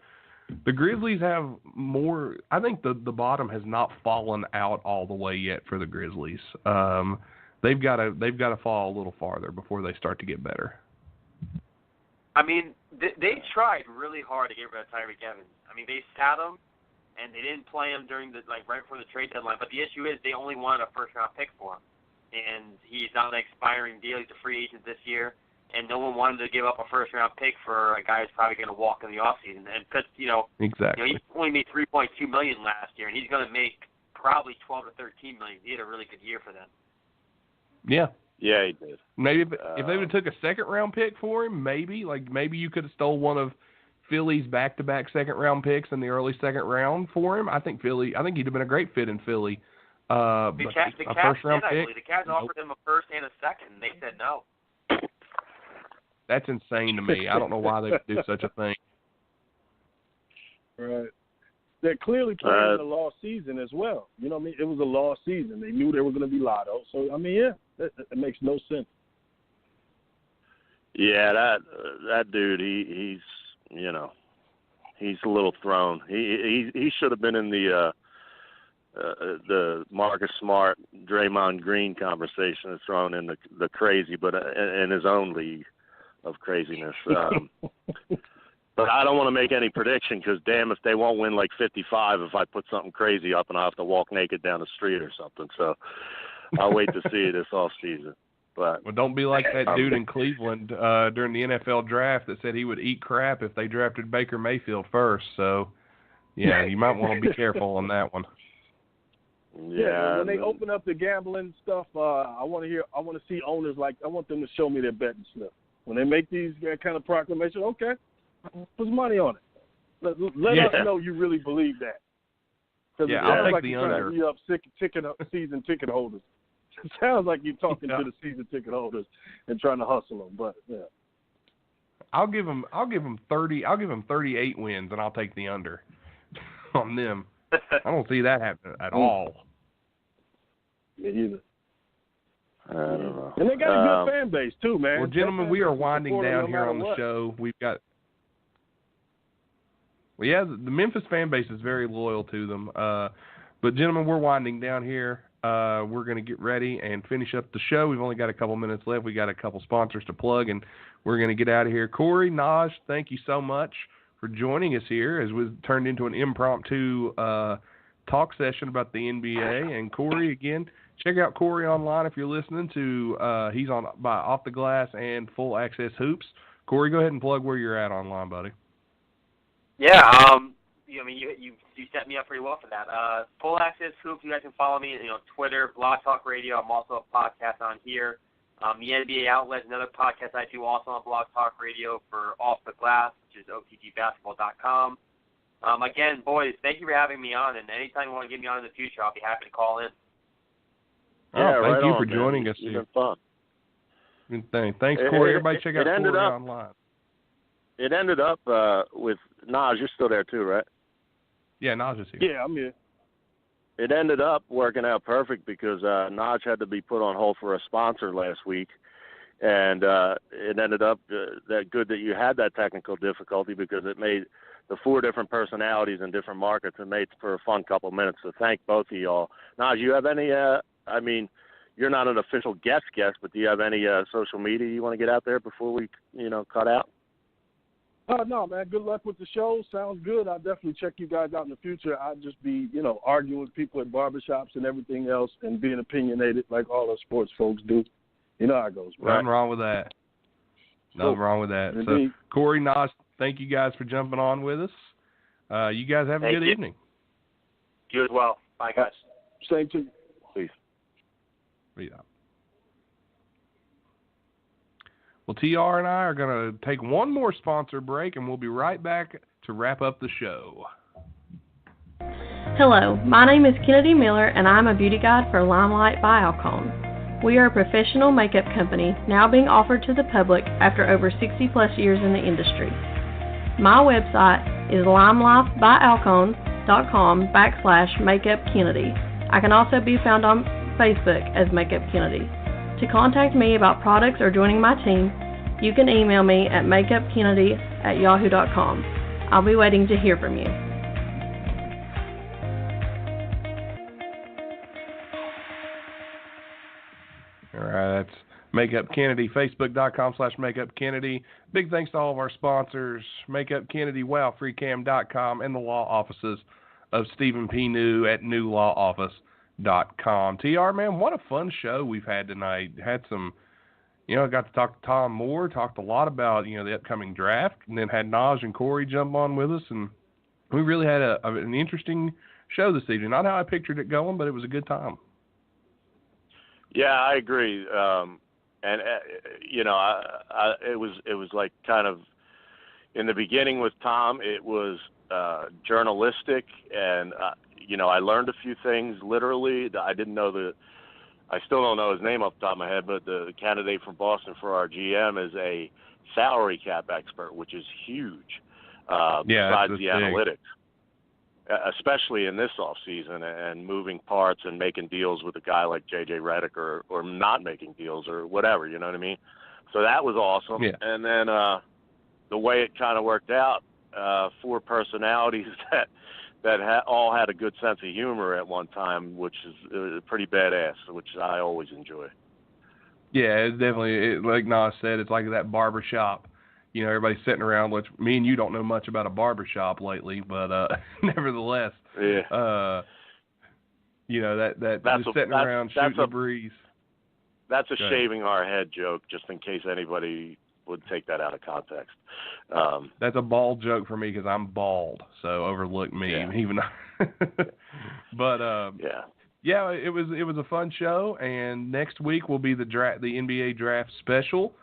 Speaker 3: the Grizzlies have more. I think the bottom has not fallen out all the way yet for the Grizzlies. They've got to fall a little farther before they start to get better.
Speaker 9: I mean, they tried really hard to get rid of Tyreke Evans. I mean, they sat him, and they didn't play him during right before the trade deadline. But the issue is they only wanted a first-round pick for him, and he's on an expiring deal. He's a free agent this year, and no one wanted to give up a first-round pick for a guy who's probably going to walk in the offseason. And because
Speaker 3: exactly,
Speaker 9: he only made $3.2 million last year, and he's going to make probably $12 to $13 million. He had a really good year for them.
Speaker 3: Yeah.
Speaker 5: Yeah, he did.
Speaker 3: Maybe if they would have took a second-round pick for him, maybe you could have stole one of Philly's back-to-back second-round picks in the early second round for him. I think he'd have been a great fit in Philly.
Speaker 9: The Cavs
Speaker 3: first-round
Speaker 9: did,
Speaker 3: pick.
Speaker 9: The Cavs offered him a first and a second, and they said no.
Speaker 3: That's insane to me. I don't know why they would do such a thing.
Speaker 10: Right. They're clearly playing in a lost season as well. You know what I mean? It was a lost season. They knew they were going to be Lotto. So, I mean, yeah, it makes no sense.
Speaker 5: Yeah, that dude, he's a little thrown. He should have been in the Marcus Smart, Draymond Green conversation that's thrown in the crazy, but in his own league of craziness. But I don't want to make any prediction because, damn, if they won't win like 55 if I put something crazy up and I'll have to walk naked down the street or something. So I'll wait to see this off season. But
Speaker 3: well, don't be like that dude in Cleveland during the NFL draft that said he would eat crap if they drafted Baker Mayfield first. So, yeah, you might want to be careful on that one.
Speaker 10: Yeah, when they open up the gambling stuff, I want to see owners I want them to show me their betting slip. When they make these kind of proclamations, okay, put some money on it. Let us know you really believe that.
Speaker 3: Yeah, I'll take the under.
Speaker 10: You're up season ticket holders. It sounds like you're talking to the season ticket holders and trying to hustle them, but yeah.
Speaker 3: I'll give them 30. I'll give them 38 wins, and I'll take the under on them. I don't see that happening at all.
Speaker 10: Me either.
Speaker 5: I don't know.
Speaker 10: And they got a good fan base too, man.
Speaker 3: Well, gentlemen, we are winding down here on the show. We've got. Well, yeah, the Memphis fan base is very loyal to them. But gentlemen, we're winding down here. We're going to get ready and finish up the show. We've only got a couple minutes left. We got a couple sponsors to plug, and we're going to get out of here. Kory, Naj, thank you so much for joining us here as we've turned into an impromptu talk session about the NBA. And Kory, again, check out Kory online if you're listening to. He's on by Off the Glass and Full Access Hoops. Kory, go ahead and plug where you're at online, buddy.
Speaker 9: Yeah, you set me up pretty well for that. Full Access Hoops, you guys can follow me, Twitter, Blog Talk Radio. I'm also a podcast on here. The NBA Outlet, another podcast I do also on Blog Talk Radio for Off the Glass, which is OTGbasketball.com. Again, boys, thank you for having me on, and anytime you want to get me on in the future, I'll be happy to call in.
Speaker 3: Thank you for joining us.
Speaker 5: It's been fun.
Speaker 3: Good thing. Thanks, Kory. Everybody check out Kory online.
Speaker 5: It ended up with Naj. You're still there too, right?
Speaker 3: Yeah, Naj is here.
Speaker 10: Yeah, I'm here.
Speaker 5: It ended up working out perfect because Naj had to be put on hold for a sponsor last week, and it ended up that good that you had that technical difficulty because it made the 4 different personalities in different markets. It made for a fun couple of minutes. So thank both of y'all. Naj, you have any? You're not an official guest, but do you have any social media you want to get out there before we, cut out?
Speaker 10: No, man. Good luck with the show. Sounds good. I'll definitely check you guys out in the future. I'll just be, arguing with people at barbershops and everything else and being opinionated like all us sports folks do. You know how it goes, right?
Speaker 3: Nothing wrong with that. Nothing wrong with that.
Speaker 10: Indeed.
Speaker 3: So, Kory, Naj, thank you guys for jumping on with us. You guys have a
Speaker 9: Thank
Speaker 3: good
Speaker 9: you.
Speaker 3: evening.
Speaker 9: You as well. Bye, guys.
Speaker 10: Same to you.
Speaker 5: Peace.
Speaker 3: Yeah. Well, TR and I are going to take one more sponsor break, and we'll be right back to wrap up the show.
Speaker 11: Hello, my name is Kennedy Miller, and I'm a beauty guide for Limelight by Alcone. We are a professional makeup company now being offered to the public after over 60-plus years in the industry. My website is limelifebyalcone.com/makeupkennedy. I can also be found on Facebook as Makeup Kennedy. To contact me about products or joining my team, you can email me at makeupkennedy@yahoo.com. I'll be waiting to hear from you.
Speaker 3: All right, that's Makeup Kennedy, Facebook.com/MakeupKennedy. Big thanks to all of our sponsors, Makeup Kennedy, WowFreeCam.com, and the law offices of Stephen P. New at newlawoffice.com. TR, man, what a fun show we've had tonight. Had some, I got to talk to Tom Moore, talked a lot about, the upcoming draft, and then had Naj and Kory jump on with us, and we really had an interesting show this evening. Not how I pictured it going, but it was a good time.
Speaker 5: Yeah, I agree. And it was like kind of in the beginning with Tom. It was journalistic, and I learned a few things. Literally, I didn't know I still don't know his name off the top of my head, but the candidate from Boston for our GM is a salary cap expert, which is huge. Besides the analytics. Especially in this offseason and moving parts and making deals with a guy like J.J. Redick or not making deals or whatever, you know what I mean? So that was awesome. Yeah. And then the way it kind of worked out, 4 personalities that all had a good sense of humor at one time, which is pretty badass, which I always enjoy.
Speaker 3: Yeah, it's definitely, like Nas said, it's like that barbershop. Everybody's sitting around, which me and you don't know much about a barbershop lately, but nevertheless, that just sitting around shooting the breeze.
Speaker 5: That's a shaving our head joke, just in case anybody would take that out of context.
Speaker 3: That's a bald joke for me because I'm bald, so overlook me.
Speaker 5: Yeah.
Speaker 3: Even but yeah, it was a fun show, and next week will be the NBA draft special.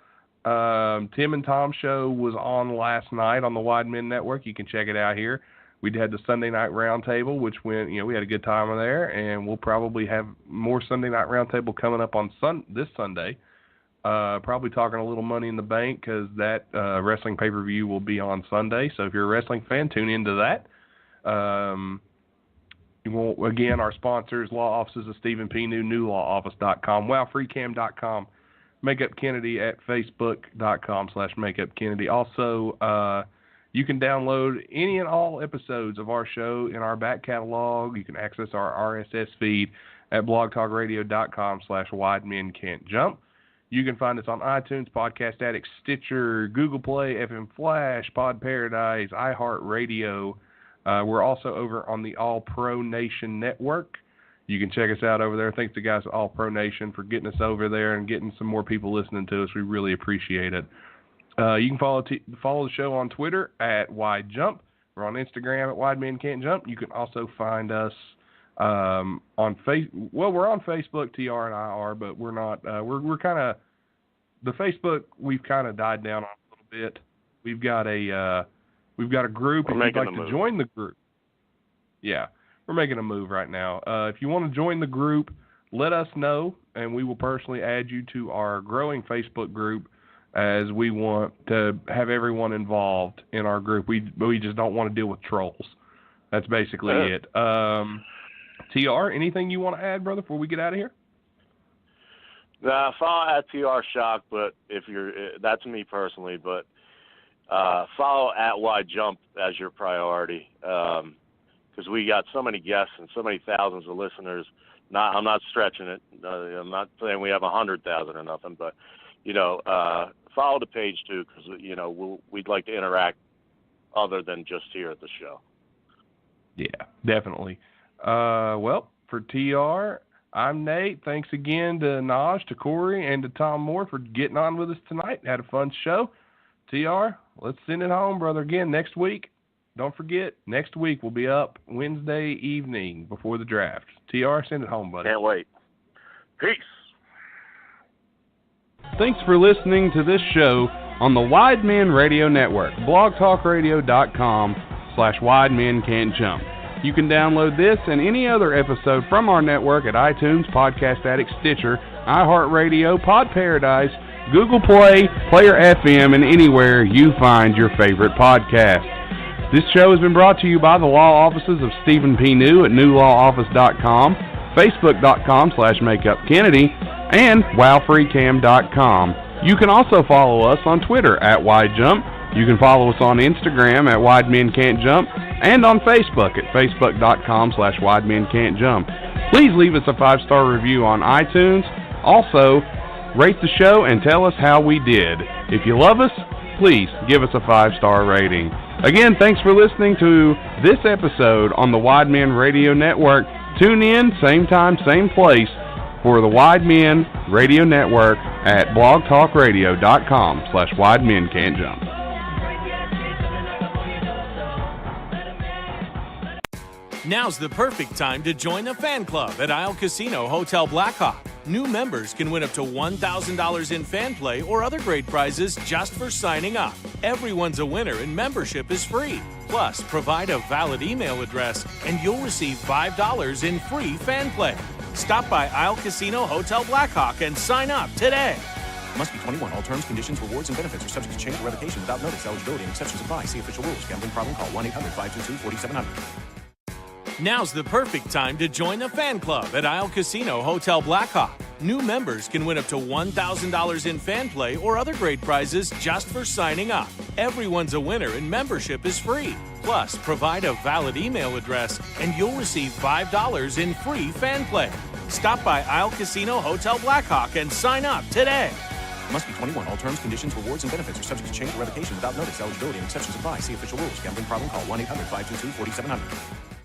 Speaker 3: Tim and Tom's show was on last night on the Wide Men Network. You can check it out here. We had the Sunday Night Roundtable, which went, we had a good time there, and we'll probably have more Sunday Night Roundtable coming up on this Sunday. Probably talking a little Money in the Bank because that wrestling pay-per-view will be on Sunday. So if you're a wrestling fan, tune into that. Again, our sponsors, law offices of Stephen P. New, newlawoffice.com, WowFreeCam.com. Makeup Kennedy at Facebook.com/Makeup Kennedy. Also, you can download any and all episodes of our show in our back catalog. You can access our RSS feed at blogtalkradio.com/WideMenCan'tJump. You can find us on iTunes, Podcast Addict, Stitcher, Google Play, FM Flash, Pod Paradise, iHeartRadio. We're also over on the All Pro Nation Network. You can check us out over there. Thanks to guys at All Pro Nation for getting us over there and getting some more people listening to us. We really appreciate it. You can follow the show on Twitter at WideJump. We're on Instagram at WideMenCan'tJump. You can also find us on Facebook. Well, we're on Facebook, TR and I are, but we're not. We're kind of the Facebook. We've kind of died down on a little bit. We've got a group. If you'd like to join the group, yeah. We're making a move right now. If you want to join the group, let us know, and we will personally add you to our growing Facebook group as we want to have everyone involved in our group. We just don't want to deal with trolls. That's basically it. TR, anything you want to add, brother, before we get out of here?
Speaker 5: Follow at TR Shock, but that's me personally, but follow at Wide Jump as your priority. Because we got so many guests and so many thousands of listeners. I'm not stretching it. I'm not saying we have 100,000 or nothing, but follow the page too, because we'd like to interact other than just here at the show.
Speaker 3: Yeah, definitely. Well, for TR, I'm Nate. Thanks again to Naj, to Kory, and to Tom Moore for getting on with us tonight. Had a fun show. TR, let's send it home, brother. Again next week. don't forget, next week we'll be up Wednesday evening before the draft. TR, send it home, buddy.
Speaker 5: Can't wait. Peace.
Speaker 8: Thanks for listening to this show on the Wide Men Radio Network, blogtalkradio.com/Wide Men Can't Jump. You can download this and any other episode from our network at iTunes, Podcast Addict, Stitcher, iHeartRadio, Pod Paradise, Google Play, Player FM, and anywhere you find your favorite podcast. This show has been brought to you by the law offices of Stephen P. New at newlawoffice.com, Facebook.com/MakeupKennedy, and WowFreeCam.com. You can also follow us on Twitter at WideJump. You can follow us on Instagram at Wide Men Can't Jump, and on Facebook at Facebook.com/Wide Men Can't Jump. Please leave us a 5-star review on iTunes. Also, rate the show and tell us how we did. If you love us, please give us a 5-star rating. Again, thanks for listening to this episode on the Wide Men Radio Network. Tune in, same time, same place, for the Wide Men Radio Network at blogtalkradio.com/Wide Men Can't Jump.
Speaker 1: Now's the perfect time to join the fan club at Isle Casino Hotel Blackhawk. New members can win up to $1,000 in fan play or other great prizes just for signing up. Everyone's a winner and membership is free. Plus, provide a valid email address and you'll receive $5 in free fan play. Stop by Isle Casino Hotel Blackhawk and sign up today. Must be 21. All terms, conditions, rewards, and benefits are subject to change or revocation without notice. Eligibility and exceptions apply. See official rules. Gambling problem? Call 1-800-522-4700. Now's the perfect time to join the fan club at Isle Casino Hotel Blackhawk. New members can win up to $1,000 in fan play or other great prizes just for signing up. Everyone's a winner and membership is free. Plus, provide a valid email address and you'll receive $5 in free fan play. Stop by Isle Casino Hotel Blackhawk and sign up today. Must be 21. All terms, conditions, rewards, and benefits are subject to change or revocation without notice. Eligibility and exceptions apply. See official rules. Gambling problem? Call 1-800-522-4700.